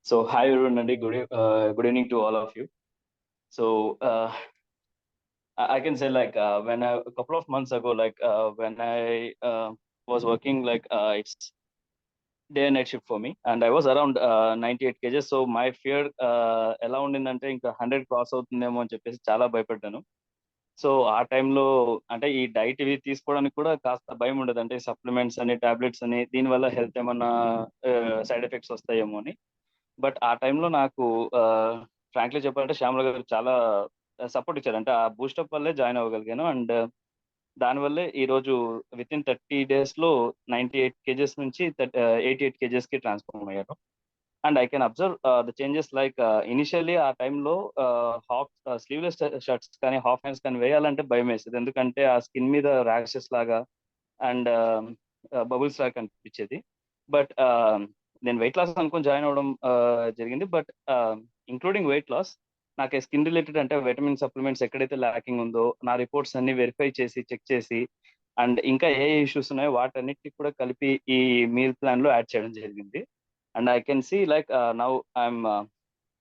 So, hi everyone, and good evening to all of you. So, I can say like when a couple of months ago, like when I was working, like it's day and night shift for me, and I was around 98 kgs. So my fear ఎలా ఉండిందంటే ఇంకా 100 cross అవుతుందేమో అని చెప్పేసి చాలా భయపడ్డాను. So ఆ టైంలో అంటే ఈ డైట్ ఇవి తీసుకోవడానికి కూడా కాస్త భయం ఉండదు, అంటే సప్లిమెంట్స్ అని టాబ్లెట్స్ అని దీనివల్ల హెల్త్ ఏమన్నా సైడ్ ఎఫెక్ట్స్ వస్తాయేమో అని. బట్ ఆ టైంలో నాకు ఫ్రాంక్లీ చెప్పాలంటే శ్యామల గారు చాలా సపోర్ట్ ఇచ్చారు. అంటే ఆ బూస్టప్ వల్లే జాయిన్ అవ్వగలిగాను. అండ్ దానివల్లే ఈరోజు విత్ ఇన్ 30 days లో 98 kgs నుంచి 88 kgs కి ట్రాన్స్ఫార్మ్ అయ్యాను. And I can observe the changes. Like initially ఆ టైంలో హాఫ్ స్లీవ్లెస్ షర్ట్స్ కానీ హాఫ్ హ్యాండ్స్ కానీ వేయాలంటే భయం వేసేది, ఎందుకంటే ఆ స్కిన్ మీద ర్యాషెస్ లాగా అండ్ బబుల్స్ లాగా కనిపించేది. బట్ నేను వెయిట్ లాస్ అనుకుని జాయిన్ అవ్వడం జరిగింది. బట్ ఇంక్లూడింగ్ వెయిట్ లాస్ నాకు స్కిన్ రిలేటెడ్ అంటే విటమిన్ సప్లిమెంట్స్ ఎక్కడైతే ల్యాకింగ్ ఉందో నా రిపోర్ట్స్ అన్ని వెరిఫై చేసి చెక్ చేసి అండ్ ఇంకా ఏ ఇష్యూస్ ఉన్నాయో వాటన్నిటిని కూడా కలిపి ఈ మీల్ ప్లాన్ లో యాడ్ చేయడం జరిగింది. And I can see like now I'm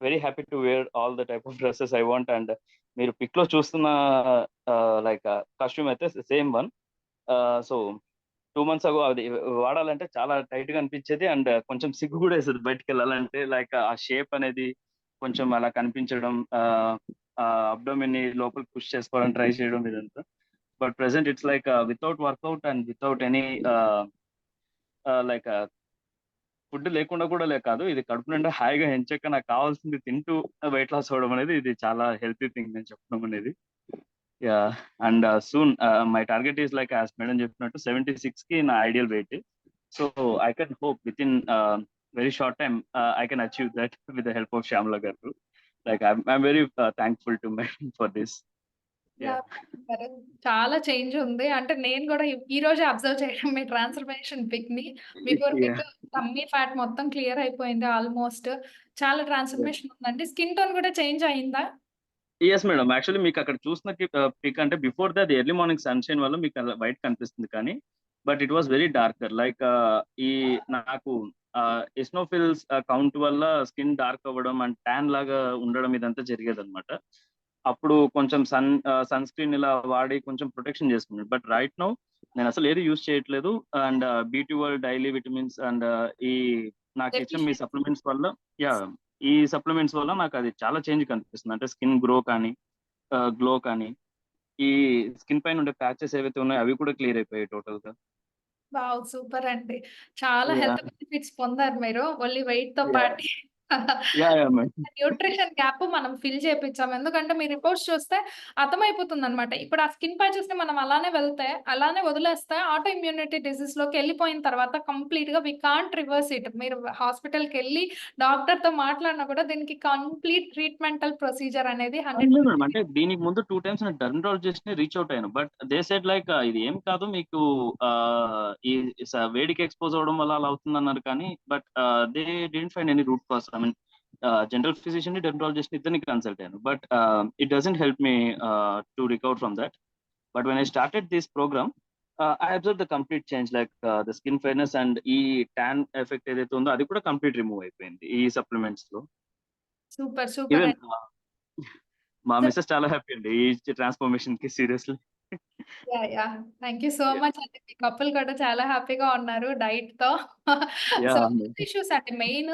very happy to wear all the type of dresses I want. And మీరు పిక్ లో చూస్తున్న లైక్ కాస్ట్యూమ్ అయితే same one. So 2 months ago అది వాడాలంటే చాలా టైట్ గా అనిపించేది అండ్ కొంచెం సిగ్గు కూడా వేసేది బయటకు వెళ్ళాలంటే. లైక్ ఆ షేప్ అనేది కొంచెం అలా కనిపించడం, అబ్డోమెన్ ని లోపలికి పుష్ చేసుకోవడం ట్రై చేయడం ఇదంతా. But present it's like without workout and without any like food లేకుండా కూడా కాదు, ఇది కడుపు నిండా హాయిగా ఎంచక్క నాకు కావాల్సింది తింటూ వెయిట్ లాస్ అవ్వడం అనేది ఇది చాలా హెల్తీ థింగ్ నేను చెప్పడం అనేది. Yeah. And soon my target is like as madam చెప్పినట్టు 76 కి నా ideal weight. So I can hope with in very short time I can achieve that with the help of Shyamala garu. Like I'm very thankful to madam for this. Yeah. చాలా change ఉంది. అంటే నేను కూడా ఈ రోజే observe చేయడం మీ transformation pic ని. బిఫోర్ పిక్ టమ్మీ ఫ్యాట్ మొత్తం క్లియర్ అయిపోయింది ఆల్మోస్ట్. చాలా ట్రాన్స్ఫర్మేషన్ ఉందండి. స్కిన్ టోన్ కూడా చేంజ్ అయిందా? Yes madam. యాక్చువల్లీ మీకు అక్కడ చూసిన పిక్ అంటే before the early morning sunshine వల్ల మీకు వైట్ కనిపిస్తుంది, కానీ but it was very darker. Like ఈ నాకు ఎస్నోఫిల్స్ కౌంట్ వల్ల స్కిన్ డార్క్ అవ్వడం అండ్ ట్యాన్ లాగా ఉండడం ఇదంతా జరిగేది అనమాట. అప్పుడు కొంచెం సన్ స్క్రీన్ ఇలా వాడి కొంచెం ప్రొటెక్షన్ చేసుకున్నాడు. బట్ రైట్ నౌ నేను అసలు ఏది యూజ్ చేయట్లేదు. And B12 daily vitamins and ఈ నాకు ఇచ్చిన మీ సప్లిమెంట్స్ వల్ల ఈ సప్లిమెంట్స్ వల్ల నాకు అది చాలా చేంజ్ కనిపిస్తుంది. అంటే స్కిన్ గ్రో కానీ గ్లో కానీ ఈ స్కిన్ పైన ఉండే ప్యాచెస్ ఏవైతే ఉన్నాయో అవి కూడా క్లియర్ అయిపోయాయి టోటల్ గా. వావ్! సూపర్ అండి. చాలా హెల్త్ బెనిఫిట్స్ పొందారు మీరు. ఓన్లీ వెయిట్‌తో పాటు న్యూట్రిషన్ గ్యాప్ మనం ఫిల్ చేపిచ్చాం. ఎందుకంటే మీ రిపోర్ట్స్ చూస్తే అర్థమైపోతుందన్నమాట. ఇప్పుడు ఆ స్కిన్ ప్యాచెస్‌ని మనం అలానే వదిలేస్తే ఆటో ఇమ్యూనిటీ డిసీజ్‌లోకి వెళ్ళిపోయిన తర్వాత కంప్లీట్‌గా వి కాంట్ రివర్స్ ఇట్. మీరు హాస్పిటల్‌కెళ్ళి డాక్టర్‌తో మాట్లాడినా కూడా దీనికి కంప్లీట్ ట్రీట్మెంటల్ ప్రొసీజర్ అనేది 100% అంటే దీనికి ముందు 2 times నేను డెర్మటాలజిస్ట్ ని రీచ్ అవుట్ అయ్యాను. బట్ దే సెడ్ లైక్ ఇది ఏం కాదు మీకు ఈ వేడికి ఎక్స్పోజ్ అవడం వల్ల అలా అవుతుంది అన్నారు, కానీ but they didn't find any root cause. I mean general physician ని డెర్మటాలజిస్ట్ ని ఇద్దరిని కన్సల్ట్ అయ్యాను. But it doesn't help me to recover from that. But when I started this programme I observed the complete change, like the skin fairness and ఈ tan effect ఏదైతే ఉందో అది కూడా complete remove అయిపోయింది ఈ సప్లిమెంట్స్ లో. Super super even అండి. మా సో మిస్సెస్ చాలా హ్యాపీ అండి ఈ ట్రాన్స్ఫర్మేషన్ కి, seriously. Yeah! Thank you so much అండి. మీ కపుల్ కూడా చాలా హ్యాపీగా ఉన్నారు డైట్‌తో. యా సో అండి. హెల్త్ ఇష్యూస్ అండి మెయిన్.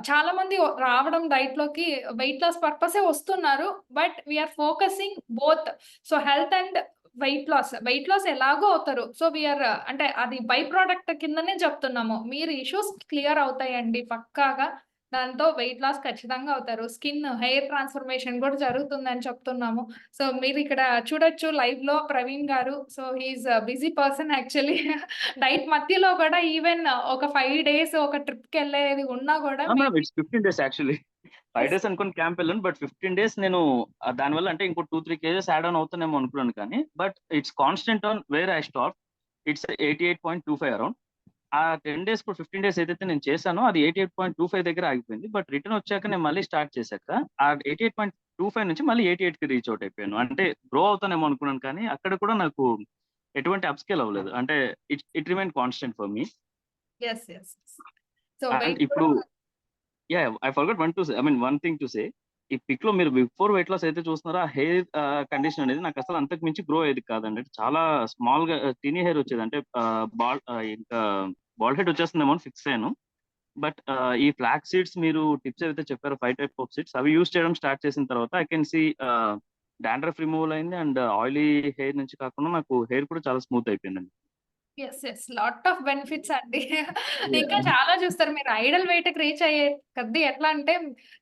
చాలా మంది రావడం డైట్‌లోకి వెయిట్ లాస్ పర్పసే వస్తున్నారు. But we are focusing both. So health and weight loss. Weight loss ఎలాగో అవుతారు. సో వి ఆర్ అంటే అది బై ప్రొడక్ట్ కిందనే చెప్తున్నాము. మీరు ఇష్యూస్ క్లియర్ అవుతాయండి పక్కాగా. దాంతో వెయిట్ లాస్ ఖచ్చితంగా అవుతారు. స్కిన్, హెయిర్ ట్రాన్స్‌ఫర్మేషన్ కూడా జరుగుతుందని చెప్తున్నాము. సో మీరిక్కడ చూడొచ్చు లైవ్‌లో ప్రవీణ్ గారు. So he is busy person actually. Diet మధ్యలో కూడా ఈవెన్ ఒక 5 డేస్ ఒక ట్రిప్‌కెళ్ళేది ఉన్నా కూడా madam it's 15 days actually. 5 days అనుకుని క్యాంప్ వెళ్ళాను, బట్ 15 డేస్ నేను దానివల్ల అంటే ఇంకో 2-3 కేజెస్ యాడ్ ఆన్ అవుతానేమో అనుకున్నాను, కానీ but it's constant on where I stop. It's 88.25 around. ఆ 10 డేస్ 15 డేస్ ఏదైతే నేను చేశానో అది 88.25 దగ్గర ఆగిపోయింది. బట్ రిటర్న్ వచ్చాక నేను మళ్ళీ స్టార్ట్ చేశాక ఆ 88.25 నుంచి మళ్ళీ 88 కి రీచ్ అవుట్ అయిపోయాను. అంటే గ్రో అవుతానేమో అనుకున్నాను, కానీ అక్కడ కూడా నాకు ఎటువంటి అప్స్కేల్ అవ్వలేదు. అంటే it remain constant for me. Yes. Yes. So and weight ఇప్పుడు కూడా I forgot one thing to say. ఈ పిక్ లో మీరు బిఫోర్ వెయిట్ లాస్ అయితే చూస్తున్నారో ఆ హెయిర్ కండిషన్ అనేది నాకు అసలు అంతకు మించి గ్రో అయ్యేది కాదండి. చాలా స్మాల్ గా టీనీ హెయిర్ వచ్చేది. అంటే ఇంకా బాల్ హెడ్ వచ్చేస్తుందేమో అని ఫిక్స్ అయ్యాను. బట్ ఈ ఫ్లాక్ సీడ్స్ మీరు టిప్స్ ఏవైతే చెప్పారో 5 టైప్ ఆఫ్ సీడ్స్ అవి యూస్ చేయడం స్టార్ట్ చేసిన తర్వాత I can see dandruff removal అయింది. అండ్ ఆయిలీ హెయిర్ నుంచి కాకుండా నాకు హెయిర్ కూడా చాలా స్మూత్ అయిపోయిందండి. యెస్. లాట్ ఆఫ్ బెనిఫిట్స్ అండి. ఇంకా చాలా చూస్తారు మీరు ఐడల్ వెయిట్‌కి రీచ్ అయ్యే కొద్దీ ఎట్లా అంటే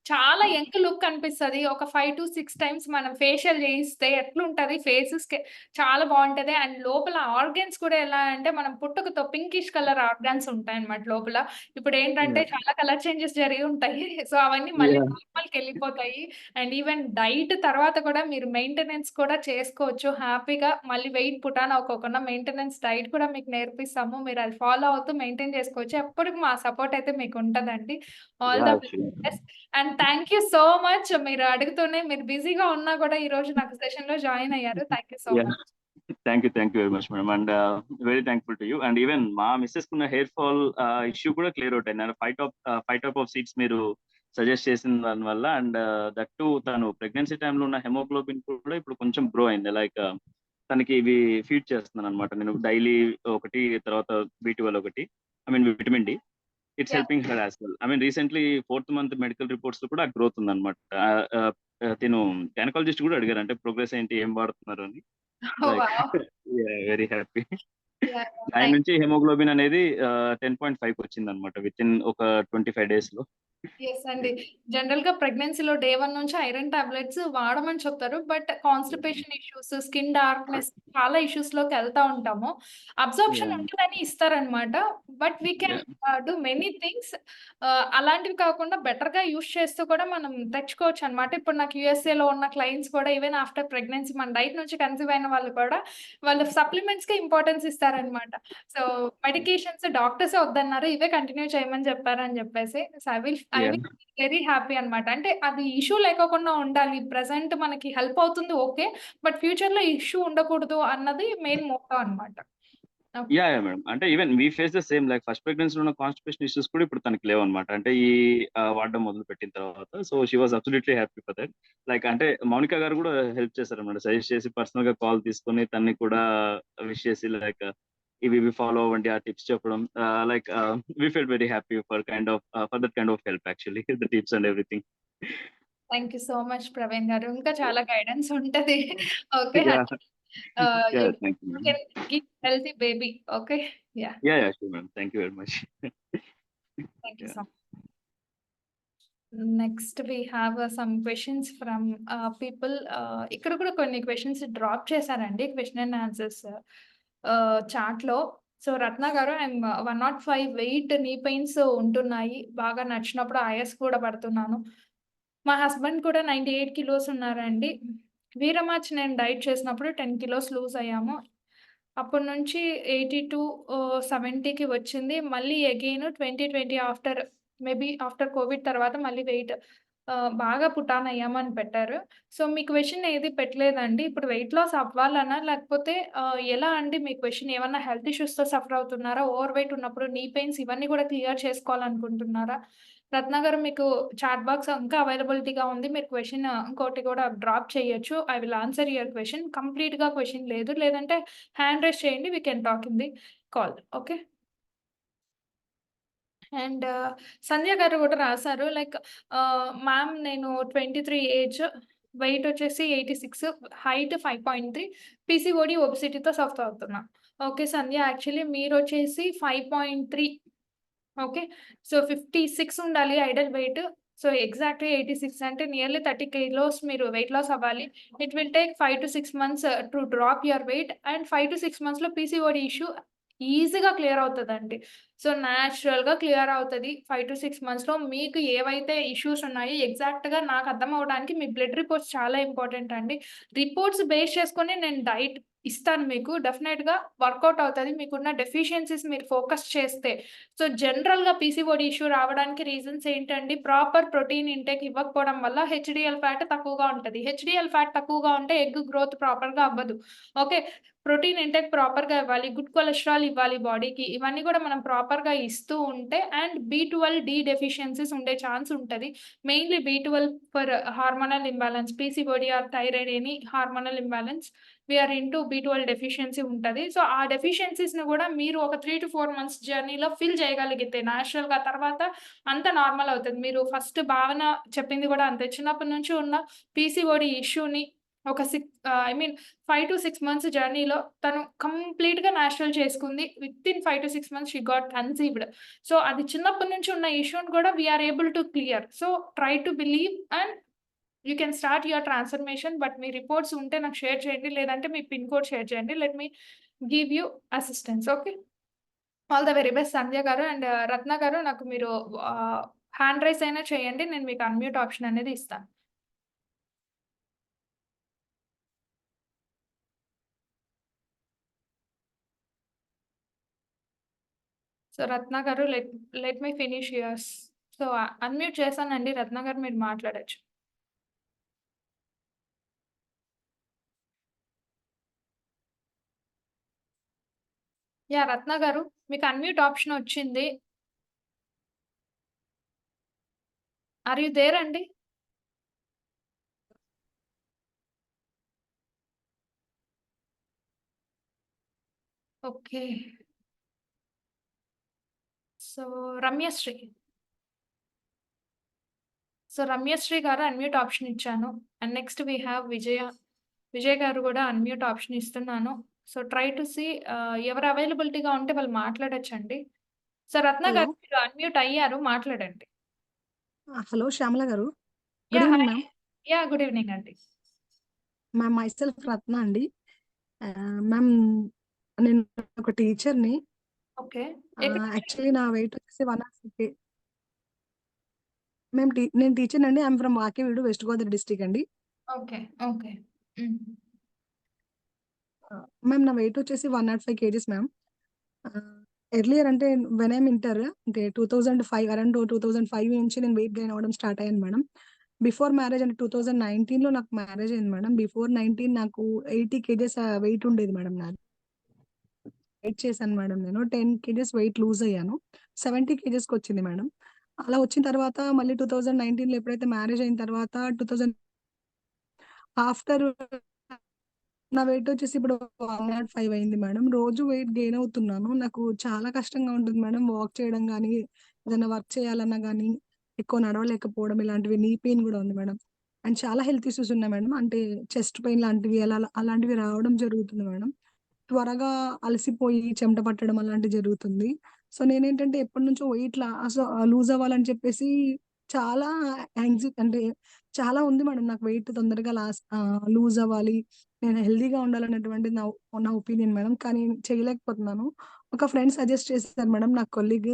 చాలా యంగ్ లుక్ కనిపిస్తది. ఒక 5-6 టైమ్స్ మనం ఫేషియల్ చేయిస్తే ఎట్లుంటది ఫేసెస్‌కి చాలా బావుంటది. అండ్ లోపల ఆర్గాన్స్ కూడా ఎలా అంటే మనం పుట్టుకతో పింకిష్ కలర్ ఆర్గాన్స్ ఉంటాయన్నమాట లోపల. ఇప్పుడేంటంటే చాలా కలర్ చేంజెస్ జరిగి ఉంటాయి. సో అవన్నీ మళ్ళీ నార్మల్‌కెళ్ళిపోతాయి. అండ్ ఈవెన్ డైట్ తర్వాత కూడా మీరు మెయింటెనెన్స్ కూడా చేసుకోవచ్చు హ్యాపీగా. మళ్ళీ వెయిట్ పుట్ ఆన్ అవ్వకోకుండా మెయింటెనెన్స్ డైట్ కూడా మీకు నేర్పిస్తాము. మీరు అది ఫాలో అవుతూ మెయింటైన్ చేసుకోవచ్చు. ఎప్పటికి మా సపోర్ట్ అయితే మీకు ఉంటదండి. All the best. And thank you so much. మీరు అడుగుతూనే మీరు బిజీగా ఉన్నా కూడా ఈరోజు నాకు సెషన్‌లో జాయిన్ అయ్యారు. Thank you so much. Thank you very much madam. And very thankful to you. And even మా మిస్సెస్ కున్న హెయిర్ ఫాల్ ఇష్యూ కూడా క్లియర్ అవుట్ అయింది. 5 టైప్ ఆఫ్ సీడ్స్ మీరు సజెస్ట్ చేసిన దాని వల్ల. అండ్ దట్ టు తను ప్రెగ్నెన్సీ టైంలో ఉన్న హెమోగ్లోబిన్ కూడా ఇప్పుడు కొంచెం గ్రో అయింది. లైక్ తనకి ఇవి ఫీడ్ చేస్తున్నాను అనమాట నేను డైలీ ఒకటి, తర్వాత B12 ఒకటి, vitamin D. It's yeah! Helping her as well. Recently 4th month medical reports లో కూడా గ్రోత్ ఉందన్నమాట. తిను గైనకాలజిస్ట్ కూడా అడిగారు, అంటే ప్రోగ్రెస్ ఏంటి, ఏం వాడుతున్నారు అని. Like wow! Very happy. Yeah! 9 నుంచి హెమోగ్లోబిన్ అనేది 10.5 వచ్చింది అనమాట విత్ ఇన్ ఒక 25 డేస్ లో. యెస్ అండి. జనరల్‌గా ప్రెగ్నెన్సీలో డే 1 నుంచి ఐరన్ టాబ్లెట్స్ వాడమని చెప్తారు. But constipation issues, skin darkness చాలా ఇష్యూస్‌లోకి ఎళ్తా ఉంటాము. అబ్జార్ప్షన్ ఉంటదని ఇస్తారనమాట. But we can do many things. అలాంటివి కాకుండా బెటర్‌గా యూజ్ చేస్తూ కూడా మనం తెచ్చుకోవచ్చనమాట. ఇప్పుడు నాకు యూఎస్ఏలో ఉన్న క్లయింట్స్ కూడా ఈవెన్ ఆఫ్టర్ ప్రెగ్నెన్సీ మన డైట్ నుంచి కన్సీవ్ అయిన వాళ్ళు కూడా వాళ్ళు సప్లిమెంట్స్‌కే ఇంపార్టెన్స్ ఇస్తారనమాట. సో మెడికేషన్స్ డాక్టర్సే వద్దన్నారు. ఇవే కంటిన్యూ చేయమని చెప్పారని చెప్పేసి. So I will be very happy అన్నమాట. అంటే అది ఇష్యూ లేకోకుండా ఉండాలి. ప్రెజెంట్ మనకి హెల్ప్ అవుతుంది ఓకే. బట్ ఫ్యూచర్‌లో ఇష్యూ ఉండకూడదు అన్నది మెయిన్ మోటో అన్నమాట. ఓకే. మేడం. అంటే even we face the same, like first ప్రెగ్నెన్సీలో ఉన్న కాన్స్టిపేషన్ ఇష్యూస్ కూడా ఇప్పుడు తనకి లేవన్నమాట. అంటే ఈ వాడడం మొదలు పెట్టిన తర్వాత. So she was absolutely happy for that. Like అంటే మౌనిక గారు కూడా హెల్ప్ చేశారన్నమాట. సజెస్ట్ చేసి పర్సనల్ గా కాల్ తీసుకొని తన్ని కూడా విష్ చేసి లైక్ ఇవి ఫాలో అవ్వండి, ఆ టిప్స్ చెప్పడం. Like we felt very happy for that kind of help actually, the tips and everything. Thank you so much Praveen garu. ఇంకా చాలా గైడెన్స్ ఉంటది. Okay. You thank you madam. Can give healthy baby. Okay. Yeah! Sure madam. Thank you very much. Thank you so much. Next we have some questions from people. ఇక్కడ కూడా కొన్ని questions drop చేశారండి. Question and answers చాట్‌లో. So Ratna గారు I'm 105 wait, నీ pains ఉంటున్నాయి. బాగా నడిచినప్పుడు ఆయాస కూడా పడుతున్నాను. మా హస్బెండ్ కూడా 98 కిలోస్ ఉన్నారండి. వీరమాచి నేను డైట్ చేసినప్పుడు 10 కిలోస్ లూజ్ అయ్యాము. అప్పటి నుంచి 82 70కి వచ్చింది. మళ్ళీ అగైన్ 2020 ఆఫ్టర్ కోవిడ్ తర్వాత మళ్ళీ వెయిట్ బాగా పుట్ ఆన్ అయ్యామని పెట్టారు. సో, మీ క్వెషన్ ఏది పెట్టలేదండి. ఇప్పుడు వెయిట్ లాస్ అవ్వాలనా? లేకపోతే ఎలా అండి మీ క్వెషన్? ఏమన్నా హెల్త్ ఇష్యూస్‌తో సఫర్ అవుతున్నారా? ఓవర్ వెయిట్ ఉన్నప్పుడు నీ పెయిన్స్ ఇవన్నీ కూడా క్లియర్ చేసుకోవాలనుకుంటున్నారా? రత్న గారు, మీకు చాట్ బాక్స్ ఇంకా అవైలబిలిటీగా ఉంది. మీరు క్వెషన్ ఇంకోటి కూడా డ్రాప్ చేయొచ్చు. I will answer your question. కంప్లీట్‌గా క్వెషన్ లేదు. లేదంటే హ్యాండ్ రైజ్ చేయండి. We can talk in the call. Okay. And Sandhya garu కూడా రాసారు. లైక్ మ్యామ్ నేను 23 ఏజ్, వెయిట్ వచ్చేసి 86, హైట్ 5.3, పీసీఓడి, ఒబెసిటీతో సఫర్ అవుతున్నా. ఓకే సంధ్య, యాక్చువల్లీ మీరొచ్చేసి 5.3. ఓకే. సో, 56 ఉండాలి ఐడల్ వెయిట్. సో, ఎగ్జాక్ట్‌గా 86 అంటే నియర్లీ 30 కిలోస్ మీరు వెయిట్ లాస్ అవ్వాలి. It will take 5-6 months to drop your weight. And 5-6 మంత్స్‌లో పీసీఓడి ఇష్యూ ఈజీగా క్లియర్ అవుతదండి. సో, న్యాచురల్‌గా క్లియర్ అవుతది. 5-6 మంత్స్‌లో మీకు ఏవైతే ఇష్యూస్ ఉన్నాయో ఎగ్జాక్ట్‌గా నాకు అర్థం అవ్వడానికి మీ బ్లడ్ రిపోర్ట్స్ చాలా ఇంపార్టెంట్ అండి. రిపోర్ట్స్ బేస్ చేసుకొని నేను డైట్ ఇస్తాను మీకు. డెఫినెట్‌గా వర్కౌట్ అవుతది. మీకున్న డెఫిషియన్సీస్ మీరు ఫోకస్ చేస్తే. సో, జనరల్‌గా పీసీఓడి ఇష్యూ రావడానికి రీజన్స్ ఏంటండి? ప్రాపర్ ప్రోటీన్ ఇంటేక్ ఇవ్వకపోవడం వల్ల హెచ్‌డీఎల్ ఫ్యాట్ తక్కువగా ఉంటది. హెచ్‌డీఎల్ ఫ్యాట్ తక్కువగా ఉంటే ఎగ్ గ్రోత్ ప్రాపర్‌గా అవ్వదు. ఓకే. ప్రోటీన్ ఇంటేక్ ప్రాపర్‌గా ఇవ్వాలి. గుడ్ కొలెస్ట్రాల్ ఇవ్వాలి బాడీకి. ఇవన్నీ కూడా మనం ప్రాపర్‌గా ఇస్తూ ఉంటే అండ్ బి12, డి డెఫిషియన్సీస్ ఉండే ఛాన్స్ ఉంటది. Mainly B12 for hormonal imbalance, PCOD are thyroid any hormonal imbalance we are into B12 deficiency ఉంటది. సో, ఆ డెఫిషియన్సీస్‌ని కూడా మీరు ఒక 3-4 మంత్స్ జర్నీలో ఫిల్ చేయగలిగితే నేచురల్‌గా తర్వాత అంతా నార్మల్ అవుతది. మీరు ఫస్ట్ భావన చెప్పింది కూడా అంతే. చిన్నప్పటి నుంచి ఉన్న పీసీఓడి ఇష్యూని ఒక 5-6 మంత్స్ జర్నీలో తను కంప్లీట్‌గా నేచురల్ చేసుకుంది. Within 5-6 months she got conceived. So, అది చిన్నప్పటి నుంచి ఉన్న ఇష్యూని కూడా we are able to clear. So, try to believe and you can start your transformation. But మీ రిపోర్ట్స్ ఉంటే నాకు షేర్ చేయండి. లేదంటే మీ పిన్ కోడ్ షేర్ చేయండి. Let me give you assistance. Okay. All the very best Sandhya garu. And రత్న గారు, నాకు మీరు హ్యాండ్ రైజ్ అయినా చేయండి. నేను మీకు అన్‌మ్యూట్ ఆప్షన్ అనేది ఇస్తాను. సో, రత్న గారు, let me finish yours. So, unmute చేశానండి. రత్న గారు, మీరు మాట్లాడొచ్చు. యాహ్! రత్న గారు, మీకు అన్‌మ్యూట్ ఆప్షన్ వచ్చింది. ఆర్ యూ దేర్ అండి? Okay. So, Ramyasri. So, Ramyasri గారు అన్‌మ్యూట్ ఆప్షన్ ఇచ్చాను. అండ్ నెక్స్ట్ వి హావ్ విజయ. విజయ్ గారు కూడా అన్‌మ్యూట్ ఆప్షన్ ఇస్తున్నాను. సో, ట్రై టు సీ ఎవరు అవైలబిలిటీగా ఉంటే వాళ్ళు మాట్లాడొచ్చండి. సో, రత్న హలో. గారు, మీరు అన్‌మ్యూట్ అయ్యారు. మాట్లాడండి. హలో శ్యామల గారు. Good yeah! Evening hi. Ma'am. Yeah! Good evening అండి. మ్యామ్ మై సెల్ఫ్ రత్న అండి. మ్యామ్ నేను ఒక టీచర్‌ని. ఓకే. యాక్చువల్లీ నా వెయిట్ వచ్చేసి 150. నేను టీచర్ అండి. I'm from Vakaveedu, west Godavari district అండి. ఓకే. ఓకే. హ్మ్. మ్యామ్ నా వెయిట్ వచ్చేసి 105 కేజీస్ మ్యామ్. ఎర్లియర్ అంటే వెన్ ఐఎమ్ ఇంటర్ అంటే 2005 అరౌండ్ 2005 నుంచి నేను వెయిట్ గెయిన్ అవ్వడం స్టార్ట్ అయ్యాను మేడం. బిఫోర్ మ్యారేజ్ అంటే 2019లో నాకు మ్యారేజ్ అయింది మేడం. బిఫోర్ 19 నాకు 80 కేజెస్ వెయిట్ ఉండేది మేడం నాది. వెయిట్ చేశాను మేడం నేను. 10 కేజెస్ వెయిట్ లూజ్ అయ్యాను. 70 కేజెస్‌కి వచ్చింది మేడం. అలా వచ్చిన తర్వాత మళ్ళీ 2019లో ఎప్పుడైతే మ్యారేజ్ అయిన తర్వాత 2000 ఆఫ్టర్ నా వెయిట్ వచ్చేసి ఇప్పుడు 105 అయింది మేడం. రోజు వెయిట్ గెయిన్ అవుతున్నాను. నాకు చాలా కష్టంగా ఉంటుంది మేడం. వాక్ చేయడం గానీ, ఏదైనా వర్క్ చేయాలన్నా గానీ, ఎక్కువ నడవలేకపోవడం ఇలాంటివి. నీ పెయిన్ గూడా ఉంది మేడం. అండ్ చాలా హెల్త్ ఇష్యూస్ ఉన్నాయి మేడం. అంటే చెస్ట్ పెయిన్ లాంటివి అలాంటివి రావడం జరుగుతుంది మేడం. త్వరగా అలసిపోయి చెమట పట్టడం అలాంటివి జరుగుతుంది. సో, నేనేంటంటే ఎప్పటినుంచో వెయిట్ లూజ్ అవ్వాలని చెప్పేసి చాలా అంటే చాలా ఉంది మేడం. నాకు వెయిట్ తొందరగా లూజ్ అవ్వాలి. నేను హెల్తీగా ఉండాలనేటువంటిది నా నా ఒపీనియన్ మేడం. కానీ చేయలేకపోతున్నాను. ఒక ఫ్రెండ్ సజెస్ట్ చేశారు మేడం. నా కొలీగ్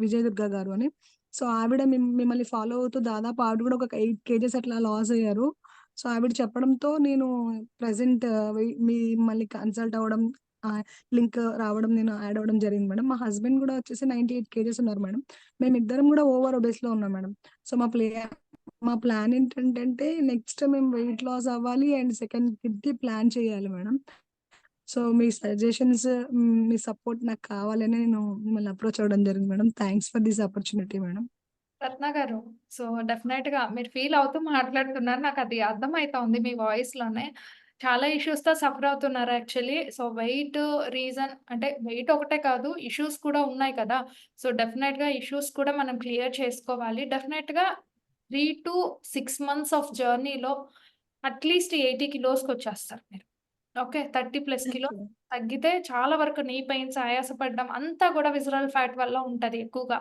విజయదుర్గ గారు అని. సో, ఆవిడ మిమ్మల్ని ఫాలో అవుతూ దాదాపు ఆవిడ కూడా ఒక 8 కేజెస్ అట్లా లాస్ అయ్యారు. సో, ఆవిడ చెప్పడంతో నేను ప్రెజెంట్ మిమ్మల్ని కన్సల్ట్ అవ్వడం, లింక్ రావడం, నేను యాడ్ అవ్వడం జరిగింది మేడం. మా హస్బెండ్ కూడా వచ్చేసి 98 కేజెస్ ఉన్నారు మేడం. మేమిద్దరం కూడా ఓవర్ ఒబెస్‌లో ఉన్నాం మేడం. సో, మా ప్లాన్ ఏంటంటే నెక్స్ట్ మేము వెయిట్ లాస్ అవ్వాలి అండ్ సెకండ్ కిడ్‌ది ప్లాన్ చేయాలి మేడం. సో మీ సజెషన్స్, మీ సపోర్ట్ నాకు కావాలని నేను మిమ్మల్ని అప్రోచ్ అవ్వడం జరిగింది madam. Thanks for this opportunity madam. Ratna garu, so డెఫినెట్‌గా మీరు ఫీల్ అవుతూ మాట్లాడుతున్నారు. నాకది అర్థమైతోంది మీ వాయిస్‌లోనే. చాలా ఇష్యూస్‌తో సఫర్ అవుతున్నారు యాక్చువల్లీ. సో వెయిట్ రీజన్ అంటే వెయిట్ ఒకటే కాదు, ఇష్యూస్ కూడా ఉన్నాయి కదా! సో డెఫినెట్‌గా ఇష్యూస్ కూడా మనం క్లియర్ చేసుకోవాలి. డెఫినెట్‌గా 3-6 మంత్స్ ఆఫ్ జర్నీలో అట్‌లీస్ట్ 80 కిలోస్‌కొచ్చేస్తారు మీరు. ఓకే. 30+ kilo okay. తగ్గితే చాలా వరకు నీ పెయిన్స్, ఆయాసపడడం అంతా కూడా విసరల్ ఫ్యాట్ వల్ల ఉంటది ఎక్కువగా.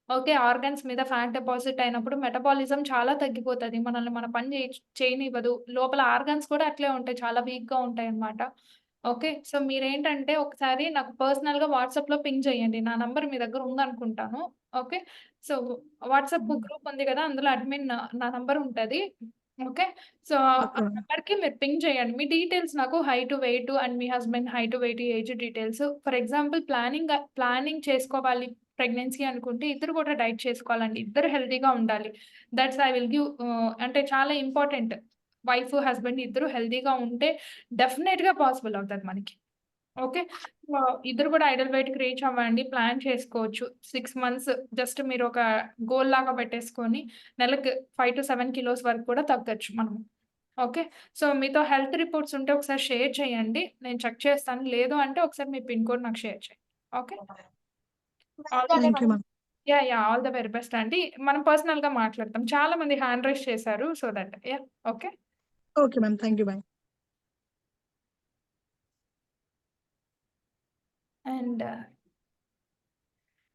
ఓకే. ఆర్గాన్స్ మీద ఫ్యాట్ డిపాజిట్ అయినప్పుడు మెటబాలిజం చాలా తగ్గిపోతది. మనల్ని మన పని చేయనివ్వదు. లోపల ఆర్గాన్స్ కూడా అట్లే ఉంటాయి. చాలా వీక్‌గా ఉంటాయన్నమాట. ఓకే. సో మీరేంటంటే ఒకసారి నాకు పర్సనల్‌గా వాట్సాప్‌లో పింగ్ చేయండి. నా నంబర్ మీ దగ్గర ఉందనుకుంటాను. ఓకే. సో వాట్సాప్ గ్రూప్ ఉంది కదా! అందులో అడ్మిన్ నా నంబర్ ఉంటది. ఓకే. సో ఆ ఓకే మేడం. నంబర్‌కి మీరు పింగ్ చేయండి. మీ డీటెయిల్స్ నాకు హైట్, వెయిట్ అండ్ మీ husband height, weight, age details. For example planning చేసుకోవాలి ప్రెగ్నెన్సీ అనుకుంటే ఇద్దరు కూడా డైట్ చేసుకోవాలండి. ఇద్దరు హెల్తీగా ఉండాలి. దట్స్ ఐ విల్ గివ్ అంటే చాలా ఇంపార్టెంట్. వైఫ్, హస్బెండ్ ఇద్దరు హెల్తీగా ఉంటే డెఫినెట్‌గా పాసిబుల్ అవుతది మనకి. ఓకే. సో ఇద్దరు కూడా ఐడల్ వెయిట్‌కి రీచ్ అవ్వండి. ప్లాన్ చేసుకోవచ్చు. 6 మంత్స్ జస్ట్ మీరు ఒక గోల్ లాగా పెట్టేసుకొని నెలకి 5-7 కిలోస్ వరకు కూడా తగ్గొచ్చు మనము. ఓకే. సో మీతో హెల్త్ రిపోర్ట్స్ ఉంటే ఒకసారి షేర్ చేయండి. నేను చెక్ చేస్తాను. లేదు అంటే ఒకసారి మీ పిన్ కోడ్ నాకు షేర్ చేయండి. Okay. All the thank you ma'am. Yeah! All the very best అండి. మనం పర్సనల్‌గా మాట్లాడతాం. చాలా మంది హ్యాండ్ రైజ్ చేశారు. So that okay. Okay ma'am. Thank you. Bye. And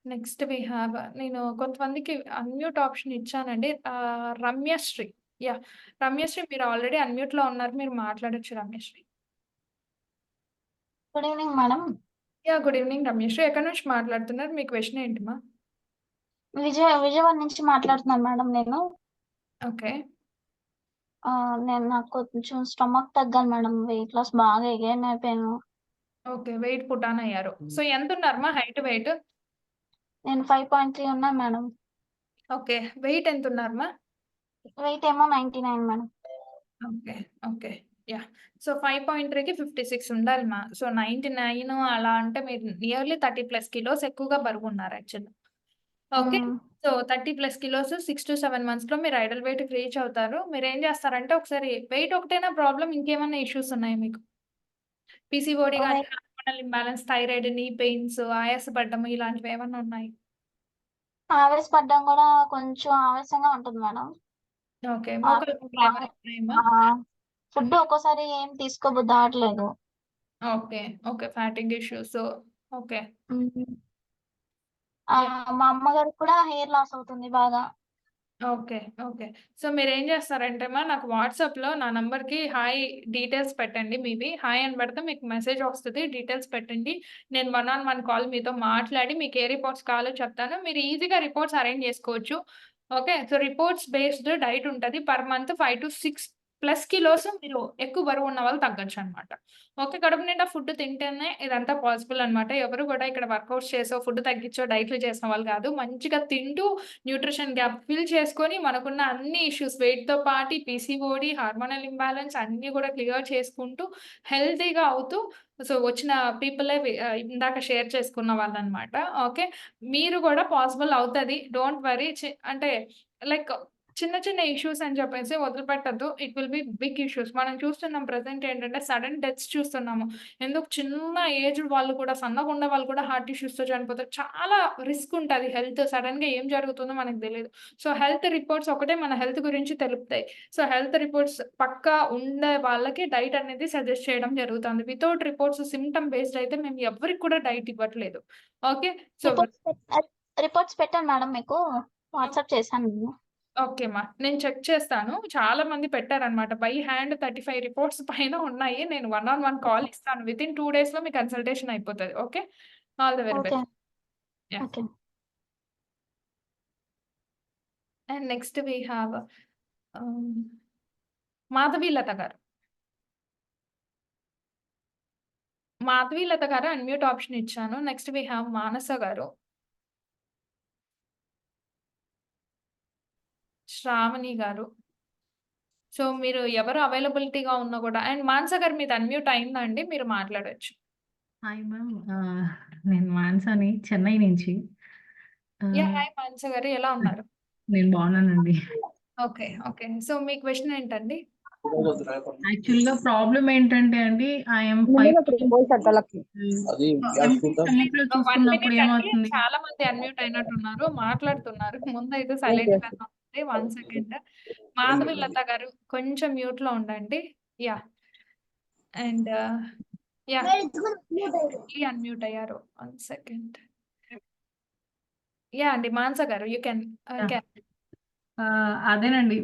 next we have నేను కొంతమందికి అన్‌మ్యూట్ ఆప్షన్ ఇచ్చానండి. రమ్యశ్రీ. యాహ్! రమ్యశ్రీ మీరు ఆల్రెడీ అన్‌మ్యూట్‌లో ఉన్నారు. మీరు మాట్లాడొచ్చు Ramyasri. Good evening madam. Yeah! Good evening Ramyasri. ఎక్కడి నుంచి మాట్లాడుతున్నారు? మీ క్వెషన్ ఏంటి మా? విజయవాడ నుంచి మాట్లాడుతున్నాను మేడం నేను. ఓకే. నాకు కొంచెం స్టమక్ తగ్గాలి మేడం. వెయిట్ లాస్ బాగా గెయిన్ అయిపోయాను. ఓకే. వెయిట్ పుట్ ఆన్ అయ్యారు. సో ఎంతున్నారమ్మా హైట్, వెయిట్? నేను 5.3 ఉన్నాను మేడం. ఓకే. వెయిట్ ఎంతున్నారమ్మా? వెయిట్ ఏమో 99 madam. Okay. Okay. Yeah! So 5.3కి 56 ఉండాలిమా. సో 99 అలా అంటే మీరు నియర్లీ 30+ కిలోస్ ఎక్కువగా బరువున్నారు actually. Okay. Hmm. So 30+ kilos 6-7 మంత్స్‌లో మీరు ఐడల్ వెయిట్‌కి రీచ్ అవుతారు. మీరేం చేస్తారంటే ఒకసారి వెయిట్ ఒకటేనా ప్రాబ్లమ్ ఇంకేమన్నా ఇష్యూస్ ఉన్నాయా మీకు? పీసీఓడీ గాని, weight hormonal imbalance, thyroid, knee pains, ఆయాసపడ్డం ఇలాంటివి ఏమన్నా ఉన్నాయా? ఆవేశపడ్డం కూడా కొంచెం ఆవేశంగా ఉంటుంది మేడం. ఓకే. మోకాళ్ళ ఫుడ్ నొప్పులు బాగా ఏమైనా ఉన్నాయమ్మా? ఫుడ్ ఒక్కోసారి ఏం తీసుకోబుద్ధి అవ్వట్లేదు. Okay. Okay. Fatigue issues. Okay. హ్మ్. యాహ్! మా అమ్మగారికి కూడా హెయిర్ లాస్ అవుతుంది బాగా. ఓకే. ఓకే. సో మీరేం చేస్తారంటేమా నాకు వాట్సాప్‌లో నా నంబర్‌కి హాయ్ డీటెయిల్స్ పెట్టండి మీవి. హాయ్ అని పెడితే మీకు మెసేజ్ వస్తది. డీటెయిల్స్ పెట్టండి. నేను వన్ ఆన్ వన్ కాల్ మీతో మాట్లాడి మీకు ఏ రిపోర్ట్స్ కావాలో చెప్తాను. మీరు ఈజీగా రిపోర్ట్స్ అరేంజ్ చేసుకోవచ్చు. Okay. So reports based diet ఉంటది. పర్ మంత్ 5-6+ కిలోస్ మీరు ఎక్కువ బరువు ఉన్న వాళ్ళు తగ్గొచ్చనమాట. ఓకే. కడుపు నిండా ఫుడ్ తింటేనే ఇదంతా పాసిబుల్ అనమాట. ఎవరు కూడా ఇక్కడ వర్కౌట్స్ చేసో, ఫుడ్ తగ్గించో, డైట్‌లు చేసిన వాళ్ళు కాదు. మంచిగా తింటూ న్యూట్రిషన్ గ్యాప్ ఫిల్ చేసుకొని మనకున్న అన్ని ఇష్యూస్ వెయిట్‌తో పాటి పీసీఓడీ, హార్మోనల్ ఇంబాలెన్స్ అన్నీ కూడా క్లియర్ చేసుకుంటూ హెల్తీగా అవుతూ సో వచ్చిన పీపులే ఇందాక షేర్ చేసుకున్న వాళ్ళనమాట. ఓకే. మీరు కూడా పాసిబుల్ అవుతది. Don't worry. అంటే లైక్ చిన్న చిన్న ఇష్యూస్ అని చెప్పేసి వదిలిపెట్టొద్దు. It will be big issues. మనం చూస్తున్నాం ప్రెజెంట్ ఏంటంటే సడెన్ డెత్స్ చూస్తున్నాము. ఎందుకు చిన్న ఏజ్డ్ వాళ్ళు కూడా సన్నగుండే వాళ్ళు కూడా హార్ట్ ఇష్యూస్‌తో చనిపోతారు. చాలా రిస్క్ ఉంటది హెల్త్. సడెన్‌గా ఏం జరుగుతుందో మనకు తెలీదు. సో హెల్త్ రిపోర్ట్స్ ఒకటే మన హెల్త్ గురించి తెలుపుతాయి. సో హెల్త్ రిపోర్ట్స్ పక్కా ఉండే వాళ్ళకి డైట్ అనేది సజెస్ట్ చేయడం జరుగుతుంది. వితౌట్ రిపోర్ట్స్ సిమ్టమ్ బేస్డ్ అయితే మేము ఎవ్వరికి కూడా డైట్ ఇవ్వట్లేదు. ఓకే. సో రిపోర్ట్స్ పెట్టాను మేడం మీకు. వాట్సాప్ చేశాను నేను. ఓకే మా. నేను చెక్ చేస్తాను. చాలా మంది పెట్టారనమాట. బై హ్యాండ్ 35 రిపోర్ట్స్ పైన ఉన్నాయి. నేను వన్ ఆన్ వన్ కాల్ ఇస్తాను. వితిన్ 2 డేస్‌లో మీ కన్సల్టేషన్ అయిపోతది. Okay. All the very okay. Best. Yeah! Okay. And next we have Madhavilatha garu. Madhavilatha garu unmute option ఇచ్చాను. Next we have Manasa garu. Sravani గారు. సో, మీరు ఎవరు అవైలబిలిటీగా ఉన్నా కూడా అండ్ మానస గారు మీది అన్‌మ్యూట్ అయిందా అండి? మీరు మాట్లాడొచ్చు. Hi ma'am. నేను మానసాని చెన్నై నుంచి. ఆహ్, హాయ్ మానస గారు ఎలా ఉన్నారు? నేను బాగున్నానండి. ఓకే. ఓకే. సో, మీ క్వెషన్ ఏంటండి? యాక్చువల్‌గా ప్రాబ్లమ్ ఏంటంటే అండి, ఐఎమ్ 5 ఎంటీ స్టమక్‌లో 1 చూసుకున్నప్పుడు మినిట్ అండి. ఏమవుతుంది? చాలా మంది అన్‌మ్యూట్ అయినట్టున్నారు. మాట్లాడుతున్నారు. ముందైతే సైలెంట్‌గానే ఉండండి. 1 సెకండ్. మాధవి లత గారు కొంచెం మ్యూట్‌లో ఉండండి. యాహ్! And yeah! మళ్ళీ అన్‌మ్యూట్ అయ్యారు. 1 సెకండ్. యాహ్! అండి. మానస గారు యూ కెన్ యాహ్! క్యాన్. అదేనండి.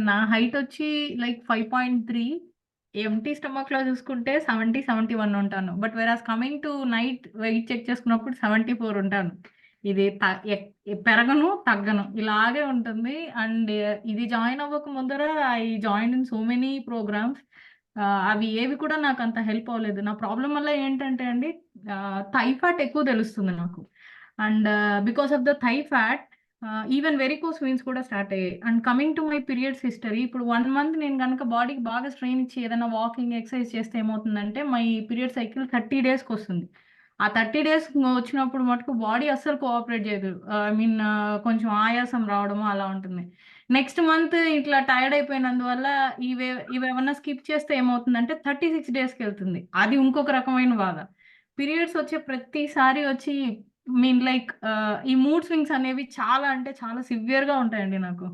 నా హైట్ వచ్చి లైక్ 5.3. ఎంప్టీ స్టమక్‌లో చూసుకుంటే 70, 71 ఉంటాను. But whereas coming to night weight check చేసుకున్నప్పుడు 74 ఉంటాను. ఇది త ఎక్ పెరగను, తగ్గను. ఇలాగే ఉంటుంది. అండ్ ఇది జాయిన్ అవ్వక ముందర I joined in so many programmes. అవి ఏవి కూడా నాకంత హెల్ప్ అవ్వలేదు. నా ప్రాబ్లమ్ వల్ల ఏంటంటే అండి, థై ఫ్యాట్ ఎక్కువ తెలుస్తుంది నాకు. And because of the thigh fat even varicose veins కూడా స్టార్ట్ అయ్యాయి. And coming to my periods history, ఇప్పుడు 1 మంత్ నేను గనక బాడీకి బాగా స్ట్రెయిన్ ఇచ్చి ఏదైనా వాకింగ్, ఎక్సర్సైజ్ చేస్తే ఏమవుతుందంటే, మై పీరియడ్ సైకిల్ 30 డేస్‌కొస్తుంది. ఆ 30 డేస్ వచ్చినప్పుడు మటుకు బాడీ అస్సలు కోఆపరేట్ చేయదు. ఐ మీన్ కొంచెం ఆయాసం రావడము అలా ఉంటుంది. నెక్స్ట్ మంత్ ఇట్లా టైర్డ్ అయిపోయినందువల్ల ఇవేమన్నా స్కిప్ చేస్తే ఏమవుతుందంటే 36 డేస్‌కెళ్తుంది. అది ఇంకొక రకమైన బాధ. పీరియడ్స్ వచ్చే ప్రతిసారి వచ్చి లైక్ ఈ మూడ్ స్వింగ్స్ అనేవి చాలా అంటే చాలా సివియర్‌గా ఉంటాయండి నాకు.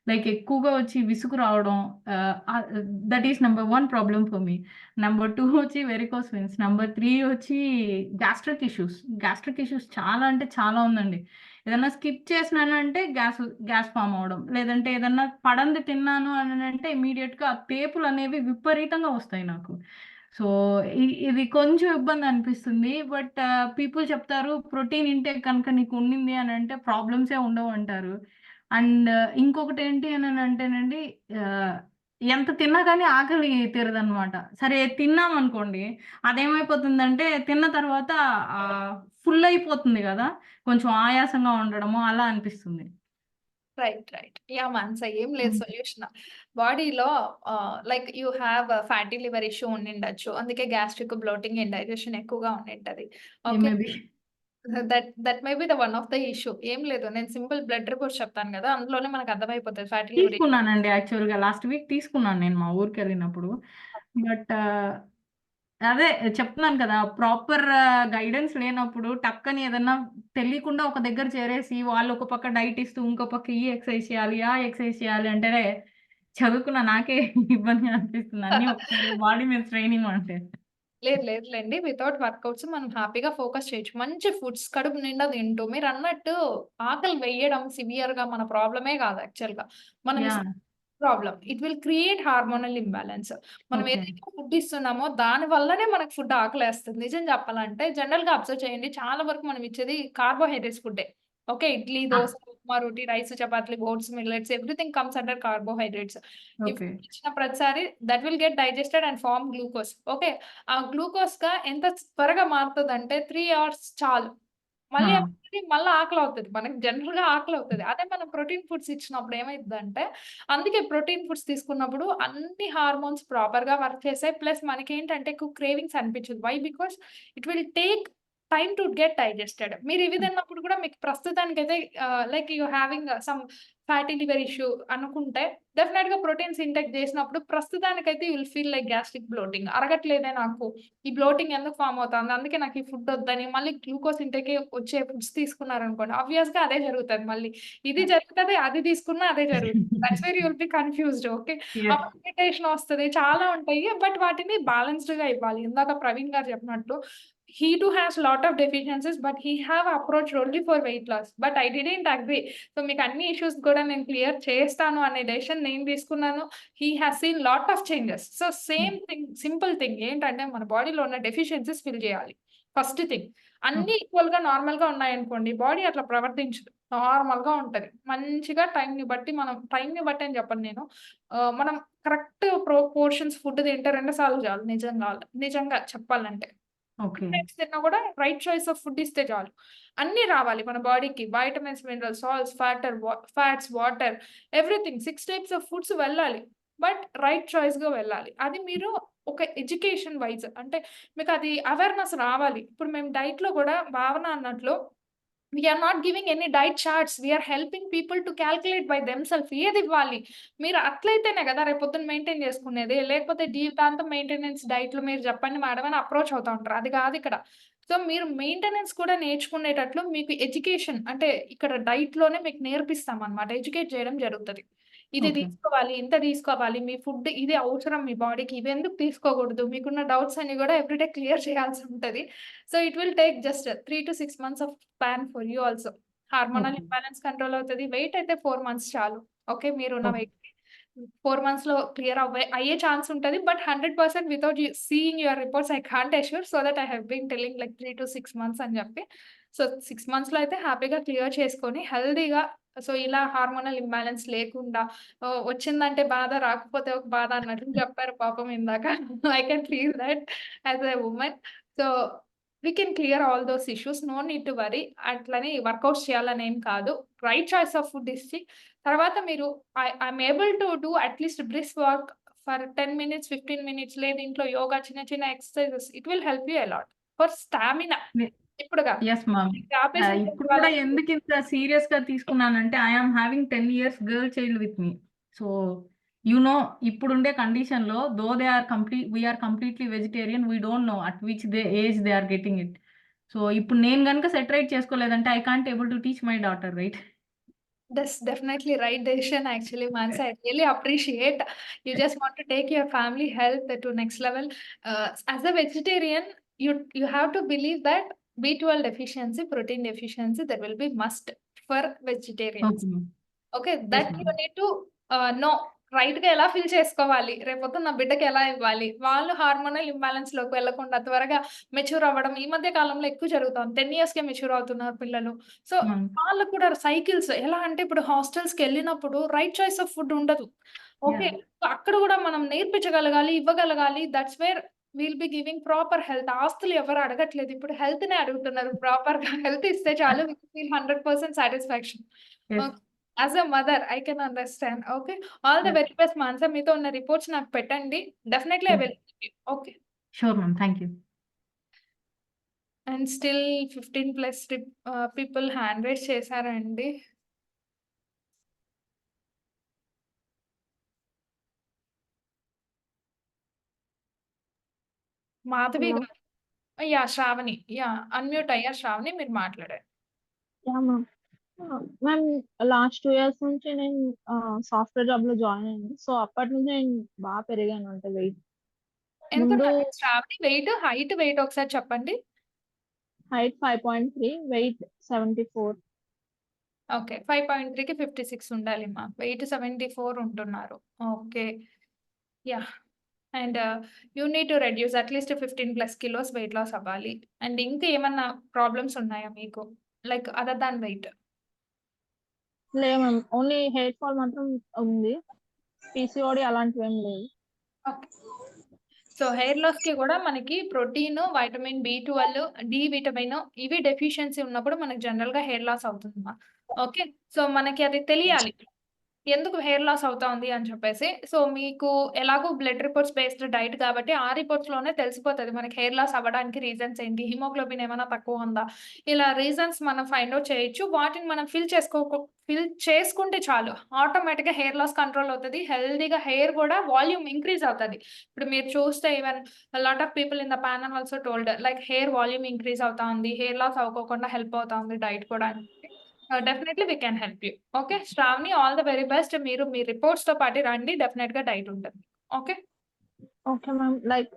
లైక్ ఎక్కువగా వచ్చి విసుగు రావడం, that is number 1 problem for me. Number 2 వచ్చి వెరికోస్ వెయిన్స్. నంబర్ 3 వచ్చి గ్యాస్ట్రిక్ ఇష్యూస్. గ్యాస్ట్రిక్ ఇష్యూస్ చాలా అంటే చాలా ఉందండి. ఏదన్నా స్కిప్ చేసినానంటే గ్యాస్ ఫార్మ్ అవ్వడం. లేదంటే ఏదన్నా పడంది తిన్నాను అనంటే ఇమ్మీడియేట్‌గా తేపులనేవి విపరీతంగా వస్తాయి నాకు. సో, ఇది కొంచెం ఇబ్బంది అనిపిస్తుంది. బట్ పీపుల్ చెప్తారు ప్రోటీన్ ఇంటేక్ కనుక నీకు ఉండింది అనంటే ప్రాబ్లమ్సే ఉండవంటారు. అండ్ ఇంకొకటేంటి అననంటేనండి, ఆహ్, ఎంత తిన్నా గానీ ఆకలి తీరదనమాట. సరే తిన్నామనుకోండి, అదేమైపోతుందంటే తిన్న తర్వాత ఫుల్ అయిపోతుంది గదా! కొంచెం ఆయాసంగా ఉండడము అలా అనిపిస్తుంది. రైట్. యాహ్! మానస ఏం లేదు హ్మ్. సొల్యూషన్. బాడీలో like you have fatty liver issue ఉండిండొచ్చు. అందుకే గ్యాస్ట్రిక్, బ్లోటింగ్, ఇండైజెషన్ ఎక్కువగా ఉండింటది. Okay. Maybe. That may be the one of the issue. ఏం లేదు. నేను సింపుల్ బ్లడ్ రిపోర్ట్స్ చెప్తాను గదా! అందులోనే మనకు అర్థమైపోతది ఫ్యాటీ లివర్ ఇష్యూ. తీసుకున్నానండి యాక్చువల్‌గా. లాస్ట్ వీక్ తీసుకున్నాను నేను మా ఊరికెళ్ళినప్పుడు. బట్ అదే చెప్తున్నాను కదా! ప్రాపర్ గైడెన్స్ లేనప్పుడు టక్కని ఏదన్నా తెలియకుండా ఒక దగ్గర చేరేసి వాళ్ళు ఒక పక్క డైట్ ఇస్తూ, ఇంకో పక్క ఈ ఎక్సర్సైజ్ చేయాలి, ఆ ఎక్సర్సైజ్ చేయాలి అంటేనే చదువుకున్న నాకే ఇబ్బందిగా అనిపిస్తుంది. అన్నీ ఒకసారి బాడీ మీద స్ట్రెయినింగ్ అంటే. లేదులేండి. వితౌట్ వర్కౌట్స్ మనం హ్యాపీగా ఫోకస్ చేయొచ్చు. మంచి ఫుడ్స్ కడుపు నిండా తింటూ మీరన్నట్టు ఆకలి వేయడం సివియర్‌గా మన ప్రాబ్లమే కాదు యాక్చువల్‌గా. మనం yeah! Problem. It will create hormonal imbalance. మనం ఓకే. ఏదైతే ఫుడ్ ఇస్తున్నామో దాని వల్లనే మనకు ఫుడ్ ఆకలేస్తుంది. నిజం చెప్పాలంటే జనరల్‌గా అబ్జర్వ్ చేయండి. చాలా వరకు మనం ఇచ్చేది కార్బోహైడ్రేట్స్ ఫుడ్డే. ఓకే. ఇడ్లీ, ఆ! దోస, ఉప్మా, రోటీ, రైస్, చపాతీలు, oats, millets everything comes under carbohydrates. ఈ ఓకే. ఫుడ్ ఇచ్చిన ప్రతిసారి that will get digested and form glucose. Okay. ఆ గ్లూకోజ్‌గా ఎంత త్వరగా మారుతదంటే 3 అవర్స్ చాలు. ఆ! మళ్ళీ మళ్ళా ఆకలవుతది. మనకి జనరల్‌గా ఆకలవుతది. అదే మనం ప్రోటీన్ ఫుడ్స్ ఇచ్చినప్పుడు ఏమైద్దంటే అందుకే ప్రోటీన్ ఫుడ్స్ తీసుకున్నప్పుడు అన్ని హార్మోన్స్ ప్రాపర్‌గా వర్క్ చేసాయి. ప్లస్ మనకేంటంటే ఎక్కువ క్రేవింగ్స్ అనిపించదు. Why? Because it will take time to get digested. మీరు ఇవి తిన్నప్పుడు కూడా మీకు ప్రస్తుతానికైతే like you having some fatty liver issue అనుకుంటే డెఫినిట్‌గా ప్రోటీన్స్ ఇంటేక్ చేసినప్పుడు ప్రస్తుతానికైతే you will feel like gastric bloating. అరగట్లేదే నాకు. ఈ బ్లోటింగ్ ఎందుకు ఫార్మ్ అవుతుంది? అందుకే నాకు ఈ ఫుడ్ వద్దని మళ్ళీ గ్లూకోజ్ ఇంటేకే వచ్చే ఫుడ్స్ తీసుకున్నారనుకోండి. ఆబ్వియస్‌గా అదే జరుగుతది మళ్ళీ. ఇది జరుగుతది, అది తీసుకున్నా అదే జరుగుతది. That's where you will B confused. Okay. Yes. అప్పుడు ఇరిటేషన్ వస్తది. చాలా ఉంటాయి. బట్ వాటిని బ్యాలెన్స్‌డ్‌గా ఇవ్వాలి. ఇందాక ప్రవీణ్ గారు చెప్పినట్టు he too has lot of deficiencies but he have approached only for weight loss. But I didn't agree. So మీకు అన్ని ఇష్యూస్ కూడా నేను క్లియర్ చేస్తాను అనే డెసిషన్ నేను తీసుకున్నాను. He has seen lot of changes. So same thing simple thing ఏంటంటే మన బాడీలో ఉన్న డెఫిషియన్సీస్ ఫిల్ చేయాలి. First thing. అన్నీ ఈక్వల్‌గా నార్మల్‌గా ఉన్నాయనుకోండి బాడీ అట్లా ప్రవర్తించదు. నార్మల్‌గా ఉంటది. మంచిగా టైంని బట్టి అని చెప్పను నేను. మనం కరెక్ట్ పోర్షన్స్ ఫుడ్ తింటే 2 సార్లు చాలు నిజంగా చెప్పాలంటే. ఓకే. టైమ్స్ తిన్నా కూడా రైట్ చాయిస్ ఆఫ్ ఫుడ్ ఇస్తే చాలు. అన్నీ రావాలి మన బాడీకి. Vitamins, minerals, salts, fats, water, everything 6 types of foods వెళ్ళాలి. బట్ రైట్ చాయిస్‌గా వెళ్ళాలి. అది మీరు ఒక ఎడ్యుకేషన్ వైస్ అంటే మీకు అది అవేర్‌నెస్ రావాలి. ఇప్పుడు మేము డైట్‌లో కూడా భావన అన్నట్లు we are not giving any diet charts. We are helping people to calculate by themself. ఏది ఇవ్వాలి? మీరు అట్లయితేనే కదా రేపొద్దున మెయింటైన్ చేసుకునేది. లేకపోతే జీవితాంతం మెయింటెనెన్స్ డైట్‌లు మీరు చెప్పండి మేడం అని అప్రోచ్ అవుతా ఉంటారు. అది కాదు ఇక్కడ. సో మీరు మెయింటెనెన్స్ కూడా నేర్చుకునేటట్లు మీకు ఎడ్యుకేషన్ అంటే ఇక్కడ డైట్‌లోనే మీకు నేర్పిస్తామన్నమాట. ఎడ్యుకేట్ చేయడం జరుగుతది. ఇది ఓకే. తీసుకోవాలి, ఇంత తీసుకోవాలి, మీ ఫుడ్ ఇది అవసరం మీ బాడీకి, ఇవెందుకు తీసుకోకూడదు, మీకున్న డౌట్స్ అన్ని కూడా ఎవ్రీడే క్లియర్ చేయాల్సి ఉంటది. So it will take just 3-6 months of plan for you also. Hormonal okay. Imbalance control అవుతది. వెయిట్ అయితే 4 మంత్స్ చాలు. ఓకే. మీరున్న ఓకే. వెయిట్‌కి 4 మంత్స్‌లో క్లియర్ అయ్యే ఛాన్స్ ఉంటది. But 100% without seeing your reports I can't assure. So that I have been telling like 3-6 months అని చెప్పి. So 6 మంత్స్‌లో అయితే హ్యాపీగా క్లియర్ చేసుకొని హెల్తీగా సో ఇలా హార్మోనల్ ఇంబాలెన్స్ లేకుండా వచ్చిందంటే బాధ, రాకపోతే ఒక బాధ అన్నట్లు చెప్పారు పాపం ఇందాక. I can feel that as a woman. So we can clear all those issues. No need to worry. అట్లని వర్కౌట్స్ చేయాలని ఏం కాదు. రైట్ చాయిస్ ఆఫ్ ఫుడ్ ఇచ్చి తర్వాత మీరు I'm able to do at least brisk walk for 10 minutes, 15 minutes లేదు ఇంట్లో యోగా చిన్న చిన్న exercises. It will help you a lot for stamina. ఇప్పుడు కాదు. Yes ma'am. ఆపేసి ఇప్పుడు కూడా ఎందుకు ఇంత సీరియస్‌గా తీసుకున్నానంటే I am having 10 years girl child with me. So ఇప్పుడుండే కండిషన్‌లో though we are completely vegetarian. We don't know at which age they are getting it. So ఇప్పుడు నేను గనుక సెట్ రైట్ చేసుకోలేదంటే I can't able to teach my daughter right. That's definitely right decision actually, Mansa. I really appreciate you just want to take your family health to next level. As a vegetarian, you have to believe that B12 deficiency, protein deficiency, there will be must for vegetarians. Okay ma'am. Okay, yes that you ma'am. need to know రైట్‌గా ఎలా fill చేసుకోవాలి, రేపొద్దున నా బిడ్డకి ఎలా ఇవ్వాలి, వాళ్ళు hormonal ఇంబాలెన్స్‌లోకి వెళ్ళకుండా త్వరగా మెచ్యూర్ అవ్వడం ఈ మధ్య కాలంలో ఎక్కువ జరుగుతోంది. 10 ఇయర్స్‌కే మెచ్యూర్ అవుతున్నారు పిల్లలు. So ma'am. వాళ్ళకి కూడా సైకిల్స్ ఎలా అంటే ఇప్పుడు హాస్టల్స్‌కెళ్ళినప్పుడు రైట్ చాయిస్ ఆఫ్ ఫుడ్ ఉండదు. ఓకే. యాహ్! సో అక్కడ కూడా మనం నేర్పించగలగాలి, ఇవ్వగలగాలి. That's where will be giving proper health. ఆస్తులు ఎవరు అడగట్లేదు. ఇప్పుడు హెల్త్‌నే అడుగుతున్నారు. ప్రాపర్‌గా హెల్త్ ఇస్తే చాలు we feel 100% satisfaction. Yes. As a mother I can understand. Okay. All the yeah! Very best Manasa. మీతో ఉన్న రిపోర్ట్స్ నాకు పెట్టండి. Definitely I okay. Will give you. Okay. Sure ma'am. Thank you. And still 15+ people hand raise చేశారండి. Madhavi hello. Garu. Yeah! Sravani. Yeah! Unmute అయ్యారు శ్రావణి. మీరు మాట్లాడండి. Yeah! Ma'am. Ma'am last 2 years నుంచి నేను సాఫ్ట్‌వేర్ జాబ్‌లో జాయిన్ అయ్యాను. సో అప్పటి నుంచి నేను బాగా పెరిగాను అంటే వెయిట్. ఎంత ముందు ఉంటుంది శ్రావణి హైట్, వెయిట్ ఒకసారి చెప్పండి. Height 5.3, weight 74. ఓకే. 5.3కి 56 ఉండాలిమా. వెయిట్ 74 ఉంటున్నారు. Okay. Yeah! And you need to reduce at least 15+ kilos weight loss అవ్వాలి. అండ్ ఇంకా ఏమన్నా ప్రాబ్లమ్స్ ఉన్నాయా మీకు? Like other than weight? లేదు మ్యామ్. ఓన్లీ హెయిర్ ఫాల్ మాత్రం ఉంది. పీసీఓడీ అలాంటివేం లేవు. ఓకే. సో హెయిర్ లాస్‌కి కూడా మనకి protein, vitamin B12, D vitamin ఇవి డెఫిషియన్సీ ఉన్నప్పుడు మనకి జనరల్‌గా హెయిర్ లాస్ అవుతుందమ్మా. ఓకే. సో మనకి అది తెలియాలి. ఎందుకు హెయిర్ లాస్ అవుతోంది అని చెప్పేసి. సో మీకు ఎలాగో బ్లడ్ రిపోర్ట్స్ బేస్డ్ డైట్ కాబట్టి ఆ రిపోర్ట్స్‌లోనే తెలిసిపోతది మనకి హెయిర్ లాస్ అవ్వడానికి రీజన్స్ ఏంటి? హిమోగ్లోబిన్ ఏమైనా తక్కువ ఉందా? ఇలా రీజన్స్ మనం ఫైండ్ ఔట్ చేయొచ్చు. వాటిని మనం ఫిల్ చేసుకుంటే చాలు. ఆటోమేటిక్‌గా హెయిర్ లాస్ కంట్రోల్ అవుతది. హెల్తీగా హెయిర్ కూడా వాల్యూమ్ ఇంక్రీజ్ అవుతది. ఇప్పుడు మీరు చూస్తే even lot of people in the panel also told like hair volume increase అవుతా ఉంది. హెయిర్ లాస్ అవ్వకోకుండా హెల్ప్ అవుతా ఉంది డైట్ కూడా అని చెప్పి. Definitely we can help you. Okay. Sravani all the very best. మీరు మీ రిపోర్ట్స్‌తో పాటు రండి. డెఫినెట్‌గా డైట్ ఉంటుంది. Okay. Okay ma'am. Like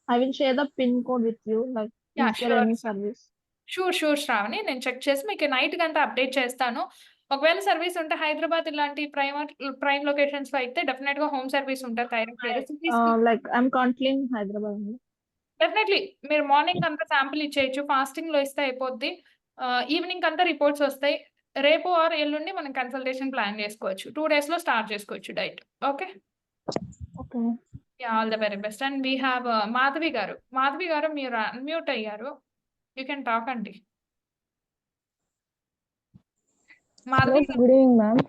I will share the pin code with you. Like yeah! Is there any service? Sure Sravani. నేను చెక్ చేసి మీకు నైట్‌కంతా అప్డేట్ చేస్తాను. ఒకవేళ సర్వీస్ ఉంటే హైదరాబాద్ ఇలాంటి ప్రైమ్ లొకేషన్స్‌లో అయితే డెఫినెట్‌గా హోమ్ సర్వీస్ ఉంటది డైరెక్ట్ వేరే సిటీస్‌కి. Like I am currently in Hyderabad అండి. డెఫినెట్‌లీ మీరు మార్నింగ్ అంతా శాంపిల్ ఇచ్చేయొచ్చు. ఫాస్టింగ్‌లో ఇస్తే అయిపోద్ది. ఈవినింగ్ అంతా రిపోర్ట్స్ వస్తాయి. రేపు ఆర్ ఎల్లుండి మనం కన్సల్టేషన్ ప్లాన్ చేసుకోవచ్చు. 2 డేస్‌లో స్టార్ట్ చేసుకోవచ్చు diet. Okay. Okay. All the very best. And we have Madhavi గారు. మాధవి గారు మీరు అన్మ్యూట్ అయ్యారు. యూ కెన్ టాక్ అండి. హలో, మాధవి గారు. Good evening ma'am.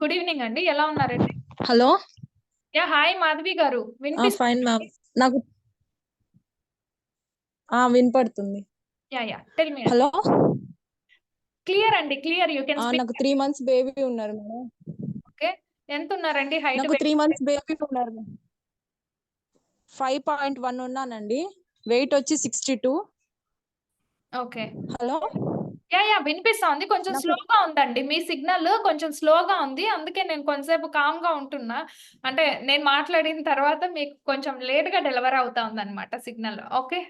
Good evening అండి. ఎలా ఉన్నారండి? హలో, హాయ్ మాధవి గారు. Fine ma'am. నాకు వినపడుతుంది. Yeah tell me. Hello, clear అండి, క్లియర్. యూ కెన్ నాకు స్పీక్. 3 months బేబీ ఉన్నారు మేడం. ఓకే, ఎంత ఉన్నారండి హైట్? నాకు 3 months బేబీ ఉన్నారు. 5.1 ఉన్నానండి. వెయిట్ వచ్చి 62. ఓకే. హలో, యా వినిపిస్తా ఉంది. కొంచెం నాకు స్లోగా ఉందండి మీ సిగ్నల్, కొంచెం స్లోగా ఉంది. అందుకే నేను కొంతసేపు కామ్ గా ఉంటున్నా. అంటే నేను మాట్లాడిన తర్వాత మీకు కొంచెం లేట్ గా డెలివరీ అవుతా ఉందన్నమాట సిగ్నల్. Okay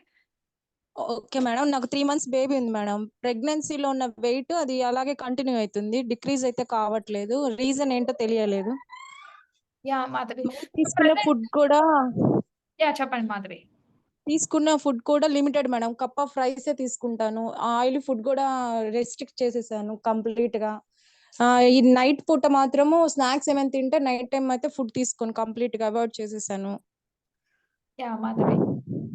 okay madam. నాకు 3 months బేబీ ఉంది మేడం. ప్రెగ్నెన్సీలో ఉన్న వెయిట్ అది అలాగే కంటిన్యూ అవుతుంది. డిక్రీజ్ అయితే కావట్లేదు. రీజన్ ఏంటో తెలియలేదు. యా మాధవి. తీసుకున్న ఫుడ్ కూడా చెప్పండి మాధవి. తీసుకున్న ఫుడ్ కూడా లిమిటెడ్ మేడం. కప్ ఆఫ్ రైసే తీసుకుంటాను. ఆయిల్ ఫుడ్ కూడా రెస్ట్రిక్ట్ చేసేసాను కంప్లీట్ గా. ఈ నైట్ పూట మాత్రము స్నాక్స్ ఏమైనా తింటే నైట్ టైం అయితే ఫుడ్ తీసుకొని కంప్లీట్ గా అవాయిడ్ చేసేసాను. యా మాధవి.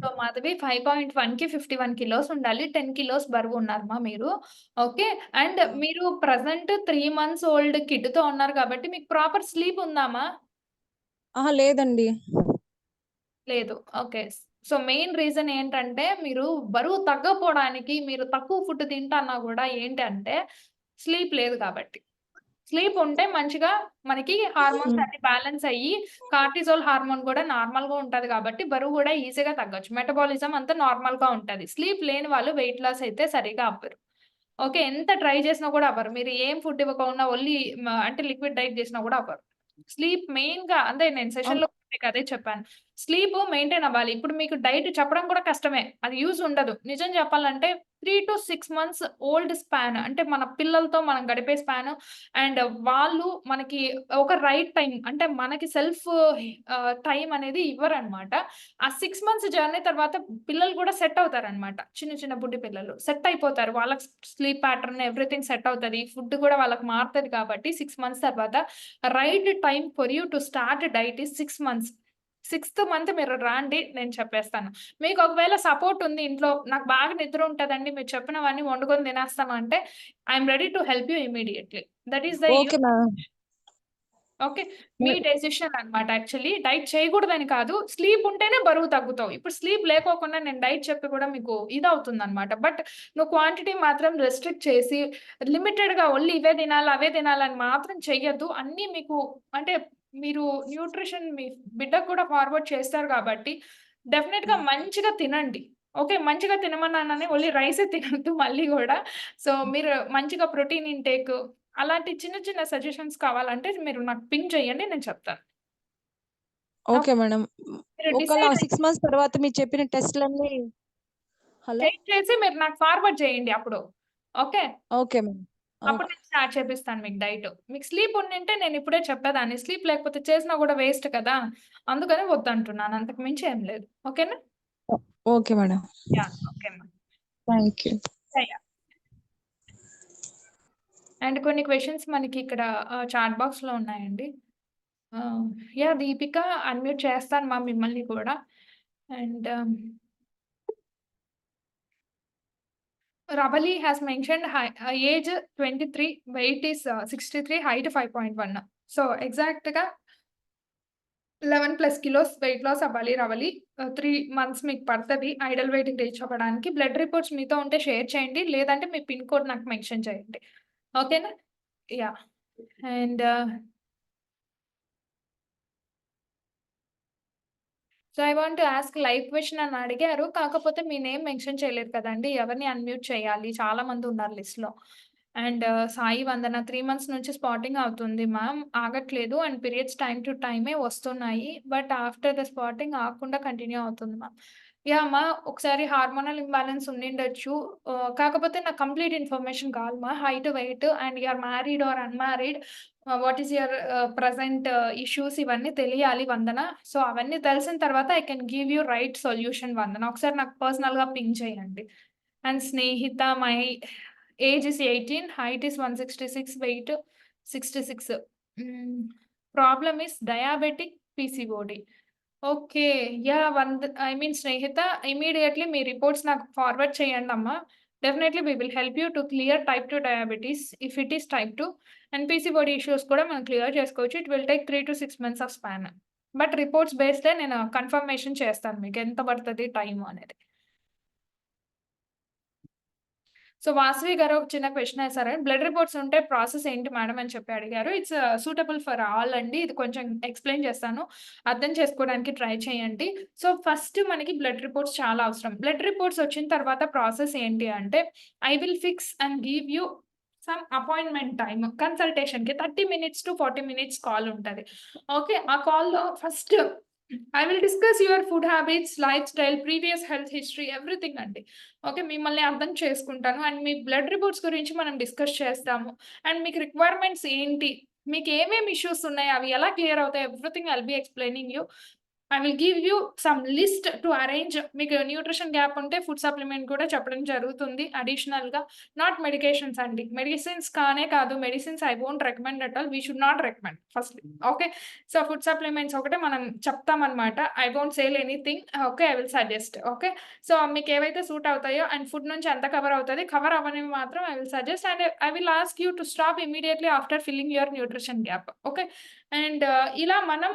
సో మాధవి 5.1 కి 51 కిలోస్ ఉండాలి. 10 కిలోస్ బరువు ఉన్నారమ్మా మీరు. ఓకే. అండ్ మీరు ప్రజెంట్ 3 months ఓల్డ్ కిడ్ తో ఉన్నారు కాబట్టి మీకు ప్రాపర్ స్లీప్ ఉందామా? లేదండి. లేదు. ఓకే. సో మెయిన్ రీజన్ ఏంటంటే మీరు బరువు తగ్గపోవడానికి మీరు తక్కువ ఫుడ్ తింటన్నా కూడా ఏంటంటే స్లీప్ లేదు కాబట్టి. స్లీప్ ఉంటే మంచిగా మనకి హార్మోన్స్ అన్ని బ్యాలెన్స్ అయ్యి కార్టిజోల్ హార్మోన్ కూడా నార్మల్ గా ఉంటది కాబట్టి బరువు కూడా ఈజీగా తగ్గొచ్చు. మెటబాలిజం అంతా నార్మల్ గా ఉంటది. స్లీప్ లేని వాళ్ళు వెయిట్ లాస్ అయితే సరిగా అవ్వరు. ఓకే. ఎంత ట్రై చేసినా కూడా అవ్వరు. మీరు ఏం ఫుడ్ ఇవ్వకుండా ఓన్లీ అంటే లిక్విడ్ డైట్ చేసినా కూడా అవ్వరు. స్లీప్ మెయిన్ గా అంటే నేను సెషన్ లో మీకు అదే చెప్పాను. స్లీప్ మెయింటైన్ అవ్వాలి. ఇప్పుడు మీకు డైట్ చెప్పడం కూడా కష్టమే. అది యూజ్ ఉండదు. నిజం చెప్పాలంటే 3 to 6 months ఓల్డ్ స్పాన్ అంటే మన పిల్లలతో మనం గడిపే స్పాన్ అండ్ వాళ్ళు మనకి ఒక రైట్ టైం అంటే మనకి సెల్ఫ్ టైం అనేది ఇవ్వరనమాట. ఆ 6 months జర్నీ తర్వాత పిల్లలు కూడా సెట్ అవుతారనమాట. చిన్న చిన్న బుడ్డి పిల్లలు సెట్ అయిపోతారు. వాళ్ళకి స్లీప్ ప్యాటర్న్ ఎవ్రీథింగ్ సెట్ అవుతది. ఫుడ్ కూడా వాళ్ళకి మారుతది కాబట్టి 6 months తర్వాత right time for you to start diet is 6 months. 6th month మీరు రాండి, నేను చెప్పేస్తాను. మీకు ఒకవేళ సపోర్ట్ ఉంది ఇంట్లో, నాకు బాగా నిద్ర ఉంటదండి, మీరు చెప్పినవన్నీ వండుకొని తినేస్తాను అంటే I'm ready to help you immediately. That is the okay ma'am. Okay. Me decision అన్నమాట. యాక్చువల్లీ డైట్ చేయకూడదని కాదు. స్లీప్ ఉంటేనే బరువు తగ్గుతావు. ఇప్పుడు స్లీప్ లేకోకుండా నేను డైట్ చెప్పి కూడా మీకు ఇదవుతుందన్నమాట. బట్ నువ్వు క్వాంటిటీ మాత్రం రెస్ట్రిక్ట్ చేసి లిమిటెడ్‌గా ఓన్లీ ఇవే తినాలి, అవే తినాలని మాత్రం చెయ్యొద్దు. అన్నీ మీకు అంటే మీరు న్యూట్రిషన్ మీ బిడ్డకు కూడా ఫార్వర్డ్ చేస్తారు కాబట్టి డెఫినిట్‌గా మంచిగా తినండి. ఓకే. మంచిగా తినమన్నానని ఓన్లీ రైసే తినొద్దు మళ్ళీ గూడా. సో మీరు మంచిగా ప్రోటీన్ ఇంటేక్ అలాంటి చిన్న చిన్న సజెషన్స్ కావాలంటే మీరు నాకు పింగ్ చేయండి, నేను చెప్తాను. Okay madam. మీరు ఒకవేళ డిసైడ్ 6 months తర్వాత మీరు చెప్పిన టెస్ట్‌లన్నీ హలో. చేసి మీరు నాకు ఫార్వర్డ్ చేయండి అప్పుడు. ఓకే. Okay madam. అప్పుడు నేను స్టార్ట్ చేపిస్తాను మీకు డైట్. మీకు స్లీప్ ఉండింటే నేను ఇప్పుడే చెప్పేదాన్ని. స్లీప్ లేకపోతే చేసినా కూడా వేస్ట్ కదా! అందుకని వద్దంటున్నాను. అంతకు మించి ఏం లేదు. ఓకేనా? Okay madam. ఓకే అమ్మా. Thank you. యాహ్! అండ్ కొన్ని క్వెషన్స్ మనకి ఇక్కడ చాట్ బాక్స్‌లో ఉన్నాయండి. దీపిక అన్‌మ్యూట్ చేస్తాను మా మిమ్మల్ని కూడా. And Ravali has mentioned age 23, weight is 63, height 5.1. So ఎగ్జాక్ట్‌గా 11+ కిలోస్ వెయిట్ లాస్ అవ్వాలి రవలి. 3 months మీకు పడతది ఐడల్ వెయిట్‌కి రీచ్ అవ్వడానికి. బ్లడ్ రిపోర్ట్స్ మీతో ఉంటే షేర్ చేయండి. లేదంటే మీ పిన్ కోడ్ నాకు మెన్షన్ చేయండి. ఓకేనా? Yeah! And so I want to ask live question అని అడిగారు. కాకపోతే మీ నేమ్ మెన్షన్ చేయలేదు కదండీ! ఎవరిని అన్‌మ్యూట్ చేయాలి? చాలా మంది ఉన్నారు లిస్ట్‌లో. అండ్ సాయి వందన 3 months నుంచి స్పాటింగ్ అవుతుంది మ్యామ్. ఆగట్లేదు అండ్ పీరియడ్స్ టైమ్ టు టైమే వస్తున్నాయి. బట్ ఆఫ్టర్ ద స్పాటింగ్ ఆగకుండా కంటిన్యూ అవుతుంది మ్యామ్. యాహ్! అమ్మా ఒకసారి హార్మోనల్ ఇంబాలెన్స్ ఉండిండొచ్చు. కాకపోతే నాకు కంప్లీట్ ఇన్ఫర్మేషన్ కావాలి మా. Height, weight and you are married or unmarried. What is your present issues ఇవన్నీ తెలియాలి వందన. సో అవన్నీ తెలిసిన తర్వాత I can give you right solution Vandana. ఒకసారి నాకు పర్సనల్‌గా పింగ్ చేయండి. And Snehitha my age is 18, height is 166, weight 66. Problem is diabetic, PCOD. Okay. I mean Snehitha, immediately మీ రిపోర్ట్స్ నాకు ఫార్వర్డ్ చేయండమ్మా. Definitely we will help you to clear type 2 diabetes if it is type 2 and PCOD issues కూడా మనం clear చేసుకోవచ్చు. It will take 3-6 months of span. But reports బేస్డే నేను confirmation చేస్తాను మీకు ఎంత పడతది టైము అనేది. సో వాసవి గారు ఒక చిన్న క్వెషన్ వేశారండి. బ్లడ్ రిపోర్ట్స్ ఉంటే ప్రాసెస్ ఏంటి మేడం అని చెప్పి అడిగారు. ఇట్స్ సూటబుల్ ఫర్ ఆల్ అండి. ఇది కొంచెం ఎక్స్‌ప్లెయిన్ చేస్తాను. అర్థం చేసుకోవడానికి ట్రై చేయండి. సో ఫస్ట్ మనకి బ్లడ్ రిపోర్ట్స్ చాలా అవసరం. బ్లడ్ రిపోర్ట్స్ వచ్చిన తర్వాత ప్రాసెస్ ఏంటి అంటే I will fix and give you some appointment time కన్సల్టేషన్‌కి 30 మినిట్స్ టు 40 మినిట్స్ కాల్ ఉంటది. ఓకే. ఆ కాల్‌లో first I will discuss your food habits, life style, previous health history everything అండి. ఓకే. మిమ్మల్ని అర్థం చేసుకుంటాను. అండ్ మీ బ్లడ్ రిపోర్ట్స్ గురించి మనం డిస్కస్ చేస్తాము. అండ్ మీకు రిక్వైర్మెంట్స్ ఏంటి? మీకు ఏమేమి ఇష్యూస్ ఉన్నాయి? అవి ఎలా క్లియర్ అవుతాయి? Everything I will be explaining you. I will give you some list to arrange. మీకు న్యూట్రిషన్ గ్యాప్ ఉంటే ఫుడ్ సప్లిమెంట్ కూడా చెప్పడం జరుగుతుంది అడిషనల్‌గా. నాట్ మెడికేషన్స్ అండి. మెడిసిన్స్ కానే కాదు. Medicines I won't recommend at all. We should not recommend firstly. Okay. So food supplements ఒకటే మనం చెప్తామన్నమాట. I won't sell anything. Okay. I will suggest. Okay. So మీకు ఏవైతే సూట్ అవుతాయో అండ్ ఫుడ్ నుంచి ఎంత కవర్ అవుతది, కవర్ అవ్వనివి మాత్రం I will suggest and I will ask you to stop immediately after filling your nutrition gap. Okay. And ఇలా మనం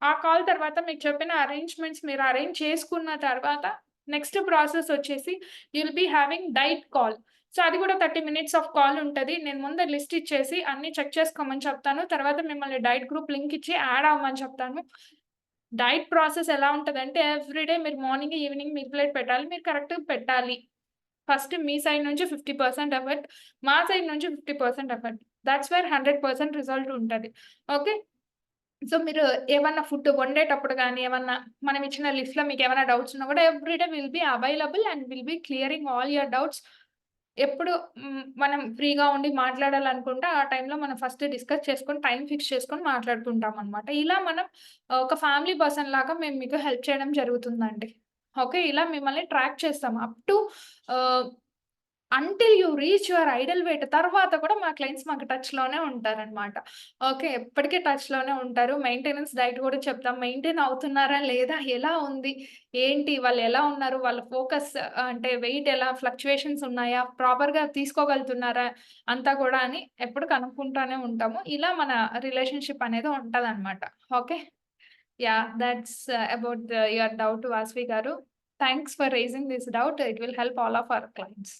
ఆ కాల్ తర్వాత మీకు చెప్పిన అరేంజ్‌మెంట్స్ మీరు అరేంజ్ చేసుకున్న తర్వాత నెక్స్ట్ ప్రాసెస్ వచ్చేసి you will be having diet call. So అది కూడా 30 మినిట్స్ ఆఫ్ కాల్ ఉంటది. నేను ముందే లిస్ట్ ఇచ్చేసి అన్నీ చెక్ చేసుకోమని చెప్తాను. తర్వాత మిమ్మల్ని డైట్ గ్రూప్ లింక్ ఇచ్చి యాడ్ అవ్వమని చెప్తాను. డైట్ ప్రాసెస్ ఎలా ఉంటదంటే ఎవ్రీడే మీరు మార్నింగ్, ఈవినింగ్ మిల్క్ ప్లేట్ పెట్టాలి. మీరు కరెక్ట్‌గా పెట్టాలి. ఫస్ట్ మీ సైడ్ నుంచి 50% ఎఫర్ట్, మా సైడ్ నుంచి 50% ఎఫర్ట్. దట్స్ వేర్ 100% రిజల్ట్ ఉంటది. ఓకే. సో మీరు ఏమన్నా ఫుడ్ వండేటప్పుడు గానీ, ఏమన్నా మనం ఇచ్చిన లిస్ట్‌లో మీకేమైనా డౌట్స్ ఉన్నా కూడా everyday will be available and will be clearing all your doubts. ఎప్పుడు మనం ఫ్రీగా ఉండి మాట్లాడాలనుకుంటే ఆ టైంలో మనం ఫస్ట్ డిస్కస్ చేసుకొని, టైం ఫిక్స్ చేసుకొని మాట్లాడుకుంటామనమాట. ఇలా మనం ఒక ఫ్యామిలీ పర్సన్ లాగా మేము మీకు హెల్ప్ చేయడం జరుగుతుందండి. ఓకే. ఇలా మిమ్మల్ని ట్రాక్ చేస్తాం. Up to ah, until you reach your ideal weight తర్వాత కూడా మా క్లయింట్స్ మాకు టచ్‌లోనే ఉంటారనమాట. ఓకే. ఎప్పటికీ టచ్‌లోనే ఉంటారు. మెయింటెనెన్స్ డైట్ కూడా చెప్తాం. మెయింటైన్ అవుతున్నారా? లేదా? ఎలా ఉంది? ఏంటి? వాళ్ళు ఎలా ఉన్నారు? వాళ్ళ ఫోకస్ అంటే వెయిట్ ఎలా ఫ్లక్చుయేషన్స్ ఉన్నాయా? ప్రాపర్‌గా తీసుకోగలుగుతున్నారా? అంతా కూడా అని ఎప్పుడు కనుక్కుంటానే ఉంటాము. ఇలా మన రిలేషన్‌షిప్ అనేది ఉంటదనమాట. Okay. Yeah! That's about your doubt Vasavi garu. Thanks for raising this doubt. It will help all of our clients.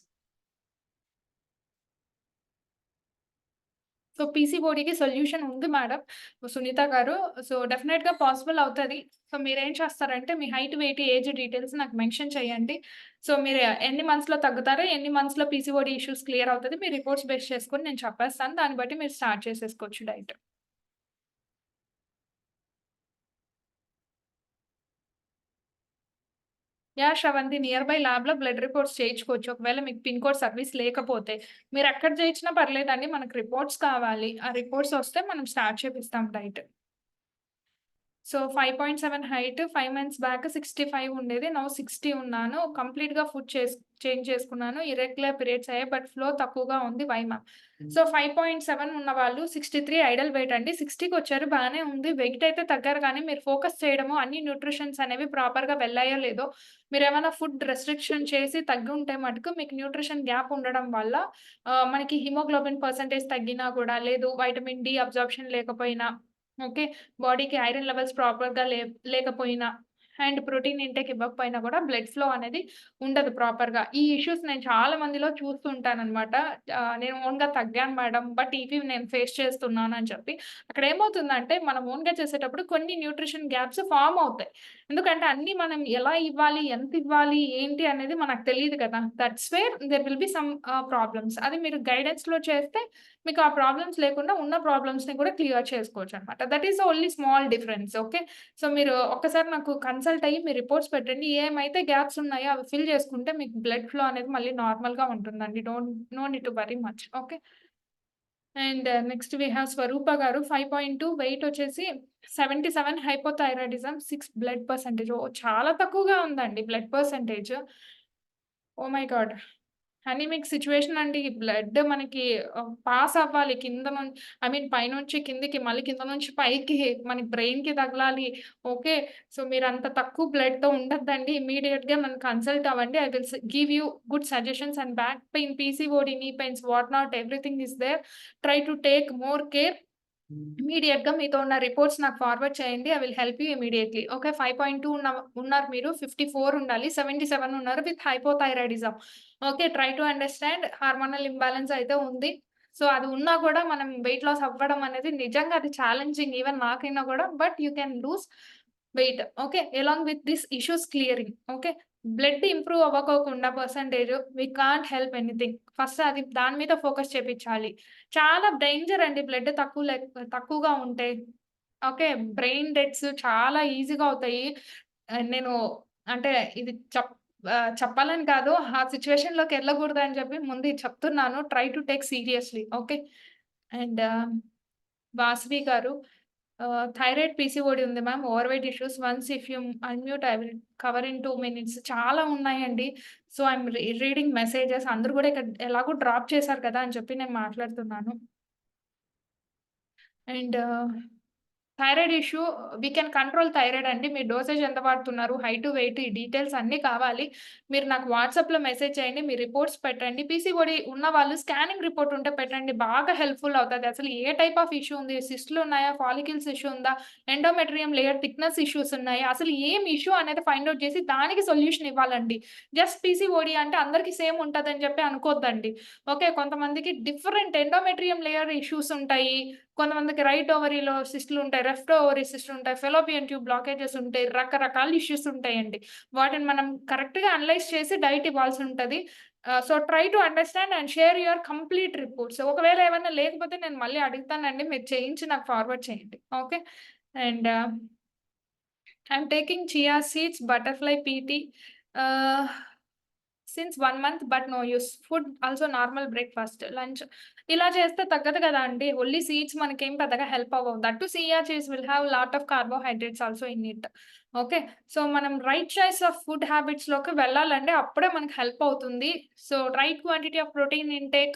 So పీసీఓడీకి సొల్యూషన్ ఉంది మేడం సునీత గారు. సో డెఫినిట్‌గా పాసిబుల్ అవుతది. సో మీరేం చేస్తారంటే మీ హైట్, వెయిట్, ఏజ్ డీటెయిల్స్ నాకు మెన్షన్ చేయండి. సో మీరు ఎన్ని మంత్స్‌లో తగ్గుతారో, ఎన్ని మంత్స్‌లో పీసీఓడీ ఇష్యూస్ క్లియర్ అవుతది. మీ రిపోర్ట్స్ బేస్ చేసుకొని నేను చెప్పేస్తాను. దాన్ని బట్టి మీరు స్టార్ట్ చేసేసుకోవచ్చు diet. Yeah! Sravanthi near by ల్యాబ్‌లో బ్లడ్ రిపోర్ట్స్ చేయించుకోవచ్చు. ఒకవేళ మీకు పిన్ కోడ్ సర్వీస్ లేకపోతే. మీరెక్కడ చేయించినా పర్లేదండి. మనకు రిపోర్ట్స్ కావాలి. ఆ రిపోర్ట్స్ వస్తే మనం స్టార్ట్ చేపిస్తాం diet. So 5.7 height 5 months back 65 ఉండేది. నౌ 60 ఉన్నాను. కంప్లీట్‌గా ఫుడ్ చేంజ్ చేసుకున్నాను. ఇర్రెగ్యులర్ పీరియడ్స్ అయ్యాయి. బట్ ఫ్లో తక్కువగా ఉంది. Why ma'am? సో 5.7 ఉన్నవాళ్ళు 63 ఐడల్ వెయిట్ అండి. 60కి వచ్చారు బానే ఉంది. వెయిట్ అయితే తగ్గారు కానీ మీరు ఫోకస్ చేయడము అన్ని న్యూట్రిషన్స్ అనేవి ప్రాపర్‌గా వెళ్ళాయో లేదో, మీరేమైనా ఫుడ్ రెస్ట్రిక్షన్ చేసి తగ్గుంటే మటుకు మీకు న్యూట్రిషన్ గ్యాప్ ఉండడం వల్ల మనకి హిమోగ్లోబిన్ పర్సెంటేజ్ తగ్గినా కూడా, లేదు వైటమిన్ డి అబ్జార్ప్షన్ లేకపోయినా, ఓకే. బాడీకి ఐరన్ లెవెల్స్ ప్రాపర్‌గా లేకపోయినా అండ్ ప్రోటీన్ ఇంటేక్ ఇవ్వకపోయినా కూడా బ్లడ్ ఫ్లో అనేది ఉండదు ప్రాపర్‌గా. ఈ ఇష్యూస్ నేను చాలా మందిలో చూస్తూ ఉంటాననమాట. నేను ఓన్‌గా తగ్గాను మేడం. బట్ ఇవి నేను ఫేస్ చేస్తున్నాను అని చెప్పి. అక్కడ ఏమవుతుందంటే మనం ఓన్‌గా చేసేటప్పుడు కొన్ని న్యూట్రిషన్ గ్యాప్స్ ఫార్మ్ అవుతాయి. ఎందుకంటే అన్నీ మనం ఎలా ఇవ్వాలి, ఎంత ఇవ్వాలి, ఏంటి అనేది మనకు తెలీదు కదా! That's where there will be some problems. అది మీరు గైడెన్స్‌లో చేస్తే మీకు ఆ ప్రాబ్లమ్స్ లేకుండా ఉన్న ప్రాబ్లమ్స్‌ని కూడా క్లియర్ చేసుకోవచ్చనమాట. That is only small difference. Okay. So మీరు ఒక్కసారి నాకు కన్సల్ట్ అయ్యి మీ రిపోర్ట్స్ పెట్టండి. ఏమైతే గ్యాప్స్ ఉన్నాయో అవి ఫిల్ చేసుకుంటే మీకు బ్లడ్ ఫ్లో అనేది మళ్ళీ నార్మల్‌గా ఉంటుందండి. No need to worry much. Okay. And next we have Swaroopa garu 5.2 wait వచ్చేసి 77 హైపోథైరాయిడిజం 6 బ్లడ్ పర్సెంటేజ్. ఓహ్! చాలా తక్కువగా ఉందండి blood percentage. Oh my God! Anaemic situation అండి. బ్లడ్ మనకి పాస్ అవ్వాలి కింద నుంచి, ఐ మీన్ పైనుంచి కిందకి, మళ్ళీ కింద నుంచి పైకి మన బ్రెయిన్‌కి తగలాలి. ఓకే. సో, మీరంత తక్కువ బ్లడ్‌తో ఉండొద్దండి. ఇమ్మీడియేట్‌గా నన్ను కన్సల్ట్ అవ్వండి. I will give you good suggestions and back pain, PCOD, knee pains, what not everything is there. Try to take more care. ఇమ్మీడియేట్‌గా మీతో ఉన్న రిపోర్ట్స్ నాకు ఫార్వర్డ్ చేయండి. I will help you immediately. Okay. 5.2 ఉన్నారు మీరు. 54 ఉండాలి. 77 ఉన్నారు with hypothyroidism. Okay. Try to understand. Hormonal imbalance అయితే ఉంది. సో, అది ఉన్నా కూడా మనం వెయిట్ లాస్ అవ్వడం అనేది నిజంగా అది ఛాలెంజింగ్ ఈవెన్ నాకైనా కూడా. But you can lose weight. Okay. Along with this issues clearing. Okay. Blood improve అవ్వకోకుండా percentage we can't help anything. First అది దాని మీద ఫోకస్ చేపించాలి. చాలా డేంజర్ అండి బ్లడ్ తక్కువగా ఉంటే. ఓకే. బ్రెయిన్ డెత్స్ చాలా ఈజీగా అవుతాయి. నేను అంటే ఇది చెప్పాలని కాదు. ఆ సిట్యుయేషన్‌లోకి ఎళ్ళకూడదని చెప్పి ముందు ఇది చెప్తున్నాను. Try to take seriously. Okay. And Vasavi గారు, థైరాయిడ్, పీసీఓడీ ఉంది ma'am. Over weight issues. Once if you unmute I will cover in 2 minutes. చాలా ఉన్నాయండి. So, I'm reading messages. అందరూ కూడా ఇక్కడ ఎలాగో డ్రాప్ చేశారు కదా అని చెప్పి నేను మాట్లాడుతున్నాను. And thyroid issue we can control thyroid అండి. మీరు డోసేజ్ ఎంత వాడుతున్నారు, హైట్, వెయిట్, ఈ డీటెయిల్స్ అన్నీ కావాలి. మీరు నాకు వాట్సాప్‌లో మెసేజ్ చేయండి. మీ రిపోర్ట్స్ పెట్టండి. పీసీఓడీ ఉన్నవాళ్ళు స్కానింగ్ రిపోర్ట్ ఉంటే పెట్టండి. బాగా హెల్ప్‌ఫుల్ అవుతది. అసలు ఏ టైప్ ఆఫ్ ఇష్యూ ఉంది? సిస్ట్‌లు ఉన్నాయా? ఫాలికల్స్ ఇష్యూ ఉందా? ఎండోమెట్రియం లేయర్ థిక్‌నెస్ ఇష్యూస్ ఉన్నాయా? అసలు ఏం ఇష్యూ అనేది ఫైండ్ ఔట్ చేసి దానికి సొల్యూషన్ ఇవ్వాలండి. జస్ట్ పీసీఓడీ అంటే అందరికి సేమ్ ఉంటదని చెప్పి అనుకోవద్దండి. ఓకే. కొంతమందికి డిఫరెంట్ ఎండోమెట్రియం లేయర్ ఇష్యూస్ ఉంటాయి. కొంతమందికి రైట్ ఓవరీలో సిస్ట్‌లు ఉంటాయి. లెఫ్ట్ ఓవరీ సిస్ట్‌లు ఉంటాయి. ఫెలోపియన్ ట్యూబ్ బ్లాకేజెస్ ఉంటాయి. రకరకాల ఇష్యూస్ ఉంటాయండి. వాటిని మనం కరెక్ట్‌గా అనలైజ్ చేసి డైట్ ఇవ్వాల్సి ఉంటది. So, try to understand and share your complete reports. ఒకవేళ ఏమన్నా లేకపోతే నేను మళ్ళీ అడుగుతానండి. మీరు చేయించి నాకు ఫార్వర్డ్ చేయండి. Okay. And I'm taking chia seeds, butterfly pea tea since 1 month but no use. Food also normal breakfast, lunch. ఇలా చేస్తే తగ్గదు కదా అండి. ఓన్లీ సీడ్స్ మనకేం పెద్దగా హెల్ప్ అవ్వవు. That to chia seeds will have lot of carbohydrates also in it. Okay. So, మనం right choice of food హ్యాబిట్స్‌లోకి వెళ్ళాలండి. అప్పుడే మనకు హెల్ప్ అవుతుంది. So, right quantity of protein intake.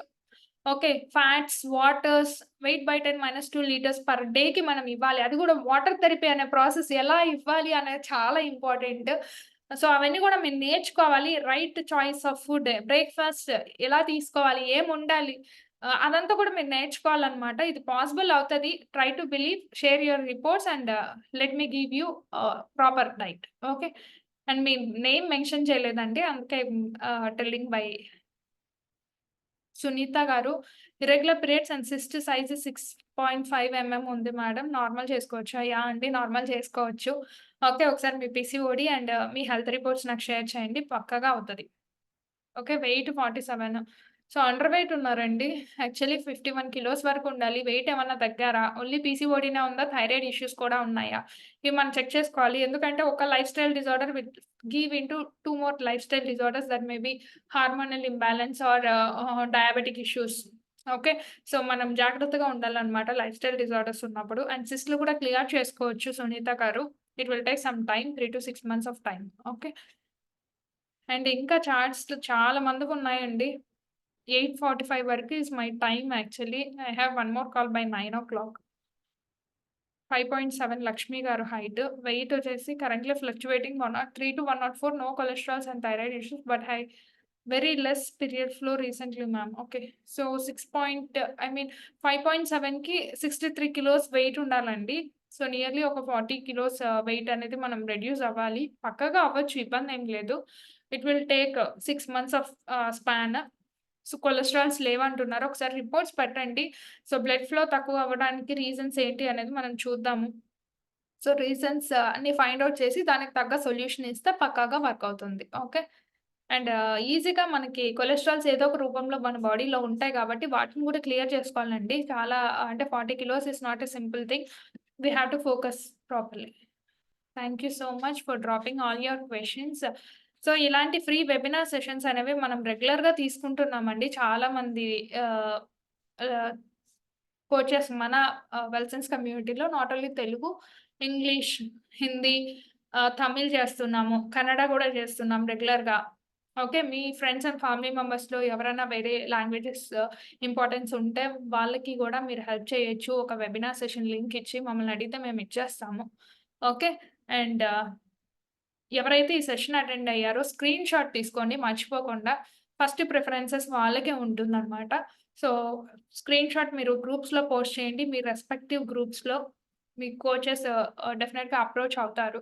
Okay. Fats, waters, weight by 10 -2 litres per డేకి మనం ఇవ్వాలి. అది కూడా వాటర్ థెరపీ అనే ప్రాసెస్ ఎలా ఇవ్వాలి అనేది చాలా ఇంపార్టెంట్. సో, అవన్నీ కూడా మీరు నేర్చుకోవాలి. Right choice of food, breakfast ఎలా తీసుకోవాలి, ఏముండాలి, అదంతా కూడా మీరు నేర్చుకోవాలన్నమాట. ఇది పాసిబుల్ అవుతది. Try to believe, share your reports and let me give you proper diet. Okay. And మీ నేమ్ మెన్షన్ చేయలేదండి. అందుకే telling by Sunitha garu. Irregular periods and cyst size 6.5 ఉంది మేడం. నార్మల్ చేసుకోవచ్చా? యాహ్! అండి. నార్మల్ చేసుకోవచ్చు. ఓకే. ఒకసారి మీ పీసీఓడీ అండ్ మీ హెల్త్ రిపోర్ట్స్ నాకు షేర్ చేయండి. పక్కాగా అవుతది. Okay. Weight 47. So, under weight ఉన్నారండి. యాక్చువల్లీ 51 కిలోస్ వరకు ఉండాలి. వెయిట్ ఏమన్నా తగ్గారా? ఓన్లీ పీసీఓడీనే ఉందా? థైరాయిడ్ ఇష్యూస్ కూడా ఉన్నాయా? ఇవి మనం చెక్ చేసుకోవాలి. ఎందుకంటే ఒక lifestyle disorder will give into 2 more life style disorders that may be hormonal imbalance or diabetic issues. Okay. So, మనం జాగ్రత్తగా ఉండాలన్నమాట లైఫ్ స్టైల్ డిజార్డర్స్ ఉన్నప్పుడు. అండ్ సిస్ట్‌లు కూడా క్లియర్ చేసుకోవచ్చు Sunitha garu. It will take some time. 3-6 months of time. Okay. And ఇంకా chats చాలా మందికున్నాయండి. 8:45 వరకు is my time actually. I have one more call by 9 o'clock. 5.7 Lakshmi గారు హైట్. వెయిట్ వచ్చేసి currently fluctuating 103 to 104. No cholesterols and thyroid issues but very less period flow recently ma'am. Okay. So, 5.7కి 63 kilos weight ఉండాలండి. So, nearly ఒక 40 kilos weight అనేది మనం reduce అవ్వాలి. పక్కాగా అవ్వచ్చు. ఇబ్బందేం లేదు. It will take 6 months of span. So, cholesterols లేవంటున్నారు. ఒకసారి రిపోర్ట్స్ పెట్టండి. సో, బ్లడ్ ఫ్లో తక్కువ అవ్వడానికి రీజన్స్ ఏంటి అనేది మనం చూద్దాము. సో, రీజన్స్ అన్ని ఫైండ్ ఔట్ చేసి దానికి తగ్గ సొల్యూషన్ ఇస్తే పక్కాగా వర్క్ అవుతుంది. ఓకే. అండ్ ఈజీగా మనకి కొలెస్ట్రాల్స్ ఏదో ఒక రూపంలో మన బాడీలో ఉంటాయి కాబట్టి వాటిని కూడా క్లియర్ చేసుకోవాలండి. చాలా అంటే 40 kilos is not a simple thing. We have to focus properly. Thank you so much for dropping all your questions. So, ఇలాంటి ఫ్రీ వెబినార్ సెషన్స్ అనేవి మనం రెగ్యులర్‌గా తీసుకుంటున్నామండి. చాలామంది ఆహ్, ఆహ్, కోచెస్ మన వెల్సన్స్ కమ్యూనిటీలో not only Telugu, English, Hindi, Tamil చేస్తున్నాము. కన్నడ కూడా చేస్తున్నాం రెగ్యులర్‌గా. ఓకే. మీ ఫ్రెండ్స్ అండ్ ఫ్యామిలీ మెంబర్స్‌లో ఎవరైనా వేరే లాంగ్వేజెస్ ఇంపార్టెన్స్ ఉంటే వాళ్ళకి గూడా మీరు హెల్ప్ చేయొచ్చు. ఒక వెబినార్ సెషన్ లింక్ ఇచ్చి మమ్మల్ని అడిగితే మేము ఇచ్చేస్తాము. ఓకే. అండ్ ఎవరైతే ఈ సెషన్ అటెండ్ అయ్యారో స్క్రీన్ షాట్ తీసుకోండి మర్చిపోకుండా. ఫస్ట్ ప్రిఫరెన్సెస్ వాళ్ళకే ఉంటుందన్నమాట. సో, స్క్రీన్ షాట్ మీరు గ్రూప్స్‌లో పోస్ట్ చేయండి. మీ రెస్పెక్టివ్ గ్రూప్స్‌లో మీ కోచెస్ డెఫినెట్‌గా అప్రోచ్ అవుతారు.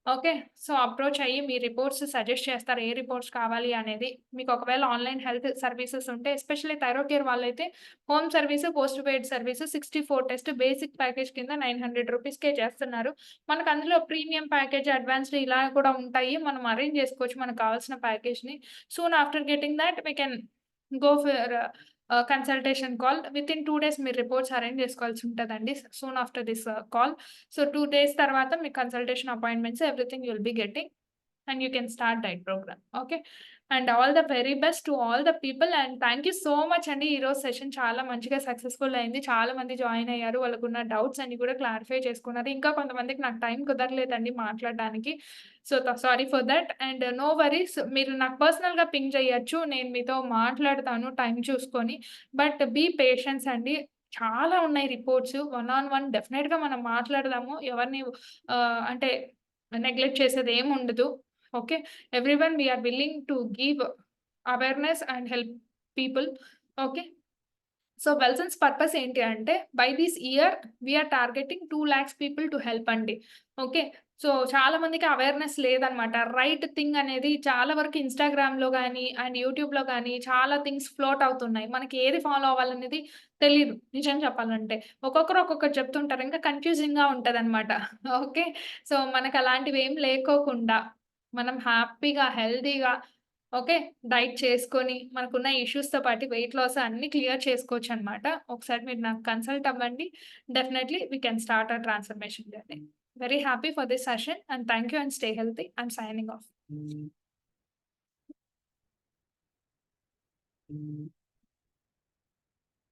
ఓకే. సో, అప్రోచ్ అయ్యి మీ రిపోర్ట్స్ సజెస్ట్ చేస్తారు. ఏ రిపోర్ట్స్ కావాలి అనేది. మీకు ఒకవేళ ఆన్‌లైన్ హెల్త్ సర్వీసెస్ ఉంటే ఎస్పెషల్లీ థైరోకేర్ వాళ్ళైతే home service, post paid service 64 test basic package కింద 900 రూపీస్‌కే చేస్తున్నారు. మనకు అందులో ప్రీమియం ప్యాకేజ్, అడ్వాన్స్డ్ ఇలా కూడా ఉంటాయి. మనం అరేంజ్ చేసుకోవచ్చు మనకు కావాల్సిన ప్యాకేజ్‌ని. Soon after getting that we can go for consultation call. Within 2 days మీరు రిపోర్ట్స్ అరేంజ్ చేసుకోవాల్సి ఉంటదండి. Soon after this call. So 2 days తర్వాత మీ consultation appointments everything you will be getting and you can start diet programme. Okay. And all the very best to all the people and thank you so much అండి. ఈరోజు session చాలా మంచిగా successful అయింది. చాలా మంది join అయ్యారు. వాళ్ళకున్న doubts అన్ని కూడా క్లారిఫై చేసుకున్నారు. ఇంకా కొంతమందికి నాకు టైం కుదరలేదండి మాట్లాడడానికి. So, sorry for that and no worries. మీరు నాకు పర్సనల్‌గా పింగ్ చేయొచ్చు. నేను మీతో మాట్లాడతాను టైం చూసుకొని. బట్ బీ పేషెన్స్ అండి. చాలా ఉన్నాయి రిపోర్ట్స్. వన్ ఆన్ వన్ డెఫినెట్‌గా మనం మాట్లాడదాము. ఎవరిని అంటే నెగ్లెక్ట్ చేసేది ఏమి ఉండదు. Okay. Everyone we are willing to give awareness and help people. Okay. So, Wellsons purpose ఏంటి అంటే by this year we are targeting 2 lakhs people to help అండి. ఓకే. సో, చాలా మందికి అవేర్‌నెస్ లేదనమాట. రైట్ థింగ్ అనేది చాలా వరకు ఇన్‌స్టాగ్రామ్‌లో గాని అండ్ యూట్యూబ్‌లో గాని చాలా థింగ్స్ ఫ్లోట్ అవుతున్నాయి. మనకి ఏది ఫాలో అవ్వాలనేది తెలీదు నిజం చెప్పాలంటే. ఒక్కొక్కరు ఒక్కొక్కటి చెప్తుంటారు. ఇంకా కన్‌ఫ్యూజింగ్‌గా ఉంటదనమాట. ఓకే. సో, మనకు అలాంటివి ఏం లేకోకుండా మనం హ్యాపీగా, హెల్తీగా ఓకే. డైట్ చేసుకొని, మనకున్న ఇష్యూస్‌తో పాటు వెయిట్ లాస్ అన్నీ క్లియర్ చేసుకోవచ్చనమాట. ఒకసారి మీరు నాకు కన్సల్ట్ అవ్వండి. Definitely we can start our transformation journey. Very happy for this session and thank you and stay healthy. I'm signing of.